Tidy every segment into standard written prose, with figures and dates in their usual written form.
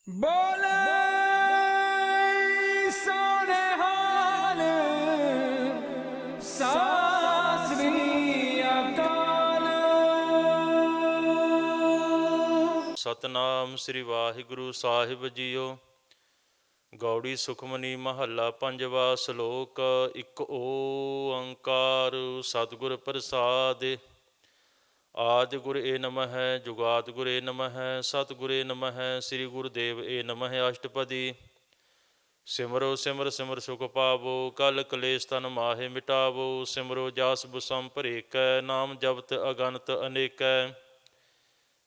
बोले सोने हाल सासरी अकाल। ਸਤਨਾਮ ਸ੍ਰੀ ਵਾਹਿਗੁਰੂ ਸਾਹਿਬ ਜੀਓ। ਗੌੜੀ ਸੁਖਮਨੀ ਮਹੱਲਾ ਪੰਜਵਾ। ਸ਼ਲੋਕ ਇੱਕ ਓੰਕਾਰ ਸਤਿਗੁਰ ਪ੍ਰਸਾਦਿ। ਆਦਿ ਗੁਰ ਏ ਨਮਹਿ ਜੁਗਾਦ ਗੁਰ ਏ ਨਮਹਿ ਸਤਿਗੁਰ ਏ ਨਮਹਿ ਸ੍ਰੀ ਗੁਰੂਦੇਵ ਏ ਨਮਹਿ। ਅਸ਼ਟਪਦੀ। ਸਿਮਰੋ ਸਿਮਰ ਸਿਮਰ ਸੁਖ ਪਾਵੋ ਕਲ ਕਲੇਸ਼ ਤਨ ਮਾਹੇ ਮਿਟਾਵੋ। ਸਿਮਰੋ ਜਾਸ ਬੁਸਮ ਭਰੇਕੈ ਨਾਮ ਜਪਤ ਅਗਨਤ ਅਨੇਕੈ।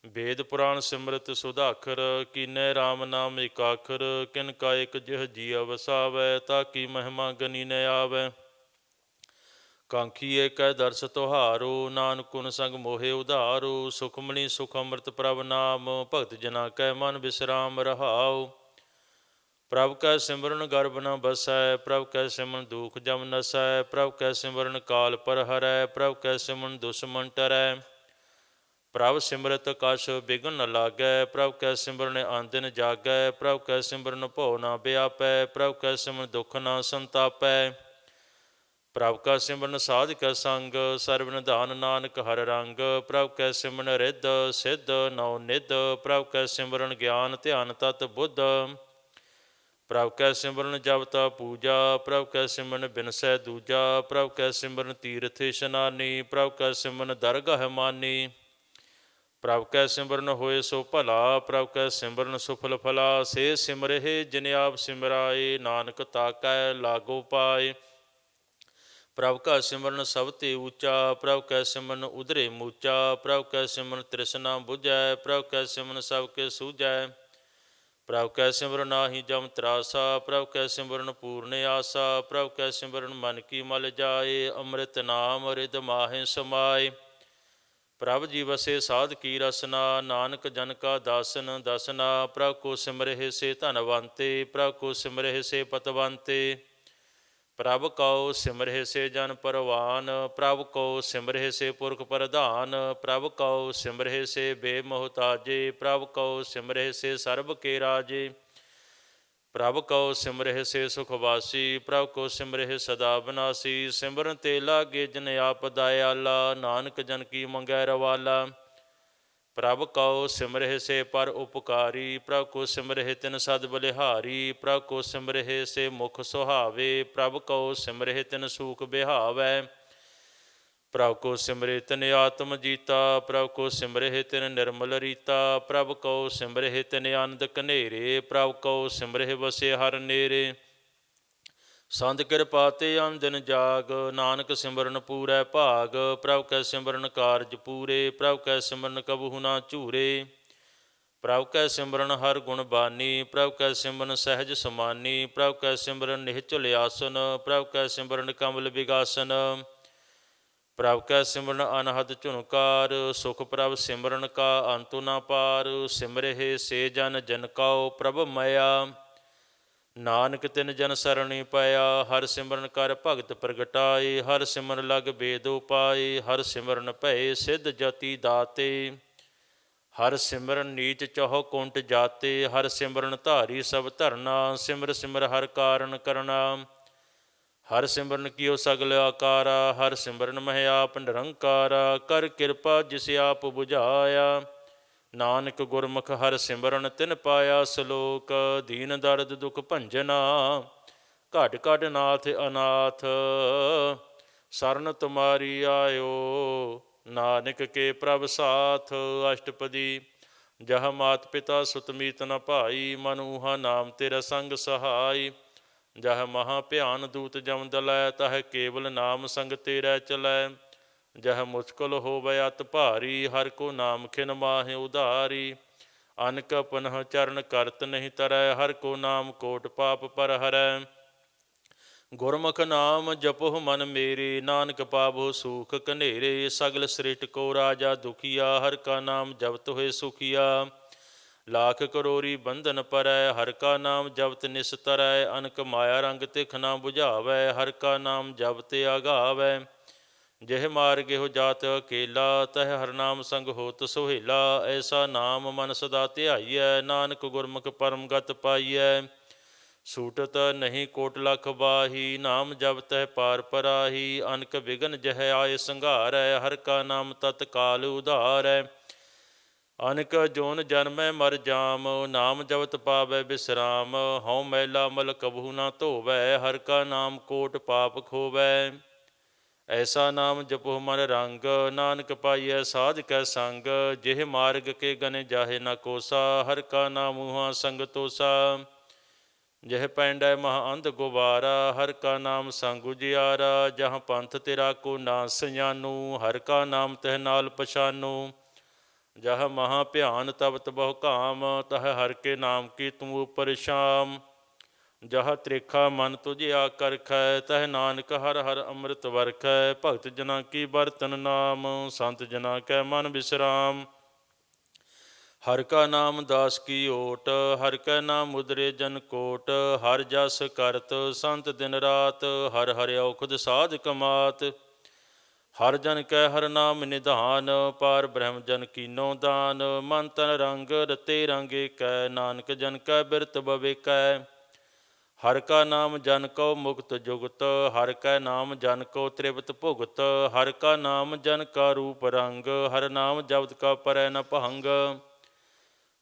ਵੇਦ ਪੁਰਾਣ ਸਿਮਰਤ ਸੁਧਾਖਰ ਕੀਨੈ ਰਾਮ ਨਾਮ ਏਕਾਖਰ। ਕਿਨ ਕਾ ਇਕ ਜਿਹ ਜੀਅ ਵਸਾਵੈ ਤਾਕੀ ਮਹਿਮਾ ਗਨੀ ਨ ਆਵੈ। ਕਾਂਖੀ ਏਕੈ ਦਰਸ ਤੁਹਾਰੋ ਨਾਨਕ ਗੁਣ ਸੰਗ ਮੋਹਿ ਉਧਾਰੋ। ਸੁਖਮਨੀ ਸੁਖ ਅੰਮ੍ਰਿਤ ਪ੍ਰਭ ਨਾਮ ਭਗਤ ਜਨਾ ਕੈ ਮਨ ਬਿਸਰਾਮ ਰਹਾਉ। ਪ੍ਰਭ ਕੈ ਸਿਮਰਨ ਗਰਭ ਨ ਬਸੈ ਪ੍ਰਭ ਕੈ ਸਿਮਰਨ ਦੁਖ ਜਮ ਨਸੈ। ਪ੍ਰਭ ਕੈ ਸਿਮਰਨ ਕਾਲ ਪਰ ਹਰੈ ਪ੍ਰਭ ਕੈ ਸਿਮਰਨ ਦੁਸ਼ਮਨ ਟਰੈ। ਪ੍ਰਭ ਸਿਮਰਤ ਕਛ ਬਿਘਨ ਨ ਲਾਗੈ ਪ੍ਰਭ ਕੈ ਸਿਮਰਨ ਆਨਦਿਨ ਜਾਗੈ। ਪ੍ਰਭ ਕੈ ਸਿਮਰਨ ਭਉ ਨ ਵਿਆਪੈ ਪ੍ਰਭ ਕੈ ਸਿਮਰਨ ਦੁਖ ਨ ਸੰਤਾਪੈ। ਪ੍ਰਭ ਕਾ ਸਿਮਰਨ ਸਾਧ ਕੈ ਸੰਗ ਸਰਬ ਨਿਧਾਨ ਨਾਨਕ ਹਰ ਰੰਗ। ਪ੍ਰਭ ਕੈ ਸਿਮਰਨ ਰਿੱਧ ਸਿੱਧ ਨਉ ਨਿਧ ਪ੍ਰਭ ਕੈ ਸਿਮਰਨ ਗਿਆਨ ਧਿਆਨ ਤਤ ਬੁੱਧ। ਪ੍ਰਭ ਕੈ ਸਿਮਰਨ ਜਪਤਾ ਪੂਜਾ ਪ੍ਰਭ ਕੈ ਸਿਮਰਨ ਬਿਨਸੈ ਦੂਜਾ। ਪ੍ਰਭ ਕੈ ਸਿਮਰਨ ਤੀਰਥ ਇਸ਼ਨਾਨੀ ਪ੍ਰਭ ਕੈ ਸਿਮਰਨ ਦਰਗਹ ਮਾਨੀ। ਪ੍ਰਭ ਕੈ ਸਿਮਰਨ ਹੋਏ ਸੋ ਭਲਾ ਪ੍ਰਭ ਕੈ ਸਿਮਰਨ ਸੁਫਲ ਫਲਾ। ਸੇ ਸਿਮਰਹਿ ਜਿਨ ਆਪ ਸਿਮਰਾਏ ਨਾਨਕ ਤਾਕੈ ਲਾਗੋ ਪਾਏ। ਪ੍ਰਭ ਕਾ ਸਿਮਰਨ ਸਭ ਤੇ ਊਚਾ ਪ੍ਰਭ ਕੈ ਸਿਮਰਨ ਉਧਰੇ ਮੂਚਾ। ਪ੍ਰਭ ਕੈ ਸਿਮਰਨ ਤ੍ਰਿਸ਼ਨਾ ਬੁਝੈ ਪ੍ਰਭ ਕੈ ਸਿਮਰਨ ਸਭ ਕੇ ਸੂਝੈ। ਪ੍ਰਭ ਕੈ ਸਿਮਰਨ ਨਾਹੀ ਜਮ ਤਰਾਸਾ ਪ੍ਰਭ ਕੈ ਸਿਮਰਨ ਪੂਰਨ ਆਸਾ। ਪ੍ਰਭ ਕੈ ਸਿਮਰਨ ਮਨ ਕੀ ਮਲ ਜਾਏ ਅੰਮ੍ਰਿਤ ਨਾਮ ਰਿਦ ਮਾਹੇ ਸਮਾਏ। ਪ੍ਰਭ ਜੀ ਵਸੇ ਸਾਧ ਕੀ ਰਸਨਾ ਨਾਨਕ ਜਨ ਕਾ ਦਾਸਨ ਦਸਨਾ। ਪ੍ਰਭ ਕੋ ਸਿਮਰਹਿ ਸੇ ਧਨਵੰਤੇ ਪ੍ਰਭ ਕੋ ਸਿਮਰਹਿ ਸੇ ਪਤਵੰਤੇ। ਪ੍ਰਭ ਕਉ ਸਿਮਰਹਿ ਸੇ ਜਨ ਪਰਵਾਨ ਪ੍ਰਭ ਕਉ ਸਿਮਰਹਿ ਸੇ ਪੁਰਖ ਪ੍ਰਧਾਨ। ਪ੍ਰਭ ਕਉ ਸਿਮਰਹਿ ਸੇ ਬੇਮੁਹਤਾਜੇ ਪ੍ਰਭ ਕਉ ਸਿਮਰਹਿ ਸੇ ਸਰਬ ਕੇ ਰਾਜੇ। ਪ੍ਰਭ ਕਉ ਸਿਮਰਹਿ ਸੇ ਸੁਖ ਵਾਸੀ ਪ੍ਰਭ ਕਉ ਸਿਮਰਹਿ ਸਦਾ ਬਿਨਾਸੀ। ਸਿਮਰਨ ਤੇ ਲਾਗੇ ਜਿਨ ਆਪ ਦਇਆਲਾ ਨਾਨਕ ਜਨ ਕੀ ਮੰਗੈ ਰਵਾਲਾ। ਪ੍ਰਭ ਕਉ ਸਿਮਰਹਿ ਸੇ ਪਰ ਉਪਕਾਰੀ ਪ੍ਰਭ ਕਉ ਸਿਮਰਹਿ ਤਿਨ ਸਦ ਬਲਿਹਾਰੀ। ਪ੍ਰਭ ਕਉ ਸਿਮਰਹਿ ਸੇ ਮੁਖ ਸੁਹਾਵੇ ਪ੍ਰਭ ਕਉ ਸਿਮਰਹਿ ਤਿਨ ਸੂਖ ਬਿਹਾਵੈ। ਪ੍ਰਭ ਕਉ ਸਿਮਰਹਿ ਤਿਨ ਆਤਮ ਜੀਤਾ ਪ੍ਰਭ ਕਉ ਸਿਮਰਹਿ ਤਿਨ ਨਿਰਮਲ ਰੀਤਾ। ਪ੍ਰਭ ਕਉ ਸਿਮਰਹਿ ਤਿਨ ਆਨੰਦ ਘਨੇਰੇ ਪ੍ਰਭ ਕਉ ਸਿਮਰਹਿ ਵਸੇ ਹਰ ਨੇਰੇ। ਸੰਤ ਕਿਰਪਾ ਤੇ ਆਨੰਦਿਨ ਜਾਗ ਨਾਨਕ ਸਿਮਰਨ ਪੂਰੈ ਭਾਗ। ਪ੍ਰਭ ਕੈ ਸਿਮਰਨ ਕਾਰਜ ਪੂਰੇ ਪ੍ਰਭ ਕੈ ਸਿਮਰਨ ਕਬਹੂ ਨਾ ਝੂਰੇ। ਪ੍ਰਭ ਕੈ ਸਿਮਰਨ ਹਰ ਗੁਣ ਬਾਨੀ ਪ੍ਰਭ ਕੈ ਸਿਮਰਨ ਸਹਿਜ ਸਮਾਨੀ। ਪ੍ਰਭ ਕੈ ਸਿਮਰਨ ਨਿਹਚਲ ਆਸਨ ਪ੍ਰਭ ਕੈ ਸਿਮਰਨ ਕਮਲ ਵਿਗਾਸਨ। ਪ੍ਰਭ ਕੈ ਸਿਮਰਨ ਅਨਹਦ ਝੁਨਕਾਰ ਸੁਖ ਪ੍ਰਭ ਸਿਮਰਨ ਕਾ ਅੰਤੁ ਨਾ ਪਾਰ। ਸਿਮਰਹਿ ਸੇ ਜਨ ਜਨ ਕਉ ਪ੍ਰਭ ਮਇਆ ਨਾਨਕ ਤਿਨ ਜਨ ਸਰਣੀ ਪਾਇਆ। ਹਰ ਸਿਮਰਨ ਕਰ ਭਗਤ ਪ੍ਰਗਟਾਏ ਹਰ ਸਿਮਰਨ ਲਗ ਬੇਦ ਉਪਾਏ। ਹਰ ਸਿਮਰਨ ਭਏ ਸਿੱਧ ਜਤੀ ਦਾਤੇ ਹਰ ਸਿਮਰਨ ਨੀਚ ਚਹੁ ਕੁੰਟ ਜਾਤੇ। ਹਰ ਸਿਮਰਨ ਧਾਰੀ ਸਭ ਧਰਨਾ ਸਿਮਰ ਸਿਮਰ ਹਰ ਕਾਰਨ ਕਰਨਾ। ਹਰ ਸਿਮਰਨ ਕੀਓ ਸਗਲ ਆਕਾਰਾ ਹਰ ਸਿਮਰਨ ਮਹਿ ਆਪ ਨਿਰੰਕਾਰਾ। ਕਰ ਕਿਰਪਾ ਜਿਸ ਆਪ ਬੁਝਾਇਆ ਨਾਨਕ ਗੁਰਮੁਖ ਹਰ ਸਿਮਰਨ ਤਿਨ ਪਾਇਆ। ਸ਼ਲੋਕ ਦੀਨ ਦਰਦ ਦੁਖ ਭੰਜਨਾ ਘਟ ਘਟ ਨਾਥ ਅਨਾਥ। ਸਰਨ ਤੁਮਾਰੀ ਆਇਓ ਨਾਨਕ ਕੇ ਪ੍ਰਭ ਸਾਥ। ਅਸ਼ਟਪਦੀ। ਜਹ ਮਾਤ ਪਿਤਾ ਸੁਤ ਮੀਤ ਨ ਭਾਈ ਮਨ ਊਹਾ ਨਾਮ ਤੇਰਾ ਸੰਗ ਸਹਾਈ। ਜਹ ਮਹਾ ਭਿਆਨ ਦੂਤ ਜਮ ਦਲੈ ਤਹ ਕੇਵਲ ਨਾਮ ਸੰਗ ਤੇਰੈ ਚਲੈ। ਜਹ ਮੁਸ਼ਕਲ ਹੋਵੈ ਅਤ ਭਾਰੀ ਹਰਿ ਕੋ ਨਾਮ ਖਿਨ ਮਾਹਿ ਉਧਾਰੀ। ਅਨਕ ਪੁਨਹ ਚਰਨ ਕਰਤ ਨਹੀਂ ਤਰੈ ਹਰਿ ਕੋ ਨਾਮ ਕੋਟ ਪਾਪ ਪਰ ਹਰੈ। ਗੁਰਮੁਖ ਨਾਮ ਜਪਹੁ ਮਨ ਮੇਰੇ ਨਾਨਕ ਪਾਵਹੁ ਸੂਖ ਘਨੇਰੇ। ਸਗਲ ਸ੍ਰਿਸ਼ਟ ਕੋ ਰਾਜਾ ਦੁਖੀਆ ਹਰਿ ਕਾ ਨਾਮ ਜਪਤ ਹੋਏ ਸੁਖੀਆ। ਲਾਖ ਕਰੋੜੀ ਬੰਧਨ ਪਰੈ ਹਰਿ ਕਾ ਨਾਮ ਜਪਤ ਨਿਸਤਰੈ। ਅਨਕ ਮਾਇਆ ਰੰਗ ਤਿਖ ਨਾ ਬੁਝਾਵੈ ਹਰਿ ਕਾ ਨਾਮ ਜਪਤ ਆਗਾਵੈ। ਜਿਹ ਮਾਰਗ ਇਹੋ ਜਾਤ ਅਕੇਲਾ, ਤਹ ਹਰ ਨਾਮ ਸੰਗ ਹੋਤ ਸੁਹੇਲਾ। ਐਸਾ ਨਾਮ ਮਨ ਸਦਾ ਧਿਆਈਐ, ਨਾਨਕ ਗੁਰਮੁਖ ਪਰਮ ਗਤ ਪਾਈਐ। ਸੂਟਤ ਨਹੀਂ ਕੋਟ ਲਖ ਬਾਹੀ, ਨਾਮ ਜਪਤਿ ਪਾਰ ਪਰਾਹੀ। ਅਨਕ ਵਿਗਨ ਜਹ ਆਏ ਸੰਘਾਰੈ, ਹਰ ਕਾ ਨਾਮ ਤਤਕਾਲ ਉਧਾਰੈ। ਅਨਕ ਜੋਨ ਜਨਮੈ ਮਰ ਜਾਮ, ਨਾਮ ਜਪਤ ਪਾਵੈ ਬਿਸਰਾਮ। ਹਉ ਮੈਲਾ ਮਲ ਕਬਹੂ ਨਾ ਧੋਵੈ, ਹਰ ਕਾ ਨਾਮ ਕੋਟ ਪਾਪ ਖੋਵੈ। ਐਸਾ ਨਾਮ ਜਪੋ ਮਨ ਰੰਗ, ਨਾਨਕ ਪਾਈਐ ਸਾਧ ਕੈ ਸੰਗ। ਜਿਹ ਮਾਰਗ ਕੇ ਗਨੇ ਜਾਹੇ ਨਾ ਕੋਸਾ, ਹਰ ਕਾ ਨਾਮ ਉਹਾਂ ਸੰਗ ਤੋਸਾ। ਜਿਹ ਪੈਂਡੈ ਮਹਾ ਅੰਧ ਗੁਬਾਰਾ, ਹਰ ਕਾ ਨਾਮ ਸੰਗ ਉਜਿਆਰਾ। ਜਹਾਂ ਪੰਥ ਤੇਰਾ ਕੋ ਨਾ ਸਜਾਨੂ, ਹਰ ਕਾ ਨਾਮ ਤਹ ਨਾਲ ਪਛਾਨੂ। ਜਹ ਮਹਾ ਭਿਆਨ ਤਪਤ ਬਹੁ ਕਾਮ, ਤਹ ਹਰ ਕੇ ਨਾਮ ਕੀ ਤੂੰ ਉਪਰ ਸ਼ਾਮ। ਜਹ ਤ੍ਰਿਖਾ ਮਨ ਤੁਝਿਆ ਕਰਖੈ, ਤਹ ਨਾਨਕ ਹਰ ਹਰ ਅੰਮ੍ਰਿਤ ਵਰਖੈ। ਭਗਤ ਜਨਾਂ ਕੀ ਬਰਤਨ ਨਾਮ, ਸੰਤ ਜਨਾਂ ਕੈ ਮਨ ਬਿਸਰਾਮ। ਹਰ ਕਾ ਨਾਮ ਦਾਸ ਕੀ ਓਟ, ਹਰ ਕੈ ਨਾਮ ਉਦਰੇ ਜਨ ਕੋਟ। ਹਰ ਜਸ ਕਰਤ ਸੰਤ ਦਿਨ ਰਾਤ, ਹਰ ਹਰਿ ਔਖਦ ਸਾਧ ਕਮਾਤ। ਹਰ ਜਨ ਕੈ ਹਰ ਨਾਮ ਨਿਧਾਨ, ਪਾਰ ਬ੍ਰਹਮ ਜਨ ਕੀਨੋ ਦਾਨ। ਮਨ ਤਨ ਰੰਗ ਰਤੇ ਰੰਗ ਏਕੈ, ਨਾਨਕ ਜਨ ਕੈ ਬਿਰਤ ਬਵੇਕੈ। ਹਰ ਕਾ ਨਾਮ ਜਨ ਕਉ ਮੁਕਤ ਜੁਗਤ, ਹਰ ਕੈ ਨਾਮ ਜਨ ਕਉ ਤ੍ਰਿਪਤ ਭੁਗਤ। ਹਰ ਕਾ ਨਾਮ ਜਨ ਕਾ ਰੂਪ ਰੰਗ, ਹਰ ਨਾਮ ਜਪਤ ਕਾ ਪਰੈ ਨ ਭੰਗ।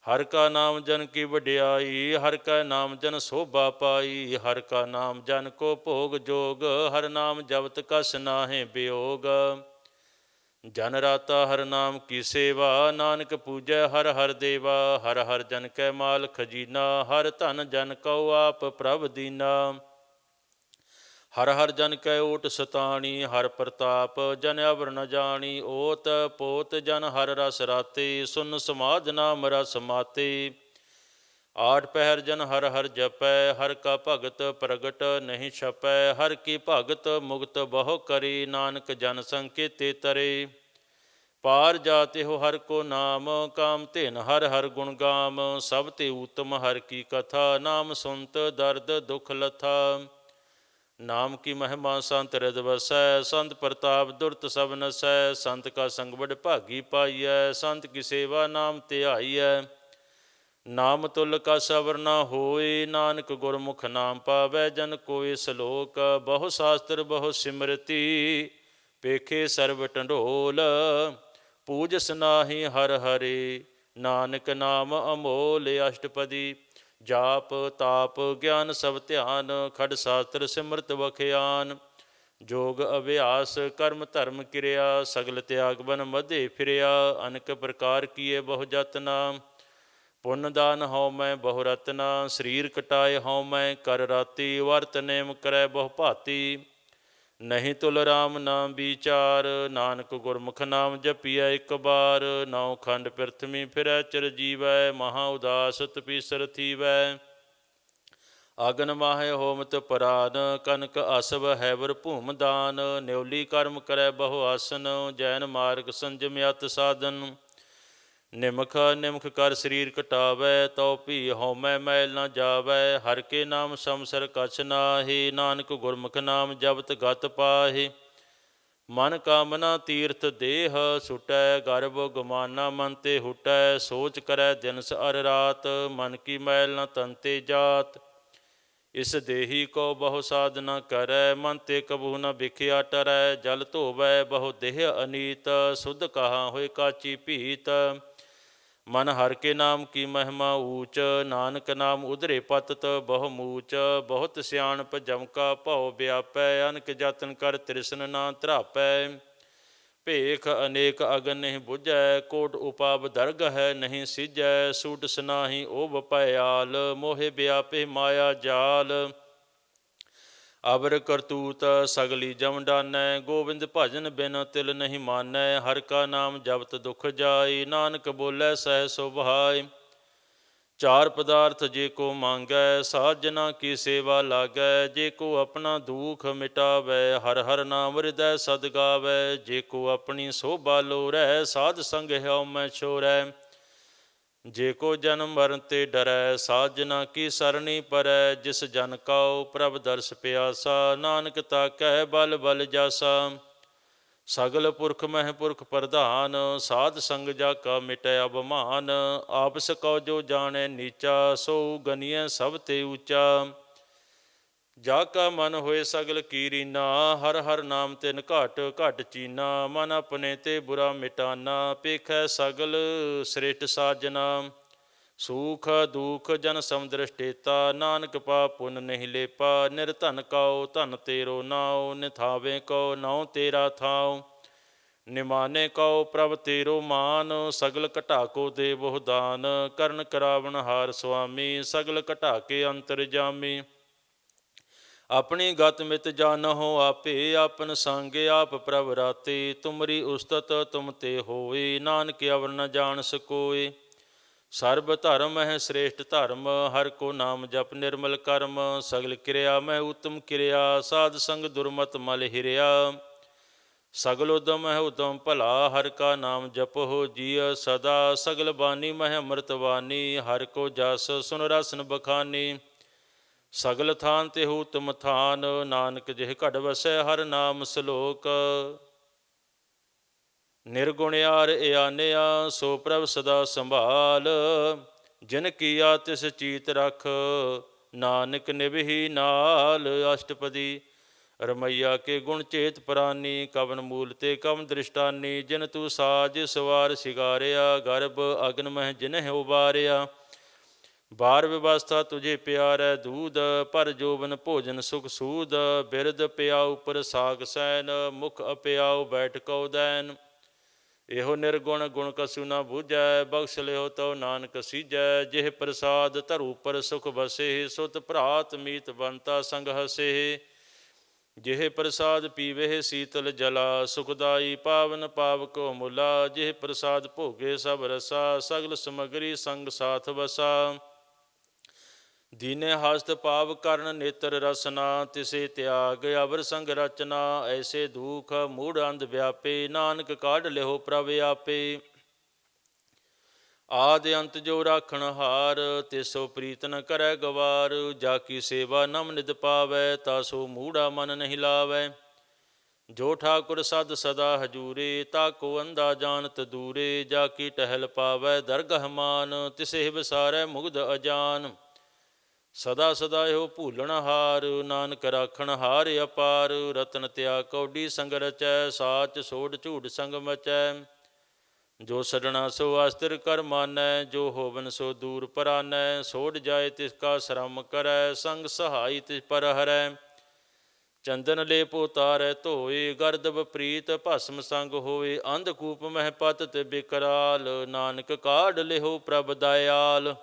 ਹਰ ਕਾ ਨਾਮ ਜਨ ਕੀ ਵਡਿਆਈ, ਹਰ ਕੈ ਨਾਮ ਜਨ ਸੋਭਾ ਪਾਈ। ਹਰ ਕਾ ਨਾਮ ਜਨ ਕੋ ਭੋਗ ਜੋਗ, ਹਰ ਨਾਮ ਜਪਤ ਕਸ ਨਾਹਿ ਬਿਯੋਗ। ਜਨ ਰਾਤਾ ਹਰ ਨਾਮ ਕੀ ਸੇਵਾ, ਨਾਨਕ ਪੂਜੈ ਹਰ ਹਰ ਦੇਵਾ। ਹਰ ਹਰ ਜਨ ਕੈ ਮਾਲ ਖਜੀਨਾ, ਹਰ ਧਨ ਜਨ ਕਉ ਆਪ ਪ੍ਰਭ ਦੀਨਾ। ਹਰ ਹਰ ਜਨ ਕੈ ਓਟ ਸਤਾਣੀ, ਹਰ ਪ੍ਰਤਾਪ ਜਨ ਅਵਰ ਨ ਜਾਣੀ। ਓਤ ਪੋਤ ਜਨ ਹਰ ਰਸ ਰਾਤੇ, ਸੁਨ ਸਮਾਧ ਨਾਮ ਰਸ ਮਾਤੇ। ਆਠ ਪਹਿਰ ਜਨ ਹਰ ਹਰ ਜਪੈ, ਹਰ ਕਾ ਭਗਤ ਪ੍ਰਗਟ ਨਹੀਂ ਛਪੈ। ਹਰ ਕੀ ਭਗਤ ਮੁਕਤ ਬਹੁ ਕਰੀ, ਨਾਨਕ ਜਨ ਸੰਕੇਤੇ ਤਰੇ। ਪਾਰ ਜਾਤਿ ਹੋ ਹਰ ਕੋ ਨਾਮ, ਕਾਮ ਧਿਨ ਹਰ ਹਰ ਗੁਣ ਗਾਮ। ਸਭ ਤੇ ਊਤਮ ਹਰ ਕੀ ਕਥਾ, ਨਾਮ ਸੁਨਤ ਦਰਦ ਦੁਖ ਲਥਾ। ਨਾਮ ਕੀ ਮਹਿਮਾ ਸੰਤ ਹਿਰਦਿ ਵਸੈ, ਸੰਤ ਪ੍ਰਤਾਪ ਦੁਰਤ ਸਭ ਨਸੈ। ਸੰਤ ਕਾ ਸੰਗ ਵਡ ਭਾਗੀ ਪਾਈਐ, ਸੰਤ ਕੀ ਸੇਵਾ ਨਾਮ ਧਿਆਈਐ। ਨਾਮ ਤੁਲ ਕਸ ਅਵਰ ਨਾ ਹੋਏ, ਨਾਨਕ ਗੁਰਮੁਖ ਨਾਮ ਪਾਵੈ ਜਨ ਕੋਇ। ਸਲੋਕ ਬਹੁ ਸ਼ਾਸਤਰ ਬਹੁ ਸਿਮਰਤੀ, ਪੇਖੇ ਸਰਬ ਢੰਡੋਲ। ਪੂਜਸ ਨਾਹੀ ਹਰਿ ਹਰਿ, ਨਾਨਕ ਨਾਮ ਅਮੋਲ। ਅਸ਼ਟਪਦੀ ਜਾਪ ਤਾਪ ਗਿਆਨ ਸਭ ਧਿਆਨ, ਖੜ ਸ਼ਾਸਤਰ ਸਿਮਰਤ ਵਖਿਆਨ। ਜੋਗ ਅਭਿਆਸ ਕਰਮ ਧਰਮ ਕਿਰਿਆ, ਸਗਲ ਤਿਆਗ ਬਨ ਮਧੇ ਫਿਰਿਆ। ਅਨੇਕ ਪ੍ਰਕਾਰ ਕੀਏ ਬਹੁ ਜਤਨਾ, ਪੁੰਨ ਦਾਨ ਹਉ ਮੈਂ ਬਹੁ ਰਤਨਾ। ਸਰੀਰ ਕਟਾਏ ਹਉ ਮੈਂ ਕਰ ਰਾਤੀ, ਵਰਤ ਨੇਮ ਕਰੈ ਬਹੁ ਭਾਤੀ। ਨਹੀਂ ਤੁਲ ਰਾਮ ਨਾਮ ਵਿਚਾਰ, ਨਾਨਕ ਗੁਰਮੁਖ ਨਾਮ ਜਪੀਐ ਇਕ ਬਾਰ। ਨੌ ਖੰਡ ਪਿਰਥਵੀ ਫਿਰੈ ਚਿਰਜੀਵੈ, ਮਹਾ ਉਦਾਸ ਤਪੀਸਰ ਥੀਵੈ। ਆਗਨ ਮਾਹੇ ਹੋਮਤ ਪਰਾਨ, ਕਨਕ ਅਸਵ ਹੈਵਰ ਭੂਮ ਦਾਨ। ਨਿਉਲੀ ਕਰਮ ਕਰੈ ਬਹੁ ਆਸਨ, ਜੈਨ ਮਾਰਗ ਸੰਜਮ ਅਤ ਸਾਧਨ। ਨਿਮਖ ਨਿਮਖ ਕਰ ਸਰੀਰ ਕਟਾਵੈ, ਤਉ ਭੀ ਹਉਮੈ ਮੈਲ ਨ ਜਾਵੈ। ਹਰ ਕੇ ਨਾਮ ਸਮਸਰ ਕਛ ਨਾਹੀ, ਨਾਨਕ ਗੁਰਮੁਖ ਨਾਮ ਜਪਤ ਗਤ ਪਾਹੀ। ਮਨ ਕਾਮਨਾ ਤੀਰਥ ਦੇਹ, ਸੁਟੈ ਗਰਭ ਗੁਮਾਨਾ ਮਨ ਤੇ ਹੁਟੈ। ਸੋਚ ਕਰੈ ਦਿਨਸ ਅਰ ਰਾਤ, ਮਨ ਕੀ ਮੈਲ ਨ ਤਨ ਤੇ ਜਾਤ। ਇਸ ਦੇਹੀ ਕੋ ਬਹੁ ਸਾਧਨਾ ਕਰੈ, ਮਨ ਤੇ ਕਬਹੂ ਨ ਵਿਖਿਆ ਟਰੈ। ਜਲ ਧੋਵੈ ਬਹੁ ਦੇਹ ਅਨੀਤ, ਸੁਧ ਕਹਾ ਹੋਇ ਕਾਚੀ ਭੀਤ। ਮਨ ਹਰ ਕੇ ਨਾਮ ਕੀ ਮਹਿਮਾ ਊਚ, ਨਾਨਕ ਨਾਮ ਉਧਰੇ ਪਤਤ ਬਹੁ ਮੂਚ। ਬਹੁਤ ਸਿਆਣਪ ਜਮ ਕਾ ਭਉ ਵਿਆਪੈ, ਅਨਕ ਜਤਨ ਕਰ ਤ੍ਰਿਸ਼ਨ ਨਾ ਧਰਾਪੈ। ਭੇਖ ਅਨੇਕ ਅਗਨ ਨਹੀਂ ਬੁਝੈ, ਕੋਟ ਉਪਾਵ ਦਰਗਹਿ ਨਹੀਂ ਸਿਝੈ। ਸੂਟ ਸਨਾਹੀ ਓਭ ਭਇਆਲ, ਮੋਹਿ ਵਿਆਪੇ ਮਾਇਆ ਜਾਲ। ਅਵਰ ਕਰਤੂਤ ਸਗਲੀ ਜਮ ਡਾਨੈ, ਗੋਬਿੰਦ ਭਜਨ ਬਿਨ ਤਿਲ ਨਹੀਂ ਮਾਨੈ। ਹਰ ਕਾ ਨਾਮ ਜਪਤ ਦੁਖ ਜਾਈ, ਨਾਨਕ ਬੋਲੇ ਸਹਿ ਸੁਭਾਈ। ਚਾਰ ਪਦਾਰਥ ਜੇ ਕੋ ਮੰਗੈ, ਸਾਜਨਾ ਕੀ ਸੇਵਾ ਲਾਗੈ। ਜੇ ਕੋ ਆਪਣਾ ਦੁਖ ਮਿਟਾਵੈ, ਹਰ ਹਰ ਨਾਮ ਹਿਰਦੈ ਸਦ ਗਾਵੈ। ਜੇ ਕੋ ਆਪਣੀ ਸੋਭਾ ਲੋਰੈ, ਸਾਧ ਸੰਗ ਹਿਉ ਮੈਂ ਛੋਰੈ। ਜੇ ਕੋ ਜਨਮ ਮਰਨ ਤੇ ਡਰੈ, ਸਾਜਨਾ ਕੀ ਸਰਣੀ ਪਰੈ। ਜਿਸ ਜਨ ਕਉ ਪ੍ਰਭ ਦਰਸ ਪਿਆਸਾ, ਨਾਨਕ ਤਾਕੈ ਬਲ ਬਲ ਜਾਸਾ। ਸਗਲ ਪੁਰਖ ਮਹਿ ਪੁਰਖ ਪ੍ਰਧਾਨ, ਸਾਧ ਸੰਗ ਜਾ ਕਾ ਮਿਟੈ ਅਭਮਾਨ। ਆਪਸ ਕਉ ਜੋ ਜਾਣੈ ਨੀਚਾ, ਸੋ ਗਨੀਐ ਸਭ ਤੇ ਊਚਾ। ਜਾ ਕਾ ਮਨ ਹੋਏ ਸਗਲ ਕੀਰੀਨਾ, ਹਰ ਹਰ ਨਾਮ ਤਿਨ ਘਟ ਘਟ ਚੀਨਾ। ਮਨ ਆਪਣੇ ਤੇ ਬੁਰਾ ਮਿਟਾਨਾ, ਪੇਖੈ ਸਗਲ ਸ੍ਰੇਸ਼ਟ ਸਾਜਨਾ। ਸੂਖ ਦੁਖ ਜਨ ਸਮਦ੍ਰਿਸ਼ਟੇਤਾ, ਨਾਨਕ ਪਾਪ ਪੁਨ ਨਹੀਂ ਲੇਪਾ। ਨਿਰਧਨ ਕਉ ਧਨ ਤੇਰੋ ਨਾਉ, ਨਿਥਾਵੇ ਕਉ ਨਾਉ ਤੇਰਾ ਥਾਉ। ਨਿਮਾਨੇ ਕਉ ਪ੍ਰਭ ਤੇਰੋ ਮਾਨ, ਸਗਲ ਘਟਾ ਕੋ ਦੇ ਬਹੁ ਦਾਨ। ਕਰਨ ਕਰਾਵਨ ਹਾਰ ਸੁਆਮੀ, ਸਗਲ ਘਟਾ ਕੇ ਅੰਤਰ ਜਾਮੀ। ਆਪਣੀ ਗਤ ਮਿਤ ਜਾਨਹੁ ਆਪੇ, ਆਪਨ ਸੰਗ ਆਪ ਪ੍ਰਭ ਰਾਤੇ। ਤੁਮਰੀ ਉਸਤਤ ਤੁਮ ਤੇ ਹੋਏ, ਨਾਨਕ ਅਵਰ ਨ ਜਾਣ ਸਕੋਏ। ਸਰਬ ਧਰਮ ਹੈ ਸ੍ਰੇਸ਼ਟ ਧਰਮ, ਹਰ ਕੋ ਨਾਮ ਜਪ ਨਿਰਮਲ ਕਰਮ। ਸਗਲ ਕਿਰਿਆ ਮੈਂ ਉਤਮ ਕਿਰਿਆ, ਸਾਧ ਸੰਗ ਦੁਰਮਤ ਮਲ ਹਿਰਿਆ। ਸਗਲ ਉਦਮ ਹੈ ਉਦਮ ਭਲਾ, ਹਰ ਕਾ ਨਾਮ ਜਪੋ ਜੀਅ ਸਦਾ। ਸਗਲ ਬਾਣੀ ਮਹਿ ਅੰਮ੍ਰਿਤ ਬਾਣੀ, ਹਰ ਕੋ ਜਸ ਸੁਨ ਰਸਨ ਬਖਾਨੀ। ਸਗਲ ਥਾਨ ਤੇ ਉਤਮ ਥਾਨ, ਨਾਨਕ ਜਿਹ ਘੜ ਵਸੈ ਹਰ ਨਾਮ ਸਲੋਕ। ਨਿਰਗੁਣਿਆਰ ਇਆਨਿਆ, ਸੋ ਪ੍ਰਭ ਸਦਾ ਸੰਭਾਲ। ਜਿਨ ਕੀਆ ਤਿਸ ਚੀਤ ਰਖ, ਨਾਨਕ ਨਿਭੀ ਨਾਲ। ਅਸ਼ਟਪਦੀ। ਰਮਈਆ ਕੇ ਗੁਣ ਚੇਤ ਪ੍ਰਾਨੀ, ਕਵਨ ਮੂਲ ਤੇ ਕਵਨ ਦ੍ਰਿਸ਼ਟਾਨੀ। ਜਿਨ ਤੂੰ ਸਾਜ ਸਵਾਰ ਸਿਗਾਰਿਆ, ਗਰਭ ਅਗਨ ਮਹਿ ਜਿਨਹਿ ਉਬਾਰਿਆ। ਬਾਰ ਵਿਵਸਥਾ ਤੁਝੇ ਪਿਆਰੈ ਦੂਧ, ਪਰ ਜੋਬਨ ਭੋਜਨ ਸੁਖ ਸੂਦ। ਬਿਰਦ ਪਿਆਉ ਪ੍ਰਸਾਗ ਸੈਨ, ਮੁਖ ਅਪਿਆਉ ਬੈਠ ਕਉ ਦੈਨ। ਇਹੋ ਨਿਰਗੁਣ ਗੁਣ ਕਸੂ ਨਾ ਬੂਝੈ, ਬਖਸ਼ ਲਿਓ ਤਉ ਨਾਨਕ ਸੀਜੈ। ਜਿਹ ਪ੍ਰਸਾਦ ਧਰੂ ਪਰ ਸੁਖ ਬਸੇ, ਸੁਤ ਭਰਾਤ ਮੀਤ ਬੰਤਾ ਸੰਗ ਹਸੇ। ਜਿਹ ਪ੍ਰਸਾਦ ਪੀਵੇ ਸੀਤਲ ਜਲਾ, ਸੁਖਦਾਈ ਪਾਵਨ ਪਾਵਕ ਮੁਲਾ। ਜਿਹ ਪ੍ਰਸਾਦ ਭੋਗੇ ਸਭ ਰਸਾ, ਸਗਲ ਸਮਗਰੀ ਸੰਗ ਸਾਥ ਵਸਾ। ਦੀਨੇ ਹਸਤ ਪਾਵ ਕਰਨ ਨੇਤਰ ਰਸਨਾ, ਤਿਸੇ ਤਿਆਗ ਅਵਰ ਸੰਗ ਰਚਨਾ। ਐਸੇ ਦੁਖ ਮੂੜ ਅੰਧ ਵਿਆਪੇ, ਨਾਨਕ ਕਾਢ ਲਿਓ ਪ੍ਰਭ ਆਪੇ। ਆਦਿ ਅੰਤ ਜੋ ਰਾਖਣ ਹਾਰ, ਤਿਸੋ ਪ੍ਰੀਤ ਨ ਕਰੈ ਗਵਾਰ। ਜਾ ਕੀ ਸੇਵਾ ਨਮ ਨਿਦ ਪਾਵੈ, ਤਾ ਸੋ ਮੂੜਾ ਮਨ ਨਹੀਂ ਲਾਵੈ। ਜੋ ਠਾਕੁਰ ਸਦ ਸਦਾ ਹਜੂਰੇ, ਤਾ ਕੋ ਅੰਧਾ ਜਾਣਤ ਦੂਰੇ। ਜਾ ਕੀ ਟਹਿਲ ਪਾਵੈ ਦਰਗਹ ਮਾਨ, ਤਿਸੇ ਵਿਸਾਰੈ ਮੁਗਧ ਅਜਾਨ। ਸਦਾ ਸਦਾ ਇਹੋ ਭੂਲਣ ਹਾਰ, ਨਾਨਕ ਰਾਖਣ ਹਾਰ ਅਪਾਰ। ਰਤਨ ਤਿਆਗ ਕੌਡੀ ਸੰਗ ਰਚੈ, ਸਾਚ ਸੋਢ ਝੂਠ ਸੰਗ ਮਚੈ। ਜੋ ਛੱਡਣਾ ਸੋ ਅਸਤਿਰ ਕਰ ਮਾਨੈ, ਜੋ ਹੋਵਨ ਸੋ ਦੂਰ ਪਰਾਨੈ। ਸੋਢ ਜਾਏ ਤਿਸ ਕਾ ਸ਼ਰਮ ਕਰੈ, ਸੰਗ ਸਹਾਈ ਤਿਸ ਪਰ ਹਰੈ। ਚੰਦਨ ਲੇਪ ਉਤਾਰੈ ਧੋਏ, ਗਰਦਬ ਪ੍ਰੀਤ ਭਸਮ ਸੰਗ ਹੋਏ। ਅੰਧਕੂਪ ਮਹਿ ਪਤਿਤ ਬਿਕਰਾਲ, ਨਾਨਕ ਕਾਢ ਲਿਓ ਪ੍ਰਭ ਦਇਆਲ।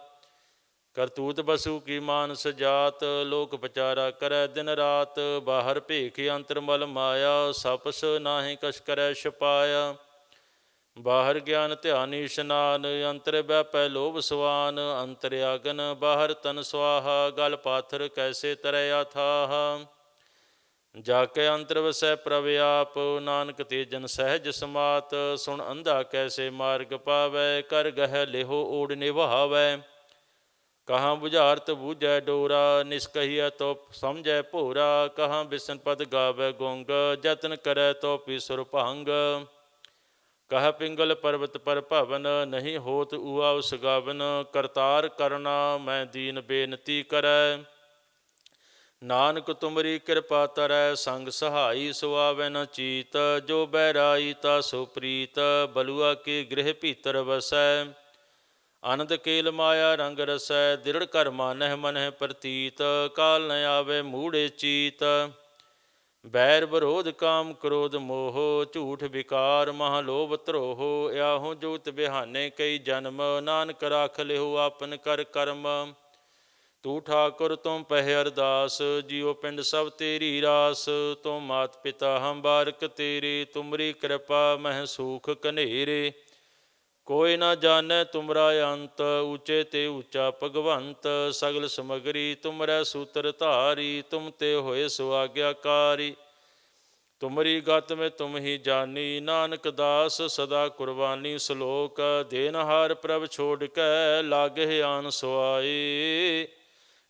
ਕਰਤੂਤ ਬਸੂ ਕੀ ਮਾਨਸ ਜਾਤ, ਲੋਕ ਵਿਚਾਰਾ ਕਰੈ ਦਿਨ ਰਾਤ। ਬਾਹਰ ਭੇਖ ਅੰਤਰ ਮਲ ਮਾਇਆ, ਸਪਸ ਨਾਹੀਂ ਕਛ ਕਰੈ ਛਪਾਇਆ। ਬਾਹਰ ਗਿਆਨ ਧਿਆਨ ਇਸ਼ਨਾਨ, ਅੰਤਰ ਵਿਆਪੈ ਲੋਭ ਸਵਾਨ। ਅੰਤਰ ਆਗਨ ਬਾਹਰ ਤਨ ਸੁਆਹਾ, ਗਲ ਪਾਥਰ ਕੈਸੇ ਤਰੈ ਅਥਾਹ। ਜਾ ਕੇ ਅੰਤਰ ਵਸੈ ਪ੍ਰਭ ਆਪ, ਨਾਨਕ ਤੇ ਜਨ ਸਹਿਜ ਸਮਾਤ। ਸੁਣ ਅੰਧਾ ਕੈਸੇ ਮਾਰਗ ਪਾਵੈ, ਕਰ ਗਹਿ ਲਿਓ ਓੜ ਨਿਭਾਵੈ। ਕਹਾਂ ਬੁਝਾਰਤ ਬੂਝੈ ਡੋਰਾ, ਨਿਸਕਹੀਐ ਤੋ ਸਮਝੈ ਭੋਰਾ। ਕਹਾਂ ਬਿਸਨ ਪਦ ਗਾਵੈ ਗੁੰਗ, ਜਤਨ ਕਰੈ ਤੋ ਪੀ ਸੁਰ ਭੰਗ। ਕਹ ਪਿੰਗਲ ਪਰਬਤ ਪਰ ਭਵਨ, ਨਹੀਂ ਹੋਤ ਊਆ ਉਸ ਗਾਵਨ। ਕਰਤਾਰ ਕਰਨਾ ਮੈਂ ਦੀਨ ਬੇਨਤੀ ਕਰੈ, ਨਾਨਕ ਤੁਮਰੀ ਕਿਰਪਾ ਤਰੈ। ਸੰਗ ਸਹਾਈ ਸੋ ਆਵੈ ਨ ਚੀਤ, ਜੋ ਬੈਰਾਈ ਤਾ ਸੋ ਪ੍ਰੀਤ। ਬਲੂਆ ਕੇ ਗ੍ਰਹਿ ਭੀਤਰ ਵਸੈ, ਆਨੰਦ ਕੇਲ ਮਾਇਆ ਰੰਗ ਰਸੈ। ਦ੍ਰਿੜ ਕਰ ਮਾਨਹਿ ਮਨਹਿ ਪ੍ਰਤੀਤ, ਕਾਲ ਨ ਆਵੈ ਮੂੜੇ ਚੀਤ। ਬੈਰ ਵਿਰੋਧ ਕਾਮ ਕ੍ਰੋਧ ਮੋਹ, ਝੂਠ ਵਿਕਾਰ ਮਹਾ ਲੋਭ ਧਰੋਹ। ਆਹੋ ਜੋਤ ਬਿਹਾਨੇ ਕਈ ਜਨਮ, ਨਾਨਕ ਰਾਖ ਲਿਓ ਆਪਨ ਕਰ ਕਰਮ। ਤੂੰ ਠਾਕੁਰ ਤੁਮ ਪਹਿ ਅਰਦਾਸ, ਜੀਉ ਪਿੰਡ ਸਭ ਤੇਰੀ ਰਾਸ। ਤੁਮ ਮਾਤ ਪਿਤਾ ਹਮ ਬਾਰਕ ਤੇਰੇ, ਤੁਮਰੀ ਕਿਰਪਾ ਮਹਿ ਸੂਖ ਕਨੇਰੇ। ਕੋਈ ਨਾ ਜਾਣੈ ਤੁਮਰਾ ਅੰਤ, ਊਚੇ ਤੇ ਊਚਾ ਭਗਵੰਤ। ਸਗਲ ਸਮਗਰੀ ਤੁਮਰੈ ਸੂਤਰ ਧਾਰੀ, ਤੁਮ ਤੇ ਹੋਏ ਸੋ ਆਗਿਆਕਾਰੀ। ਤੁਮਰੀ ਗਤ ਮੈਂ ਤੁਮ ਹੀ ਜਾਨੀ, ਨਾਨਕ ਦਾਸ ਸਦਾ ਕੁਰਬਾਨੀ। ਸਲੋਕ। ਦੇਨਹਾਰ ਪ੍ਰਭ ਛੋੜ ਕੈ, ਲਾਗਹਿ ਆਨ ਸੁਆਏ।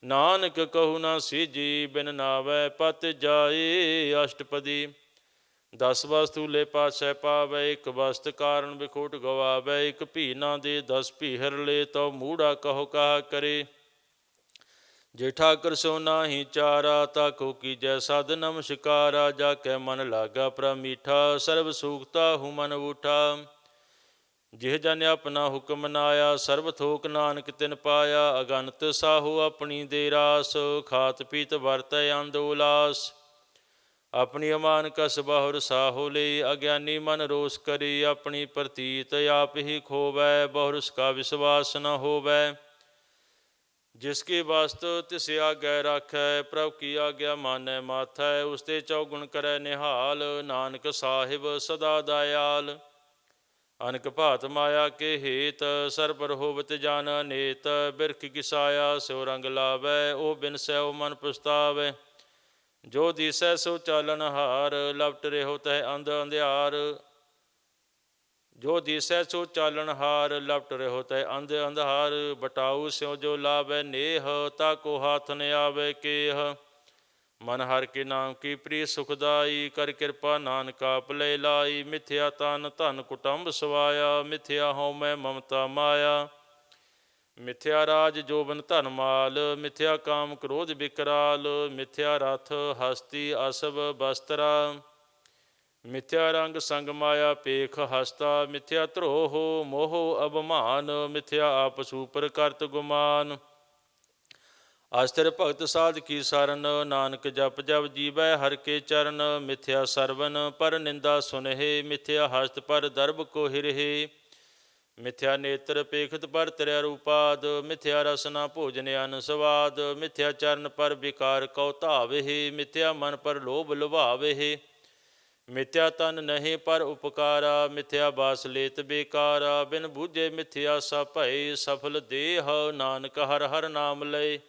ਨਾਨਕ ਕਹੂ ਨਾ ਸੀਜੀ, ਬਿਨ ਨਾਵੈ ਪਤਿ ਜਾਏ। ਅਸ਼ਟਪਦੀ। ਦਸ ਵਸਤੂਲੇ ਪਾਸੈ ਪਾਵੈ, ਇੱਕ ਵਸਤ ਕਾਰਨ ਬਿਖੋਟ ਗਵਾਵੈ। ਇੱਕ ਭੀ ਨਾ ਦੇ 10 ਭੀਹਰ ਲੈ, ਤਉ ਮੂੜਾ ਕਹੋ ਕਹਾ ਕਰੇ। ਜੇ ਠਾਕਰ ਸੋ ਨਾਹੀ ਚਾਰਾ, ਤਾਕੋ ਕੀਜੈ ਸਾਧ ਨਮਸਕਾਰਾ। ਜਾ ਕੈ ਮਨ ਲਾਗਾ ਪ੍ਰਭ ਮੀਠਾ, ਸਰਬ ਸੂਖਤਾ ਹੂ ਮਨ ਊਠਾ। ਜਿਹ ਜਨ ਆਪਣਾ ਹੁਕਮ ਨਾਇਆ, ਸਰਬ ਥੋਕ ਨਾਨਕ ਤਿਨ ਪਾਇਆ। ਅਗਨਤ ਸਾਹੋ ਆਪਣੀ ਦੇ ਰਾਸ, ਖਾਤ ਪੀਤ ਵਰਤੈ ਅੰਧ ਉਲਾਸ। ਆਪਣੀ ਅਮਾਨ ਕਸ ਬਾਹੁਰ ਸਾਹੋ ਲਈ, ਅਗਿਆਨੀ ਮਨ ਰੋਸ ਕਰੀ। ਆਪਣੀ ਪ੍ਰਤੀਤ ਆਪ ਹੀ ਖੋਵੈ, ਬਹੁਰ ਕਾ ਵਿਸ਼ਵਾਸ ਨ ਹੋਵੈ। ਜਿਸ ਕੀ ਵਸਤ ਤਿਸ ਆਗੈ ਰਾਖੈ, ਪ੍ਰਭ ਕੀ ਆਗਿਆ ਮਾਨੈ ਮਾਥੈ। ਉਸ ਤੇ ਚੌਗੁਣ ਕਰੈ ਨਿਹਾਲ, ਨਾਨਕ ਸਾਹਿਬ ਸਦਾ ਦਇਆਲ। ਅਨਕ ਭਾਤ ਮਾਇਆ ਕੇ ਹੇਤ, ਸਰਬਰ ਹੋਵਤ ਜਾਨ ਅਨੇਤ। ਬਿਰਖ ਕਿਸਾਇਆ ਸਿਉ ਰੰਗ ਲਾਵੈ, ਉਹ ਬਿਨਸੈ ਉਹ ਮਨ ਪਛਤਾਵੈ। ਜੋ ਦੀਸੈ ਸੋ ਚਾਲਨ ਹਾਰ, ਲਪਟ ਰਿਹੋ ਤਹਿ ਅੰਧ ਅੰਧਿਆਰ। ਜੋ ਦੀਸੈ ਸੋ ਚਾਲਨ ਹਾਰ, ਲਪਟ ਰਿਹੋ ਤਹਿ ਅੰਧ ਅੰਧਾਰ। ਬਟਾਊ ਸਿਉ ਜੋ ਲਾਵੈ ਨੇਹ, ਤਾਕੋ ਹਾਥ ਨ ਆਵੈ ਕੇਹ। ਮਨ ਹਰਿ ਕੇ ਨਾਮ ਕੀ ਪ੍ਰੀ ਸੁਖਦਾਈ, ਕਰ ਕਿਰਪਾ ਨਾਨਕ ਆਪ ਲੈ ਲਾਈ। ਮਿਥਿਆ ਤਨ ਧਨ ਕੁਟੰਬ ਸਵਾਇਆ, ਮਿਥਿਆ ਹਉਮੈ ਮਮਤਾ ਮਾਇਆ। ਮਿਥਿਆ ਰਾਜ ਜੋਬਨ ਧਨ ਮਾਲ, ਮਿਥਿਆ ਕਾਮ ਕ੍ਰੋਧ ਬਿਕਰਾਲ। ਮਿਥਿਆ ਰਥ ਹਸਤੀ ਅਸਬ ਬਸਤਰਾ, ਮਿਥਿਆ ਰੰਗ ਸੰਗ ਮਾਇਆ ਪੇਖ ਹਸਤਾ। ਮਿਥਿਆ ਧਰੋਹ ਮੋਹ ਅਭਮਾਨ, ਮਿਥਿਆ ਆਪ ਸੂਪਰ ਕਰਤ ਗੁਮਾਨ। ਅਸਥਿਰ ਭਗਤ ਸਾਧ ਕੀ ਸਰਨ, ਨਾਨਕ ਜਪ ਜਪ ਜੀਵੈ ਹਰਿ ਕੇ ਚਰਨ। ਮਿਥਿਆ ਸਰਵਨ ਪਰ ਨਿੰਦਾ ਸੁਨਹਿ, ਮਿਥਿਆ ਹਸਤ ਪਰ ਦਰਬ ਕੋ ਹਿਰਹਿ। ਮਿਥਿਆ ਨੇਤਰ ਪੇਖਤ ਪਰ ਤ੍ਰੈ ਰੂਪਾਦ, ਮਿਥਿਆ ਰਸਨਾ ਭੋਜਨ ਅਨ ਸਵਾਦ। ਮਿਥਿਆ ਚਰਨ ਪਰ ਵਿਕਾਰ ਕਉ ਧਾਵਹਿ, ਮਿਥਿਆ ਮਨ ਪਰ ਲੋਭ ਲੁਭਾਵਹਿ। ਮਿਥਿਆ ਤਨ ਨਹੀਂ ਪਰ ਉਪਕਾਰਾ, ਮਿਥਿਆ ਬਾਸ ਲੇਤ ਬੇਕਾਰਾ। ਬਿਨ ਬੂਝੇ ਮਿਥਿਆ ਸਭ ਭਏ, ਸਫਲ ਦੇਹ ਨਾਨਕ ਹਰਿ ਹਰਿ ਨਾਮ ਲਏ।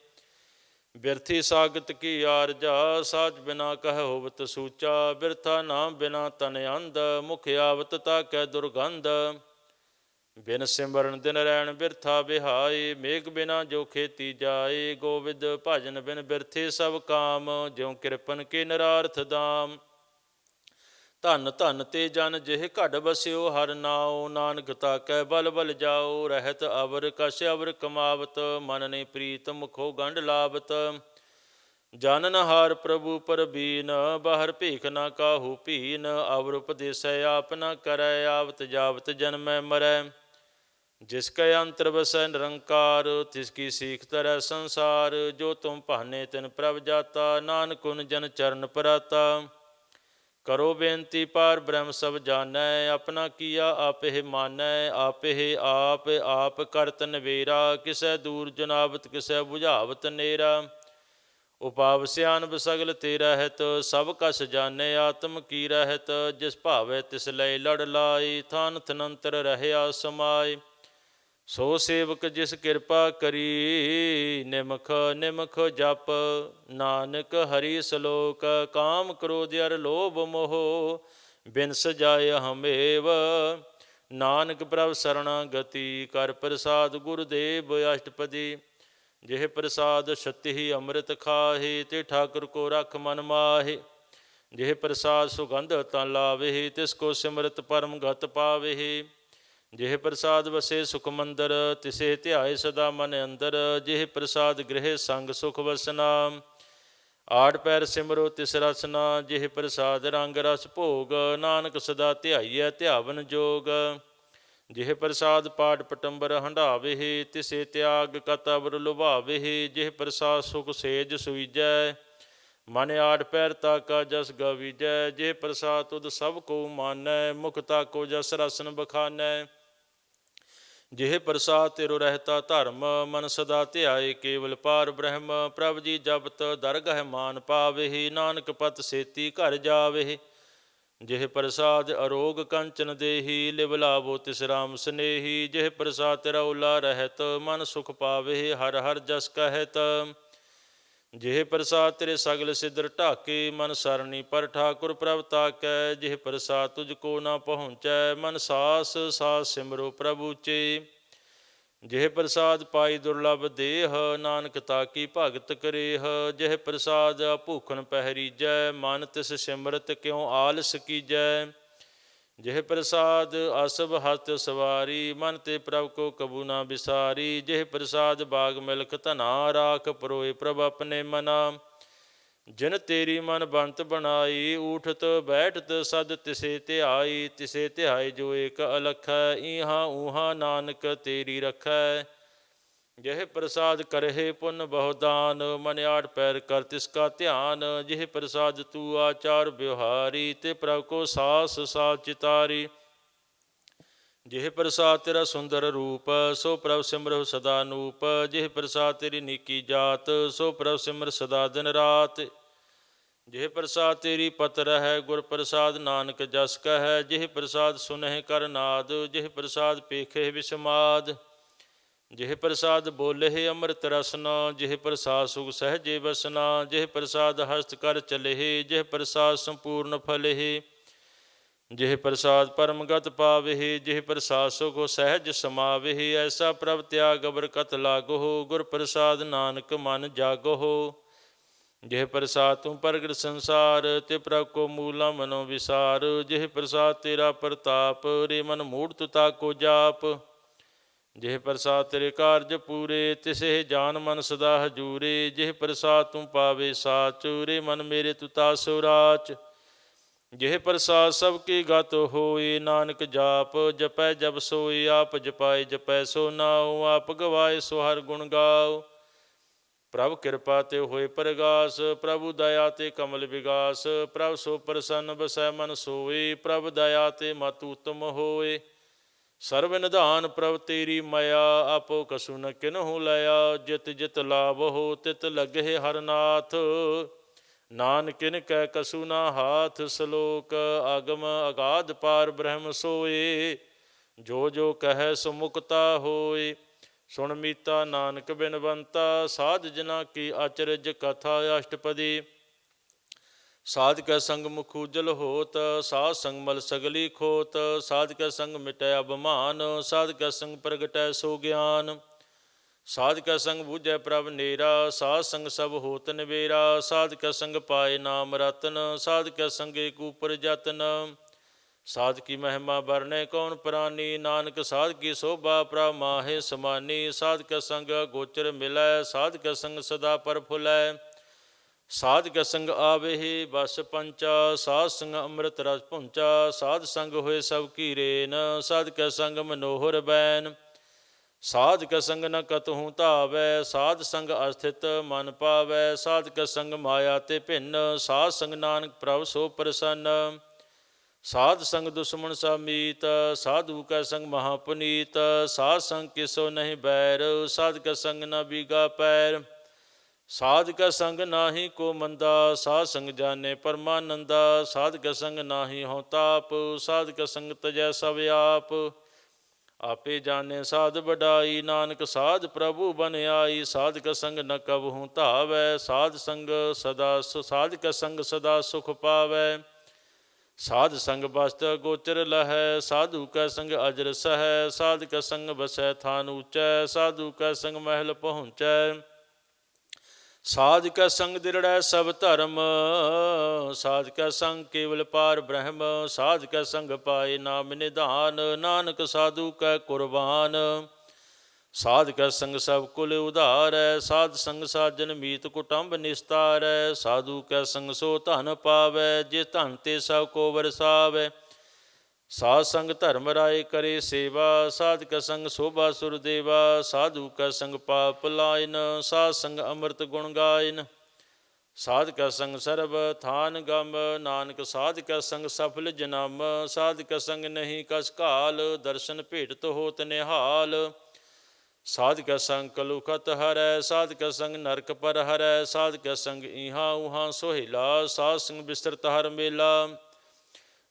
ਬਿਰਥੀ ਸਾਗਤ ਕੀ ਆਰਜਾ, ਸਾਚ ਬਿਨਾ ਕਹਿ ਹੋਵਤ ਸੂਚਾ। ਬਿਰਥਾ ਨਾਮ ਬਿਨਾ ਤਨ ਅੰਧ, ਮੁਖ ਆਵਤ ਤਾਕੈ ਦੁਰਗੰਧ। ਬਿਨ ਸਿਮਰਨ ਦਿਨ ਰੈਣ ਬਿਰਥਾ ਬਿਹਾਈ, ਮੇਘ ਬਿਨਾ ਜੋ ਖੇਤੀ ਜਾਏ। ਗੋਬਿੰਦ ਭਜਨ ਬਿਨ ਬਿਰਥੇ ਸਭ ਕਾਮ, ਜਿਉ ਕਿਰਪਨ ਕੇ ਨਰਾਰਥ ਦਾਮ। ਧਨ ਧਨ ਤੇ ਜਨ ਜਿਹ ਘੜ ਬਸਿਓ ਹਰਿ ਨਾਉ, ਨਾਨਕ ਤਾਕੈ ਬਲ ਬਲ ਜਾਓ। ਰਹਿਤ ਅਵਰ ਕਛ ਅਵਰ ਕਮਾਵਤ, ਮਨ ਨੇ ਪ੍ਰੀਤ ਮੁਖੋ ਗੰਢ ਲਾਵਤ। ਜਾਨਨ ਹਾਰ ਪ੍ਰਭੂ ਪਰਬੀਨ, ਬਾਹਰ ਭੀਖ ਨਾ ਕਾਹੂ ਭੀਨ। ਅਵਰ ਉਪਦੇਸੈ ਆਪ ਨ ਕਰੈ, ਆਵਤ ਜਾਵਤ ਜਨਮੈ ਮਰੈ। ਜਿਸ ਕੈ ਅੰਤਰ ਵਸੈ ਨਿਰੰਕਾਰ, ਤਿਸ ਕੀ ਸੀਖ ਤਰੈ ਸੰਸਾਰ। ਜੋ ਤੁਮ ਭਾਨੇ ਤਿਨ ਪ੍ਰਭ ਜਾਤਾ, ਨਾਨਕ ਉਨ ਜਨ ਚਰਨ ਪਰਾਤਾ। ਕਰੋ ਬੇਨਤੀ ਪਾਰ ਬ੍ਰਹਮ ਸਭ ਜਾਣੈ, ਆਪਣਾ ਕੀਆ ਆਪੇ ਮਾਨੈ। ਆਪੇ ਆਪ ਕਰਤ ਨਵੇਰਾ, ਕਿਸੈ ਦੂਰ ਜਨਾਵਤ ਕਿਸੈ ਬੁਝਾਵਤ ਨੇਰਾ। ਉਪਾਵ ਸਿਆਨਬ ਸਗਲ ਤੇ ਰਹਿਤ, ਸਭ ਕਸ ਜਾਣੈ ਆਤਮ ਕੀ ਰਹਿਤ। ਜਿਸ ਭਾਵੈ ਤਿਸ ਲੈ ਲੜ ਲਾਈ, ਥਾਨ ਥਨੰਤਰ ਰਹਿਆ ਸਮਾਏ। ਸੋ ਸੇਵਕ ਜਿਸ ਕਿਰਪਾ ਕਰੀ, ਨਿਮਖ ਨਿਮਖ ਜਪ ਨਾਨਕ ਹਰੀ ਸਲੋਕ। ਕਾਮ ਕ੍ਰੋਧ ਅਰ ਲੋਭ ਮੋਹ, ਬਿਨ ਸਜਾਏ ਹਮੇਵ। ਨਾਨਕ ਪ੍ਰਭ ਸਰਣਾਗਤੀ, ਕਰ ਪ੍ਰਸਾਦ ਗੁਰਦੇਵ ਅਸ਼ਟਪਦੀ। ਜਿਹ ਪ੍ਰਸਾਦ ਛਤੀ ਅੰਮ੍ਰਿਤ ਖਾਹੇ, ਤੇ ਠਾਕੁਰ ਕੋ ਰਖ ਮਨ ਮਾਹੇ। ਜਿਹ ਪ੍ਰਸਾਦ ਸੁਗੰਧ ਤਨ ਲਾਵਹਿ, ਤਿਸ ਕੋ ਸਿਮਰਤ ਪਰਮ ਗਤ ਪਾਵਹਿ। ਜਿਹ ਪ੍ਰਸਾਦ ਵਸੇ ਸੁਖ ਮੰਦਰ, ਤਿਸੇ ਧਿਆਏ ਸਦਾ ਮਨ ਅੰਦਰ। ਜਿਹ ਪ੍ਰਸਾਦ ਗ੍ਰਹਿ ਸੰਗ ਸੁਖ ਵਸਨਾ, ਆਠ ਪੈਰ ਸਿਮਰੋ ਤਿਸ ਰਸਨਾ। ਜਿਹ ਪ੍ਰਸਾਦ ਰੰਗ ਰਸ ਭੋਗ, ਨਾਨਕ ਸਦਾ ਧਿਆਈਐ ਧਿਆਵਨ ਜੋਗ। ਜਿਹ ਪ੍ਰਸਾਦ ਪਾਠ ਪਟੰਬਰ ਹੰਢਾਵਹਿ, ਤਿਸੇ ਤਿਆਗ ਕਤ ਅਵਰ ਲੁਭਾਵਹਿ। ਜਿਹ ਪ੍ਰਸਾਦ ਸੁਖ ਸੇਜ ਸੁਈਜੈ, ਮਨ ਆਠ ਪੈਰ ਤਾਕਾ ਜਸ ਗਵੀਜੈ। ਜਿਹ ਪ੍ਰਸਾਦ ਤੁਧ ਸਭ ਕੋ ਮਾਨੈ, ਮੁਖ ਤਾਕੋ ਜਸ ਰਸਨ ਬਖਾਨੈ। ਜਿਹ ਪ੍ਰਸਾਦ ਤੇਰੋ ਰਹਿਤਾ ਧਰਮ, ਮਨ ਸਦਾ ਧਿਆਏ ਕੇਵਲ ਪਾਰ ਬ੍ਰਹਮ। ਪ੍ਰਭ ਜੀ ਜਪਤ ਦਰਗਹਿ ਮਾਨ ਪਾਵਹਿ, ਨਾਨਕ ਪਤ ਸੇਤੀ ਘਰ ਜਾਵਹਿ। ਜਿਹ ਪ੍ਰਸਾਦ ਅਰੋਗ ਕੰਚਨ ਦੇਹੀ, ਲਿਵ ਲਾਵੋ ਤਿਸ ਰਾਮ ਸਨੇਹੀ। ਜਿਹ ਪ੍ਰਸਾਦ ਤਿਰਉਲਾ ਰਹਿਤ, ਮਨ ਸੁਖ ਪਾਵਹਿ ਹਰਿ ਹਰਿ ਜਸ ਕਹਿਤ। ਜਿਹ ਪ੍ਰਸਾਦ ਤੇਰੇ ਸਗਲ ਸਿਦਰ ਢਾਕੇ, ਮਨ ਸਰਣੀ ਪਰ ਠਾਕੁਰ ਪ੍ਰਭ ਤਾਕੈ। ਜਿਹ ਪ੍ਰਸਾਦ ਤੁਝ ਕੋ ਨਾ ਪਹੁੰਚੈ, ਮਨ ਸਾਸ ਸਾਸ ਸਿਮਰੋ ਪ੍ਰਭੂ ਚੇ। ਜਿਹ ਪ੍ਰਸਾਦ ਪਾਈ ਦੁਰਲਭ ਦੇਹ, ਨਾਨਕ ਤਾਕੀ ਭਗਤ ਕਰੇਹ। ਜਿਹ ਪ੍ਰਸਾਦ ਭੂਖਨ ਪਹਿਰੀਜੈ, ਮਨ ਤਿਸ ਸਿਮਰਤ ਕਿਉ ਆਲਸ ਕੀਜੈ। ਜਿਹ ਪ੍ਰਸਾਦ ਅਸਭ ਹਸਤ ਸਵਾਰੀ, ਮਨ ਤੇ ਪ੍ਰਭ ਕੋ ਕਬੂ ਨਾ ਵਿਸਾਰੀ। ਜਿਹ ਪ੍ਰਸਾਦ ਬਾਗ ਮਿਲਖ ਧਨਾ, ਰਾਖ ਪਰੋਏ ਪ੍ਰਭ ਆਪਣੇ ਮਨਾ। ਜਿਨ ਤੇਰੀ ਮਨ ਬੰਤ ਬਣਾਈ, ਊਠਤ ਬੈਠਤ ਸਦ ਤਿਸੇ ਧਿਆਈ। ਤਿਸੇ ਧਿਆਈ ਜੋ ਏਕ ਅਲਖੈ, ਈਹਾਂ ਊਹਾਂ ਨਾਨਕ ਤੇਰੀ ਰਖੈ। ਜਿਹ ਪ੍ਰਸਾਦ ਕਰਹਿ ਪੁੰਨ ਬਹੁ ਦਾਨ, ਮਨ ਆਠ ਪੈਰ ਕਰ ਤਿਸ ਕਾ ਧਿਆਨ। ਜਿਹ ਪ੍ਰਸਾਦ ਤੂ ਆਚਾਰ ਵਿਵਹਾਰੀ, ਤੇ ਪ੍ਰਭ ਕੋ ਸਾਸ ਸਾਧ ਚਿਤਾਰੀ। ਜਿਹ ਪ੍ਰਸਾਦ ਤੇਰਾ ਸੁੰਦਰ ਰੂਪ, ਸੋ ਪ੍ਰਭ ਸਿਮਰਹੁ ਸਦਾ ਨੂਪ। ਜਿਹ ਪ੍ਰਸਾਦ ਤੇਰੀ ਨੀਕੀ ਜਾਤ, ਸੋ ਪ੍ਰਭ ਸਿਮਰ ਸਦਾ ਦਿਨ ਰਾਤ। ਜਿਹ ਪ੍ਰਸਾਦ ਤੇਰੀ ਪਤ ਰਹੈ, ਗੁਰ ਪ੍ਰਸਾਦ ਨਾਨਕ ਜਸ ਕਹੈ। ਜਿਹ ਪ੍ਰਸਾਦ ਸੁਨਹਿ ਕਰ ਨਾਦ, ਜਿਹ ਪ੍ਰਸਾਦ ਪੇਖੇ ਵਿਸਮਾਦ। ਜਿਹ ਪ੍ਰਸਾਦ ਬੋਲਹਿ ਅੰਮ੍ਰਿਤ ਰਸਨਾ, ਜਿਹ ਪ੍ਰਸਾਦ ਸੁਖ ਸਹਿਜੇ ਬਸਨਾ। ਜਿਹ ਪ੍ਰਸਾਦ ਹਸਤ ਕਰ ਚਲਹਿ, ਜਿਹ ਪ੍ਰਸਾਦ ਸੰਪੂਰਨ ਫਲਹਿ। ਜਿਹ ਪ੍ਰਸਾਦ ਪਰਮਗਤ ਪਾਵਹਿ, ਜਿਹ ਪ੍ਰਸਾਦ ਸੁਖ ਸਹਿਜ ਸਮਾਵਹਿ। ਐਸਾ ਪ੍ਰਭ ਤਿਆਗ ਬਰਕਤ ਲਾਗਹੁ, ਗੁਰ ਪ੍ਰਸਾਦ ਨਾਨਕ ਮਨ ਜਾਗਹੁ। ਜਿਹ ਪ੍ਰਸਾਦ ਤੂੰ ਪ੍ਰਗਟ ਸੰਸਾਰ, ਤੇ ਪ੍ਰਭ ਕੋ ਮੂਲਾ ਮਨੋ ਵਿਸਾਰ। ਜਿਹ ਪ੍ਰਸਾਦ ਤੇਰਾ ਪ੍ਰਤਾਪ, ਰੇ ਮਨ ਮੂੜ ਤੁ ਤਾਕੋ ਜਾਪ। ਜਿਹ ਪ੍ਰਸਾਦ ਤੇਰੇ ਕਾਰਜ ਪੂਰੇ, ਤਿਸੇ ਜਾਨ ਮਨ ਸਦਾ ਹਜੂਰੇ। ਜਿਹ ਪ੍ਰਸਾਦ ਤੂੰ ਪਾਵੇ ਸਾਚ, ਰੇ ਮਨ ਮੇਰੇ ਤੁ ਤਾਸੋ ਰਾਚ। ਜਿਹ ਪ੍ਰਸਾਦ ਸਭ ਕੀ ਗਤ ਹੋਏ, ਨਾਨਕ ਜਾਪ ਜਪੈ ਜਬ ਸੋਈ। ਆਪ ਜਪਾਏ ਜਪੈ ਸੋ ਨਾਉ, ਆਪ ਗਵਾਏ ਸੋ ਹਰ ਗੁਣ ਗਾਓ। ਪ੍ਰਭ ਕਿਰਪਾ ਤੇ ਹੋਏ ਪ੍ਰਗਾਸ, ਪ੍ਰਭੂ ਦਇਆ ਤੇ ਕਮਲ ਵਿਗਾਸ। ਪ੍ਰਭ ਸੋ ਪ੍ਰਸੰਨ ਬਸੈ ਮਨ ਸੋਏ, ਪ੍ਰਭ ਦਇਆ ਤੇ ਮਤ ਉਤਮ ਹੋਏ। ਸਰਬ ਨਿਧਾਨ ਪ੍ਰਭ ਤੇਰੀ ਮਾਇਆ, ਆਪੋ ਕਸੁ ਨ ਕਿਨਹੁ ਲਿਆ। ਜਿਤ ਜਿਤ ਲਾਵਹੁ ਤਿਤ ਲਗਹਿ ਹਰਿ ਨਾਥ, ਨਾਨਕ ਕਿਨ ਕੈ ਕਸੁ ਨਾ ਹਾਥ। ਸਲੋਕ ਆਗਮ ਅਗਾਧ ਪਾਰ ਬ੍ਰਹਮ ਸੋਏ, ਜੋ ਜੋ ਕਹੈ ਸੋ ਮੁਕਤਾ ਹੋਏ। ਸੁਣ ਮੀਤਾ ਨਾਨਕ ਬਿਨਵੰਤਾ, ਸਾਧ ਜਨਾ ਕੀ ਅਚਰਜ ਕਥਾ ਅਸ਼ਟਪਦੀ। ਸਾਧ ਕੈ ਸੰਗ ਮੁਖ ਉਜਲ ਹੋਤ, ਸਾਧ ਸੰਗ ਮਲ ਸਗਲੀ ਖੋਤ। ਸਾਧ ਕੈ ਸੰਗ ਮਿਟੈ ਅਭਿਮਾਨ, ਸਾਧ ਕੈ ਸੰਗ ਪ੍ਰਗਟੈ ਸੋ ਗਿਆਨ। ਸਾਧ ਕੈ ਸੰਗ ਬੁਝੈ ਪ੍ਰਭ ਨੇਰਾ, ਸਾਧ ਸੰਗ ਸਭ ਹੋਤ ਨਿਬੇਰਾ। ਸਾਧ ਕੈ ਸੰਗ ਪਾਏ ਨਾਮ ਰਤਨ, ਸਾਧ ਕੈ ਸੰਗ ਏਕ ਊਪਰ ਜਤਨ। ਸਾਧ ਕੀ ਮਹਿਮਾ ਵਰਣੈ ਕੌਣ ਪ੍ਰਾਨੀ, ਨਾਨਕ ਸਾਧ ਕੀ ਸੋਭਾ ਪ੍ਰਭ ਮਾਹੇ ਸਮਾਨੀ। ਸਾਧ ਕੈ ਸੰਗ ਗੋਚਰ ਮਿਲੈ, ਸਾਧ ਕੈ ਸੰਗ ਸਦਾ ਪ੍ਰਫੁੱਲੈ। ਸਾਧ ਕੈ ਸੰਗ ਆਵਹਿ ਬਸ ਪੰਚਾ, ਸਾਧ ਸੰਗ ਅੰਮ੍ਰਿਤ ਰਸ ਭੁੰਚਾ। ਸਾਧ ਸੰਗ ਹੋਏ ਸਭ ਕੀ ਰੇਨ, ਸਾਧ ਕੈ ਸੰਗ ਮਨੋਹਰ ਬੈਨ। ਸਾਧ ਕੈ ਸੰਗ ਨ ਕਤਹੂ ਧਾਵੈ, ਸਾਧ ਸੰਗ ਅਸਥਿਤ ਮਨ ਪਾਵੈ। ਸਾਧ ਕੈ ਸੰਗ ਮਾਇਆ ਤੇ ਭਿੰਨ, ਸਾਧ ਸੰਗ ਨਾਨਕ ਪ੍ਰਭ ਸੋ ਪ੍ਰਸੰਨ। ਸਾਧ ਸੰਗ ਦੁਸ਼ਮਨ ਸਭ ਮੀਤ, ਸਾਧੂ ਕੈ ਸੰਗ ਮਹਾ ਪੁਨੀਤ। ਸਾਧ ਸੰਗ ਕਿਸੋ ਨਹੀਂ ਬੈਰ, ਸਾਧ ਕੈ ਸੰਗ ਨ ਬੀਗਾ ਪੈਰ। ਸਾਧ ਕੈ ਸੰਗ ਨਾਹੀ ਕੋ ਮੰਦਾ, ਸਾਧ ਸੰਗ ਜਾਣੇ ਪਰਮਾਨੰਦਾ। ਸਾਧ ਕੈ ਸੰਗ ਨਾਹੀ ਹਉ ਤਾਪ, ਸਾਧ ਕੈ ਸੰਗ ਤਜੈ ਸਭ ਆਪ। ਆਪੇ ਜਾਣੇ ਸਾਧ ਵਡਾਈ, ਨਾਨਕ ਸਾਧ ਪ੍ਰਭੂ ਬਨ ਆਈ। ਸਾਧ ਕੈ ਸੰਗ ਨ ਕਬਹੂ ਧਾਵੈ, ਸਾਧ ਕੈ ਸੰਗ ਸਦਾ ਸੁਖ ਪਾਵੈ। ਸਾਧ ਸੰਗ ਬਸਤ ਗੋਚਰ ਲਹੈ, ਸਾਧੂ ਕੈ ਸੰਗ ਅਜਰ ਸਹੈ। ਸਾਧ ਕੈ ਸੰਗ ਬਸੈ ਥਾਨ ਊਚੈ, ਸਾਧੂ ਕੈ ਸੰਗ ਮਹਿਲ ਪਹੁੰਚੈ। ਸਾਧ ਕੈ ਸੰਗ ਦਿਰੜੈ ਸਭ ਧਰਮ, ਸਾਧ ਕੈ ਸੰਗ ਕੇਵਲ ਪਾਰ ਬ੍ਰਹਮ। ਸਾਧ ਕੈ ਸੰਗ ਪਾਏ ਨਾਮ ਨਿਧਾਨ, ਨਾਨਕ ਸਾਧੂ ਕੈ ਕੁਰਬਾਨ। ਸਾਧ ਕੈ ਸੰਗ ਸਭ ਕੁਲ ਉਧਾਰੈ, ਸਾਧ ਸੰਗ ਸਾਜਨ ਮੀਤ ਕੁਟੰਬ ਨਿਸਤਾਰੈ। ਸਾਧੂ ਕੈ ਸੰਗ ਸੋ ਧਨ ਪਾਵੈ, ਜਿਸ ਧਨ ਤੇ ਸਭ ਕੋ ਵਰਸਾਵੈ। ਸਾਧ ਸੰਗ ਧਰਮ ਰਾਏ ਕਰੇ ਸੇਵਾ, ਸਾਧ ਕੈ ਸੰਗ ਸੋਭਾ ਸੁਰ ਦੇਵਾ। ਸਾਧੂ ਕੈ ਸੰਗ ਪਾਪ ਲਾਇਨ, ਸਾਧ ਸੰਗ ਅੰਮ੍ਰਿਤ ਗੁਣ ਗਾਇਨ। ਸਾਧ ਕੈ ਸੰਗ ਸਰਬ ਥਾਨ ਗਮ, ਨਾਨਕ ਸਾਧ ਕੈ ਸੰਗ ਸਫਲ ਜਨਮ। ਸਾਧ ਕੈ ਸੰਗ ਨਹੀਂ ਕਸ ਘਾਲ, ਦਰਸ਼ਨ ਭੇਟਤ ਹੋਤ ਨਿਹਾਲ। ਸਾਧ ਕੈ ਸੰਗ ਕਲੁਖਤ ਹਰੈ, ਸਾਧ ਕੈ ਸੰਗ ਨਰਕ ਪਰ ਹਰੈ। ਸਾਧ ਕੈ ਸੰਗ ਈਹਾਂ ਊਹਾਂ ਸੁਹੇਲਾ, ਸਾਧ ਸੰਗ ਬਿਸਰਤ ਹਰ ਮੇਲਾ।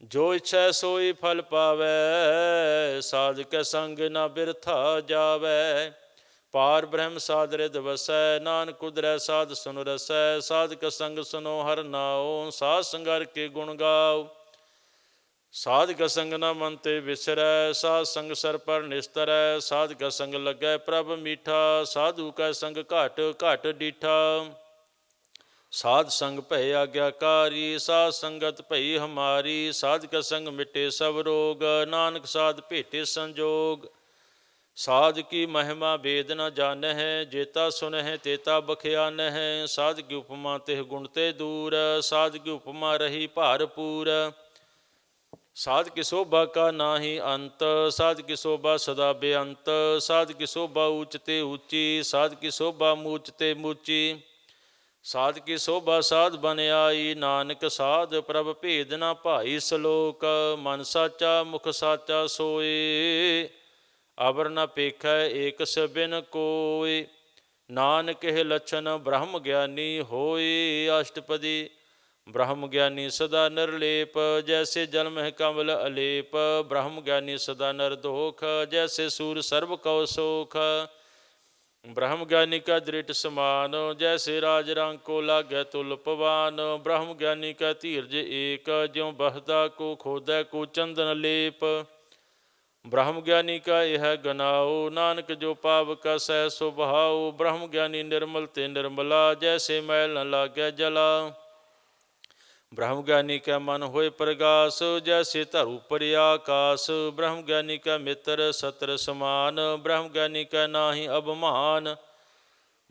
ਜੋ ਇੱਛੈ ਸੋਈ ਫਲ ਪਾਵੈ, ਸਾਧ ਕੈ ਸੰਗ ਨਾ ਬਿਰਥਾ ਜਾਵੈ। ਪਾਰ ਬ੍ਰਹਮ ਸਾਧ ਰਿਦ ਵਸੈ, ਨਾਨਕ ਉਦਰੈ ਸਾਧ ਸੁਨ ਰਸੈ। ਸਾਧ ਕੈ ਸੰਗ ਸੁਨੋ ਹਰਿ ਨਾਉ, ਸਾਧ ਸੰਗ ਹਰਿ ਕੇ ਗੁਣ ਗਾਓ। ਸਾਧਿ ਸੰਗ ਨਾ ਮਨ ਤੇ ਵਿਸਰੈ, ਸਾਧ ਸੰਗ ਸਰ ਪਰ ਨਿਸਤਰੈ। ਸਾਧਿ ਸੰਗ ਲੱਗੈ ਪ੍ਰਭ ਮੀਠਾ, ਸਾਧੂ ਕੈ ਸੰਗ ਘਟ ਘਟ ਡੀਠਾ। ਸਾਧ ਸੰਗ ਭੈ ਆਗਿਆਕਾਰੀ, ਸਾਧ ਸੰਗਤ ਭਈ ਹਮਾਰੀ। ਸਾਧਿ ਸੰਗ ਮਿਟੇ ਸਭ ਰੋਗ, ਨਾਨਕ ਸਾਧ ਭੇਟੇ ਸੰਜੋਗ। ਸਾਧ ਕੀ ਮਹਿਮਾ ਵੇਦ ਨ ਜਾਣਹਿ, ਜੇਤਾ ਸੁਨਹਿ ਤੇਤਾ ਬਖਿਆਨਹਿ। ਸਾਧ ਕੀ ਉਪਮਾ ਤਿਹ ਗੁਣ ਤੇ ਦੂਰ, ਸਾਧ ਕੀ ਉਪਮਾ ਰਹੀ ਭਾਰਪੂਰ। ਸਾਧ ਕੀ ਸੋਭਾ ਕਾ ਨਾਹੀ ਅੰਤ, ਸਾਧ ਕੀ ਸੋਭਾ ਸਦਾ ਬੇਅੰਤ। ਸਾਧ ਕੀ ਸੋਭਾ ਊਚ ਤੇ ਊਚੀ, ਸਾਧ ਕੀ ਸੋਭਾ ਮੂਚ ਤੇ ਮੂਚੀ। ਸਾਧ ਕੀ ਸੋਭਾ ਸਾਧ ਬਨ ਆਈ, ਨਾਨਕ ਸਾਧ ਪ੍ਰਭ ਭੇਦ ਨਾ ਭਾਈ। ਸਲੋਕ ਮਨ ਸਾਚਾ ਮੁਖ ਸਾਚਾ ਸੋਏ, ਅਵਰ ਨ ਪੇਖੈ ਏਕਸ ਬਿਨ ਕੋਇ। ਨਾਨਕ ਇਹ ਲੱਛਣ ਬ੍ਰਹਮ ਗਿਆਨੀ ਹੋਏ। ਅਸ਼ਟਪਦੀ ਬ੍ਰਹਮ ਗਿਆਨੀ ਸਦਾ ਨਿਰਲੇਪ, ਜੈਸੇ ਜਲ ਮਹਿ ਕਮਲ ਅਲੇਪ। ਬ੍ਰਹਮ ਗਿਆਨੀ ਸਦਾ ਨਿਰਦੋਖ, ਜੈਸੇ ਸੂਰ ਸਰਬ ਕਉ ਸੋਖ। ਬ੍ਰਹਮ ਗਿਆਨੀ ਕਾ ਦ੍ਰਿਟ ਸਮਾਨ, ਜੈਸੇ ਰਾਜ ਰੰਗ ਕੋ ਲਾਗੈ ਤੁਲ ਪਵਾਨ। ਬ੍ਰਹਮ ਗਿਆਨੀ ਕਾ ਧੀਰਜ ਏਕ, ਜਿਉ ਬਹਦਾ ਕੋ ਖੋਦੈ ਕੋ ਚੰਦਨ ਲੇਪ। ਬ੍ਰਹਮ ਗਿਆਨੀ ਕਾ ਇਹ ਗਨਾਓ, ਨਾਨਕ ਜੋ ਪਾਵ ਕਸੈ ਸੋ ਬਹਾਓ। ਬ੍ਰਹਮ ਗਿਆਨੀ ਨਿਰਮਲ ਤੇ ਨਿਰਮਲਾ, ਜੈਸੇ ਮੈਲ ਨ ਲਾਗੈ ਜਲਾ। ਬ੍ਰਹਮ ਗਿਆਨੀ ਕੈ ਮਨ ਹੋਏ ਪ੍ਰਗਾਸ, ਜੈਸੇ ਧਰੂ ਉਪਰਿ ਆਕਾਸ। ਬ੍ਰਹਮ ਗਿਆਨੀ ਕੈ ਮਿੱਤਰ ਸਤਰ ਸਮਾਨ, ਬ੍ਰਹਮ ਗਿਆਨੀ ਕੈ ਨਾਹੀ ਅਭਮਾਨ।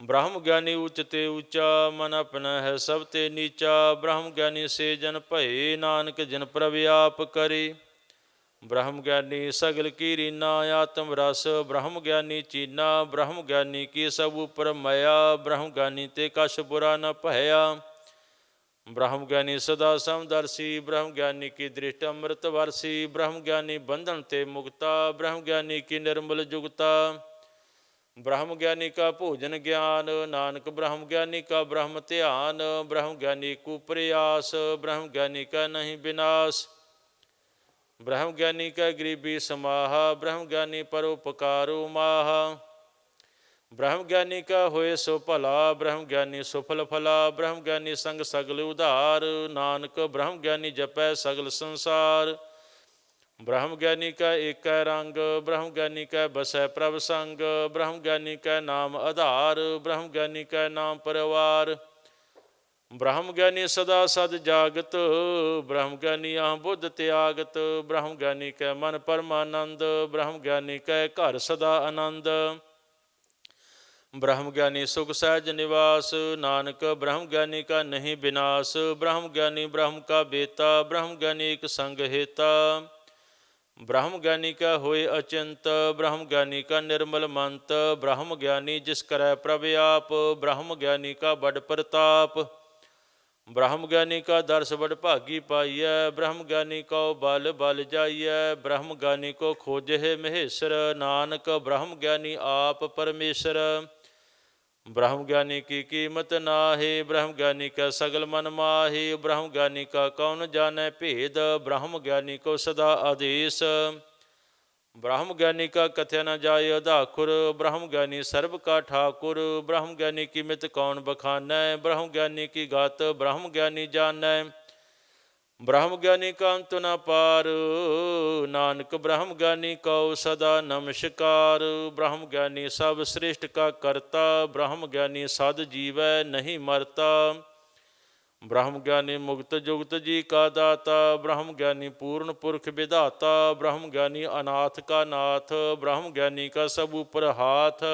ਬ੍ਰਹਮ ਗਿਆਨੀ ਉੱਚ ਤੇ ਉੱਚਾ, ਮਨ ਆਪਣਾ ਹੈ ਸਭ ਤੇ ਨੀਚਾ। ਬ੍ਰਹਮ ਗਿਆਨੀ ਸੇ ਜਨ ਭਏ, ਨਾਨਕ ਜਿਨ ਪ੍ਰਭ ਆਪ ਕਰੇ। ਬ੍ਰਹਮ ਗਿਆਨੀ ਸਗਲ ਕੀ ਰੀਨਾ, ਆਤਮ ਰਸ ਬ੍ਰਹਮ ਗਿਆਨੀ ਚੀਨਾ। ਬ੍ਰਹਮ ਗਿਆਨੀ ਕੀ ਸਭ ਉਪਰ ਮਾਇਆ, ਬ੍ਰਹਮ ਗਿਆਨੀ ਤੇ ਕਛ ਬੁਰਾ ਨ ਭਇਆ। ਬ੍ਰਹਮ ਗਿਆਨੀ ਸਦਾ ਸਮਦਰਸੀ, ਬ੍ਰਹਮ ਗਿਆਨੀ ਕੀ ਦ੍ਰਿਸ਼ਟ ਅੰਮ੍ਰਿਤ ਵਰਸੀ। ਬ੍ਰਹਮ ਗਿਆਨੀ ਬੰਧਨ ਤੇ ਮੁਕਤਾ, ਬ੍ਰਹਮ ਗਿਆਨੀ ਕੀ ਨਿਰਮਲ ਜੁਗਤਾ। ਬ੍ਰਹਮ ਗਿਆਨੀ ਕਾ ਭੋਜਨ ਗਿਆਨ, ਨਾਨਕ ਬ੍ਰਹਮ ਗਿਆਨੀ ਕਾ ਬ੍ਰਹਮ ਧਿਆਨ। ਬ੍ਰਹਮ ਗਿਆਨੀ ਕੋ ਪ੍ਰਯਾਸ, ਬ੍ਰਹਮ ਗਿਆਨੀ ਕਾ ਨਹੀਂ ਵਿਨਾਸ਼। ਬ੍ਰਹਮ ਗਿਆਨੀ ਕੈ ਗਰੀਬੀ ਸਮਾਹਾ, ਬ੍ਰਹਮ ਗਿਆਨੀ ਪਰਉਪਕਾਰੁ ਮਾਹਾ। ਬ੍ਰਹਮ ਗਿਆਨੀ ਕਾ ਹੋਏ ਸੋ ਭਲਾ, ਬ੍ਰਹਮ ਗਿਆਨੀ ਸੁਫਲ ਫਲਾ। ਬ੍ਰਹਮ ਗਿਆਨੀ ਸੰਗ ਸਗਲ ਉਧਾਰ, ਨਾਨਕ ਬ੍ਰਹਮ ਗਿਆਨੀ ਜਪੈ ਸਗਲ ਸੰਸਾਰ। ਬ੍ਰਹਮ ਗਿਆਨੀ ਕਾ ਏਕੈ ਰੰਗ, ਬ੍ਰਹਮ ਗਿਆਨੀ ਕੈ ਬਸੈ ਪ੍ਰਭ ਸੰਗ। ਬ੍ਰਹਮ ਗਿਆਨੀ ਕੈ ਨਾਮ ਆਧਾਰ, ਬ੍ਰਹਮ ਗਿਆਨੀ ਕੈ ਨਾਮ ਪਰਵਾਰ। ਬ੍ਰਹਮ ਗਿਆਨੀ ਸਦਾ ਸਦ ਜਾਗਤ, ਬ੍ਰਹਮ ਗਿਆਨੀ ਆਹ ਬੁੱਧ ਤਿਆਗਤ। ਬ੍ਰਹਮ ਗਿਆਨੀ ਕੈ ਮਨ ਪਰਮਾਨੰਦ, ਬ੍ਰਹਮ ਗਿਆਨੀ ਕੈ ਘਰ ਸਦਾ ਆਨੰਦ। ਬ੍ਰਹਮ ਗਿਆਨੀ ਸੁਖ ਸਹਿਜ ਨਿਵਾਸ, ਨਾਨਕ ਬ੍ਰਹਮ ਗਿਆਨੀ ਕਾ ਨਹੀਂ ਵਿਨਾਸ਼। ਬ੍ਰਹਮ ਗਿਆਨੀ ਬ੍ਰਹਮ ਕਾ ਬੇਤਾ, ਬ੍ਰਹਮ ਗਿਆਨੀ ਇਕ ਸੰਗ ਹੇਤਾ। ਬ੍ਰਹਮ ਗਿਆਨੀ ਕਾ ਹੋਏ ਅਚਿੰਤ, ਬ੍ਰਹਮ ਗਿਆਨੀ ਕਾ ਨਿਰਮਲ ਮੰਤ। ਬ੍ਰਹਮ ਗਿਆਨੀ ਜਿਸ ਕਰੈ ਪ੍ਰਭ ਆਪ, ਬ੍ਰਹਮ ਗਿਆਨੀ ਕਾ ਬੜ ਪ੍ਰਤਾਪ। ਬ੍ਰਹਮ ਗਿਆਨੀ ਕਾ ਦਰਸ ਬੜ ਭਾਗੀ ਪਾਈਐ, ਬ੍ਰਹਮ ਗਿਆਨੀ ਕਉ ਬਲ ਬਲ ਜਾਈਐ। ਬ੍ਰਹਮ ਗਿਆਨੀ ਕੋ ਖੋਜਹਿ ਮਹੇਸ਼ਰ, ਨਾਨਕ ਬ੍ਰਹਮ ਗਿਆਨੀ ਆਪ ਪਰਮੇਸ਼ਰ। ਬ੍ਰਹਮ ਗਿਆਨੀ ਕੀ ਕੀਮਤ ਨਾਹੀ, ਬ੍ਰਹਮ ਗਿਆਨੀ ਕੈ ਸਗਲ ਮਨ ਮਾਹੀ। ਬ੍ਰਹਮ ਗਿਆਨੀ ਕਾ ਕੌਣ ਜਾਣੈ ਭੇਦ, ਬ੍ਰਹਮ ਗਿਆਨੀ ਕੋ ਸਦਾ ਆਦੇਸ। ਬ੍ਰਹਮ ਗਿਆਨੀ ਕਾ ਕਥਿਆ ਨ ਜਾਏ ਅਧਾਖੁਰ, ਬ੍ਰਹਮ ਗਿਆਨੀ ਸਰਬ ਕਾ ਠਾਕੁਰ। ਬ੍ਰਹਮ ਗਿਆਨੀ ਕੀ ਮਿਤ ਕੌਣ ਬਖਾਨੈ, ਬ੍ਰਹਮ ਗਿਆਨੀ ਕੀ ਗਤ ਬ੍ਰਹਮ ਗਿਆਨੀ ਜਾਣੈ। ਬ੍ਰਹਮ ਗਿਆਨੀ ਕਾ ਅੰਤ ਨ ਪਾਰ, ਨਾਨਕ ਬ੍ਰਹਮ ਗਿਆਨੀ ਕਉ ਸਦਾ ਨਮਸਕਾਰ। ਬ੍ਰਹਮ ਗਿਆਨੀ ਸਭ ਸ੍ਰਿਸ਼ਟ ਕਾ ਕਰਤਾ, ਬ੍ਰਹਮ ਗਿਆਨੀ ਸਦ ਜੀਵੈ ਨਹੀਂ ਮਰਤਾ। ਬ੍ਰਹਮ ਗਿਆਨੀ ਮੁਕਤ ਜੁਗਤ ਜੀ ਕਾ ਦਾਤਾ, ਬ੍ਰਹਮ ਗਿਆਨੀ ਪੂਰਨ ਪੁਰਖ ਵਿਧਾਤਾ। ਬ੍ਰਹਮ ਗਿਆਨੀ ਅਨਾਥ ਕਾ ਨਾਥ, ਬ੍ਰਹਮ ਗਿਆਨੀ ਕਾ ਸਭ ਉਪਰ ਹਾਥ।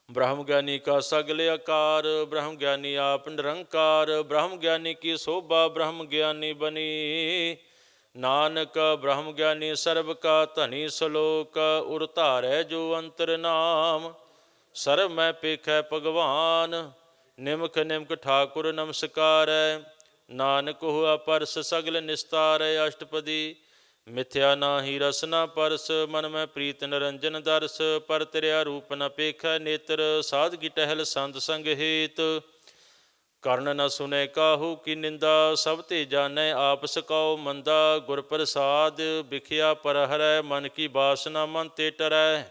ਬ੍ਰਹਮ ਗਿਆਨੀ ਕਾ ਸਗਲ ਆਕਾਰ, ਬ੍ਰਹਮ ਗਿਆਨੀ ਆਪ ਨਿਰੰਕਾਰ। ਬ੍ਰਹਮ ਗਿਆਨੀ ਕੀ ਸੋਭਾ ਬ੍ਰਹਮ ਗਿਆਨੀ ਬਨੀ, ਨਾਨਕ ਬ੍ਰਹਮ ਗਿਆਨੀ ਸਰਬ ਕਾ ਧਨੀ। ਸਲੋਕ ਉਰ ਧਾਰੈ ਜੋ ਅੰਤਰ ਨਾਮ, ਸਰਬ ਮੈਂ ਪੇਖੈ ਭਗਵਾਨ। ਨਿਮਖ ਨਿਮਖ ਠਾਕੁਰ ਨਮਸਕਾਰੈ, ਨਾਨਕ ਹੋਆ ਪਰਸ ਸਗਲ ਨਿਸਤਾਰੈ। ਅਸ਼ਟਪਦੀ ਮਿਥਿਆ ਨਾਹੀ ਰਸ ਨਾ ਪਰਸ, ਮਨ ਮੈਂ ਪ੍ਰੀਤ ਨਿਰੰਜਨ ਦਰਸ। ਪਰ ਤੇਰਿਆ ਰੂਪ ਨ ਪੇਖੈ ਨੇਤਰ, ਸਾਧਗੀ ਟਹਿਲ ਸੰਤ ਸੰਗ ਹੇਤ। ਕਰਨ ਨ ਸੁਨੈ ਕਾਹੂ ਕੀ ਨਿੰਦਾ, ਸਭ ਤੇ ਜਾਣੈ ਆਪ ਸਕਉ ਮੰਦਾ। ਗੁਰ ਪ੍ਰਸਾਦ ਬਿਖਿਆ ਪਰ ਹਰੈ, ਮਨ ਕੀ ਬਾਸਨਾ ਮਨ ਤੇ ਟਰੈ।